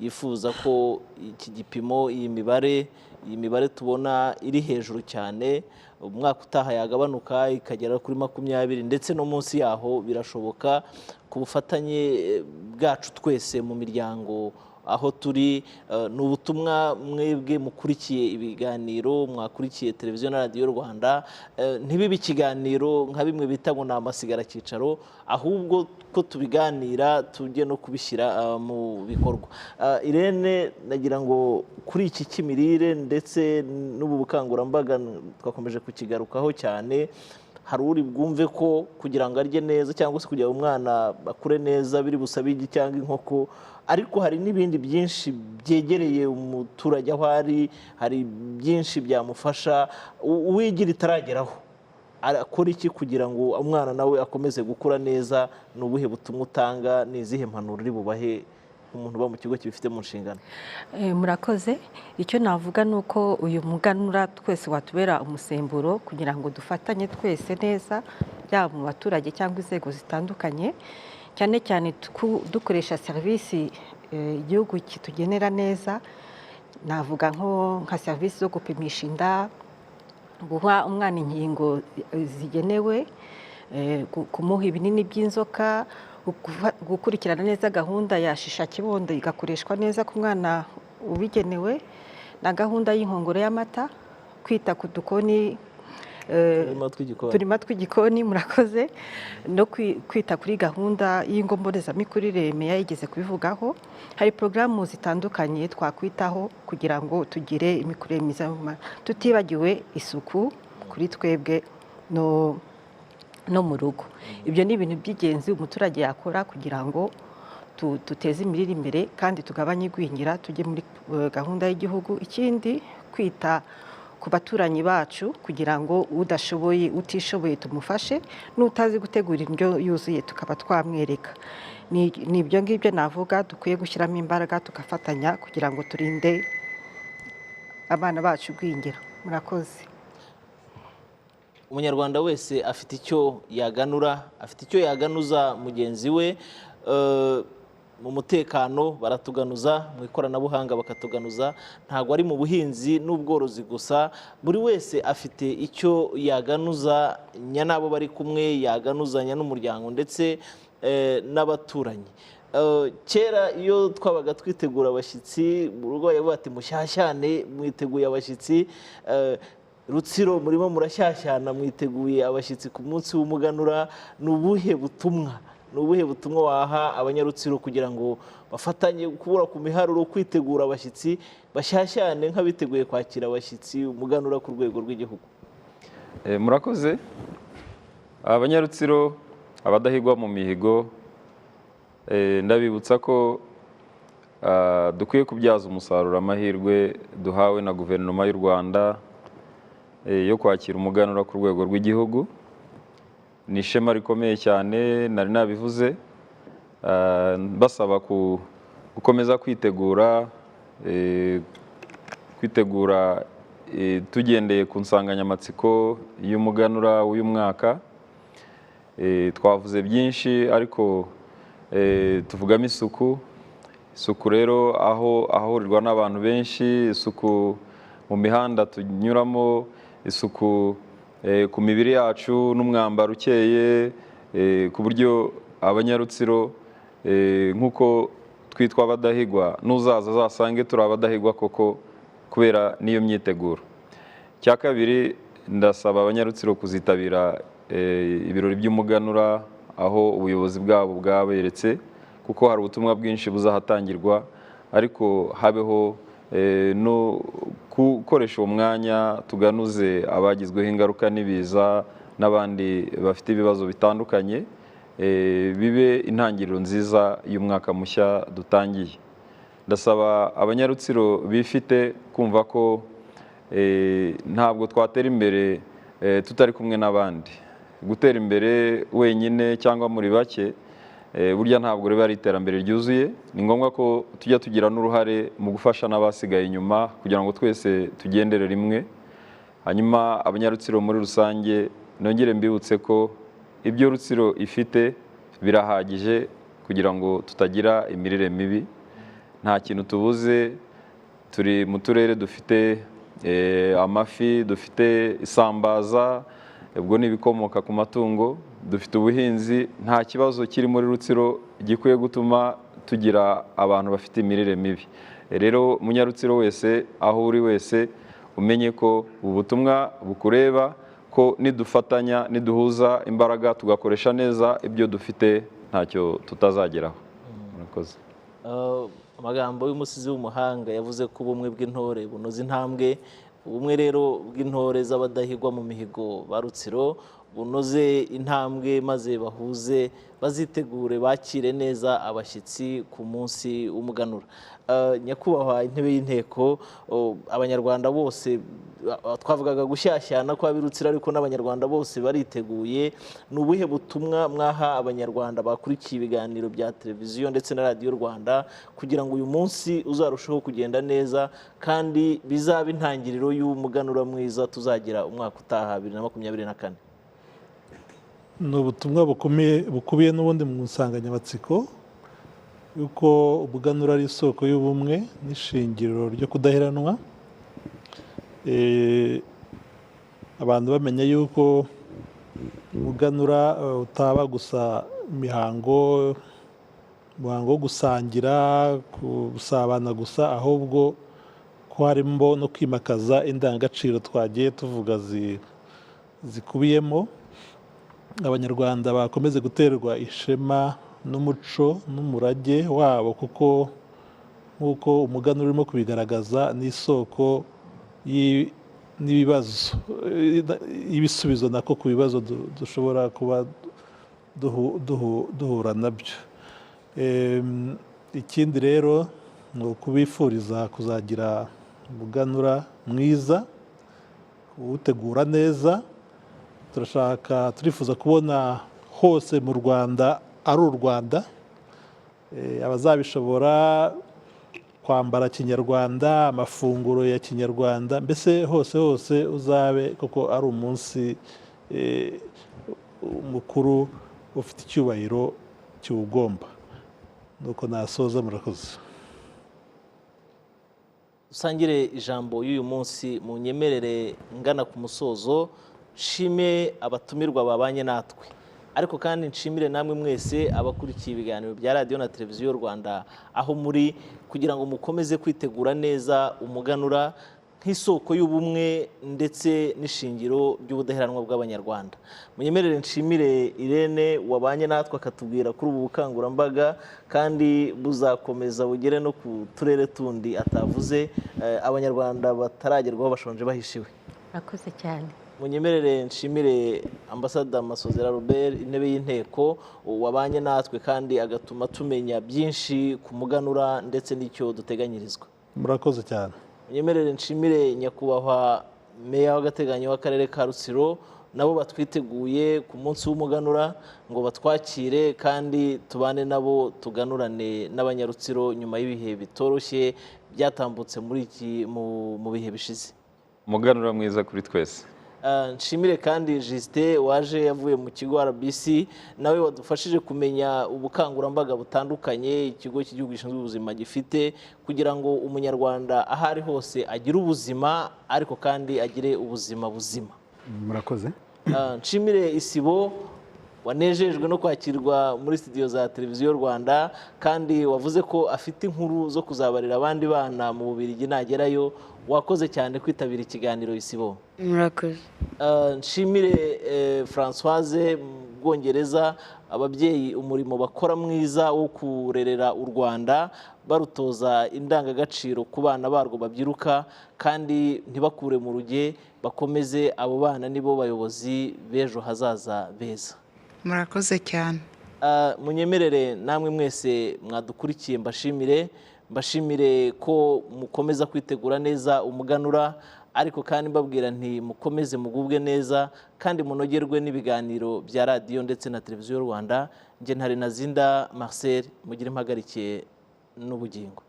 yifuza ko iki gipimo, iyi mibare tubona iri hejuru cyane, umwaka utaha yagabanuka ikagera kuri 20 ndetse no munsi yaho birashoboka, ku bufatanye bwacu twese mu miryango aho turi. Ni ubutumwa mwebwe mukurikiye ibiganiro, mwakurikiye televiziyo na radiyo Rwanda, ntibibe ikiganiro nka bimwe bita ngo ni amasigara cyicaro, ahubwo ko tubiganira tujye no kubishyira mu bikorwa. Irene, nagira ngo kuri iki cy'imirire ndetse n'ubu bukangurambaga twakomeje kukigarukaho cyane, hari uri bwumve ko kugira ngo arye neza cyangwa se kugira ngo umwana akure neza biri busabe igi cyangwa inkoko, ariko hari n'ibindi byinshi byegereye umuturage aho ari, hari byinshi byamufasha. Uwigira itarageraho akora iki kugira ngo umwana nawe akomeze gukura neza? Ni ubuhe butumwa utanga? Ni izihe mpanuro uri bubahe umuntu uba mu kigo kibifite mu nshingano? Murakoze. Icyo navuga ni uko uyu muganura twese watubera umusemburo kugira ngo dufatanye twese neza, byaba mu baturage cyangwa inzego zitandukanye, cyane cyane dukoresha serivisi igihugu kitugenera neza. Navuga nka serivisi zo gupimisha inda, guha umwana inkingo zigenewe, kumuha ibinini by'inzoka, gukurikirana neza gahunda ya shisha kibondo igakoreshwa neza ku mwana ubigenewe, na gahunda y'inkongoro y'amata, kwita ku dukoni, turima tw'igikoni, murakoze, no kwita kuri gahunda y'ingo mbonezamikurire meya yigeze kubivugaho. Hari porogaramu zitandukanye twakwitaho kugira ngo tugire imikurire myiza, tutibagiwe isuku kuri twebwe no mu rugo. Ibyo ni ibintu by'ingenzi umuturage yakora kugira ngo duteze imirire imbere kandi tugabanye igwingira, tujye muri gahunda y'igihugu. Ikindi, kwita ku baturanyi bacu kugira ngo utishoboye tumufashe, n'utazi gutegura indyo yuzuye tukaba twamwereka. Ni ibyo ngibyo navuga dukwiye gushyiramo imbaraga, tugafatanya kugira ngo turinde abana bacu gwingira. Murakoze. Umunyarwanda wese afite icyo yaganura, afite icyo yaganuza mugenzi we. Mu mutekano baratuganuza, mu ikoranabuhanga bakatuganuza, ntabwo ari mu buhinzi n'ubworozi gusa. Buri wese afite icyo yaganuza n'abo bari kumwe, yaganuzanya n'umuryango ndetse n'abaturanyi. Kera iyo twabaga twitegura abashyitsi mu rugo, yavuga ati mushyashyane, mwiteguye abashyitsi. Rutsiro murimo murashyashyana, mwiteguye abashyitsi ku munsi w'umuganura. Ni ubuhe butumwa waha abanyarutsiro kugira ngo bafatanye kubura ku miharuro, kwitegura abashyitsi, bashyashyane nk'abiteguye kwakira abashyitsi, umuganura ku rwego rw'igihugu? Murakoze. Abanyarutsiro, abadahigwa mu mihigo, ndabibutsa ko dukwiye kubyaza umusaruro amahirwe duhawe na guverinoma y'u Rwanda yo kwakira umuganura ku rwego rw'igihugu. Ni ishema rikomeye cyane, nari nabivuze, basaba gukomeza kwitegura tugendeye ku nsanganyamatsiko y'umuganura w'uyu mwaka. Twavuze byinshi ariko tuvugamo isuku. Isuku rero ahahurirwa n'abantu benshi, isuku mu mihanda tunyuramo, isuku ku mibiri yacu n'umwambaro ukeye, ku buryo abanyarutsiro nk'uko twitwa abadahigwa, n'uzaza azasange turi abadahigwa koko kubera n'iyo myiteguro. Cya kabiri, ndasaba abanyarutsiro kuzitabira ibirori by'umuganura aho ubuyobozi bwabo bwaberetse, kuko hari ubutumwa bwinshi buzahatangirwa, ariko habeho no gukoresha uwo mwanya tuganuze abagizweho ingaruka n'ibiza n'abandi bafite ibibazo bitandukanye, bibe intangiriro nziza y'umwaka mushya dutangiye. Ndasaba abanyarutsiro bifite kumva ko ntabwo twatera imbere tutari kumwe n'abandi. Gutera imbere wenyine cyangwa muri bake burya ntabwo riba ari iterambere ryuzuye. Ni ngombwa ko tujya tugira n'uruhare mu gufasha n'abasigaye inyuma kugira ngo twese tugendere rimwe. Hanyuma abanyarutsiro muri rusange nongere mbibutse ko ibyo Rutsiro ifite birahagije kugira ngo tutagira imirire mibi. Nta kintu tubuze, turi mu turere dufite amafi, dufite isambaza, ubwo ni ibikomoka ku matungo, dufite ubuhinzi. Nta kibazo kiri muri Rutsiro gikwiye gutuma tugira abantu bafite imirire mibi. Rero munyarutsiro wese aho uri wese umenye ko ubu butumwa bukureba, ko nidufatanya niduhuza imbaraga tugakoresha neza ibyo dufite ntacyo tutazageraho. Murakoze. Amagambo y'umusizi w'umuhanga yavuze ko ubumwe bw'intore bunoza intambwe. Ubumwe rero bw'intore z'abadahigwa mu mihigo ba Rutsiro bunoze intambwe, maze bahuze bazitegure bakire neza abashyitsi ku munsi w'umuganura. Nyakubahwa intebe y'inteko, abanyarwanda bose twavugaga gushyashyana kwa Rutsiro, ariko n'abanyarwanda bose bariteguye. Ni ubuhe butumwa mwaha abanyarwanda bakurikiye ibiganiro bya televiziyo ndetse na radiyo Rwanda kugira ngo uyu munsi uzarusheho kugenda neza kandi bizabe intangiriro y'umuganura mwiza tuzagira umwaka utaha 2024? Ni ubutumwa bukubiye n'ubundi mu nsanganyamatsiko yuko umuganura ari isoko y'ubumwe n'ishingiro ryo kudaheranwa. Abantu bamenya yuko umuganura utaba gusa imihango wo gusangira, gusabana gusa, ahubwo ko harimo no kwimakaza indangagaciro twagiye tuvuga zikubiyemo. Abanyarwanda bakomeze guterwa ishema n'umuco n'umurage wabo, kuko nk'uko umuganura urimo kubigaragaza ni isoko n'ibibazo, ibisubizo nako ku bibazo dushobora kuba duhura nabyo. Ikindi rero ni ukubifuriza kuzagira umuganura mwiza, kuwutegura neza. Turifuza kubona hose mu Rwanda ari u Rwanda, abazabishobora kwambara kinyarwanda, amafunguro ya kinyarwanda, mbese hose uzabe koko ari umunsi mukuru ufite icyubahiro kiwugomba. Nuko nasoza. Murakoze. Dusangire ijambo y'uyu munsi mu nyemerere ngana ku musozo. Nshime abatumirwa babanye natwe, ariko kandi nshimire namwe mwese abakurikiye ibiganiro bya radiyo na televiziyo Rwanda aho muri, kugira ngo mukomeze kwitegura neza umuganura nk'isoko y'ubumwe ndetse n'ishingiro ry'ubudaheranwa bw'abanyarwanda. Munyemerere nshimire Irene wabanye natwe akatubwira kuri ubu bukangurambaga, kandi buzakomeza bugere no ku turere tundi atavuze, abanyarwanda bataragerwaho bashonje bahishiwe. Murakoze cyane. Munyemerere nshimire Ambassador Masozera Robert, intebe y'inteko, wabanye natwe kandi agatuma tumenya byinshi ku muganura ndetse n'icyo duteganyirizwa. Murakoze cyane. Munyemerere nshimire nyakubahwa meya w'agateganyo w'akarere ka Rutsiro, nabo batwiteguye ku munsi w'umuganura ngo batwakire kandi tubane nabo tuganurane n'abanyarutsiro nyuma y'ibihe bitoroshye byatambutse mu bihe bishize. Umuganura mwiza kuri twese. Nshimire kandi Justin waje yavuye mu kigo RBC, nawe wadufashije kumenya ubukangurambaga butandukanye ikigo cy'igihugu gishinzwe ubuzima gifite, kugira ngo umunyarwanda aho ari hose agire ubuzima ariko kandi agire ubuzima buzima. Murakoze. Nshimire Isibo wanejejwe no kwakirwa muri studio za televiziyo Rwanda, kandi wavuze ko afite inkuru zo kuzabarira abandi bana mu Bubiligi nagerayo. Wakoze cyane kwitabira ikiganiro Isibo. Murakoze. Nshimire Françoise mu Bwongereza, ababyeyi umurimo bakora mwiza wo kurerera u Rwanda barutoza indangagaciro ku bana barwo babyiruka, kandi ntibakure mu ruge, bakomeze. Abo bana nibo bayobozi b'ejo hazaza beza. Murakoze cyane. Munyemerere namwe mwese mwadukurikiye mbashimire ko mukomeza kwitegura neza umuganura, ariko kandi mbabwira nti mukomeze mugubwe neza kandi munogerwe n'ibiganiro bya radiyo ndetse na televiziyo Rwanda. Nge ntare na Zinda Marcel mugire impagarikiye n'ubugingo.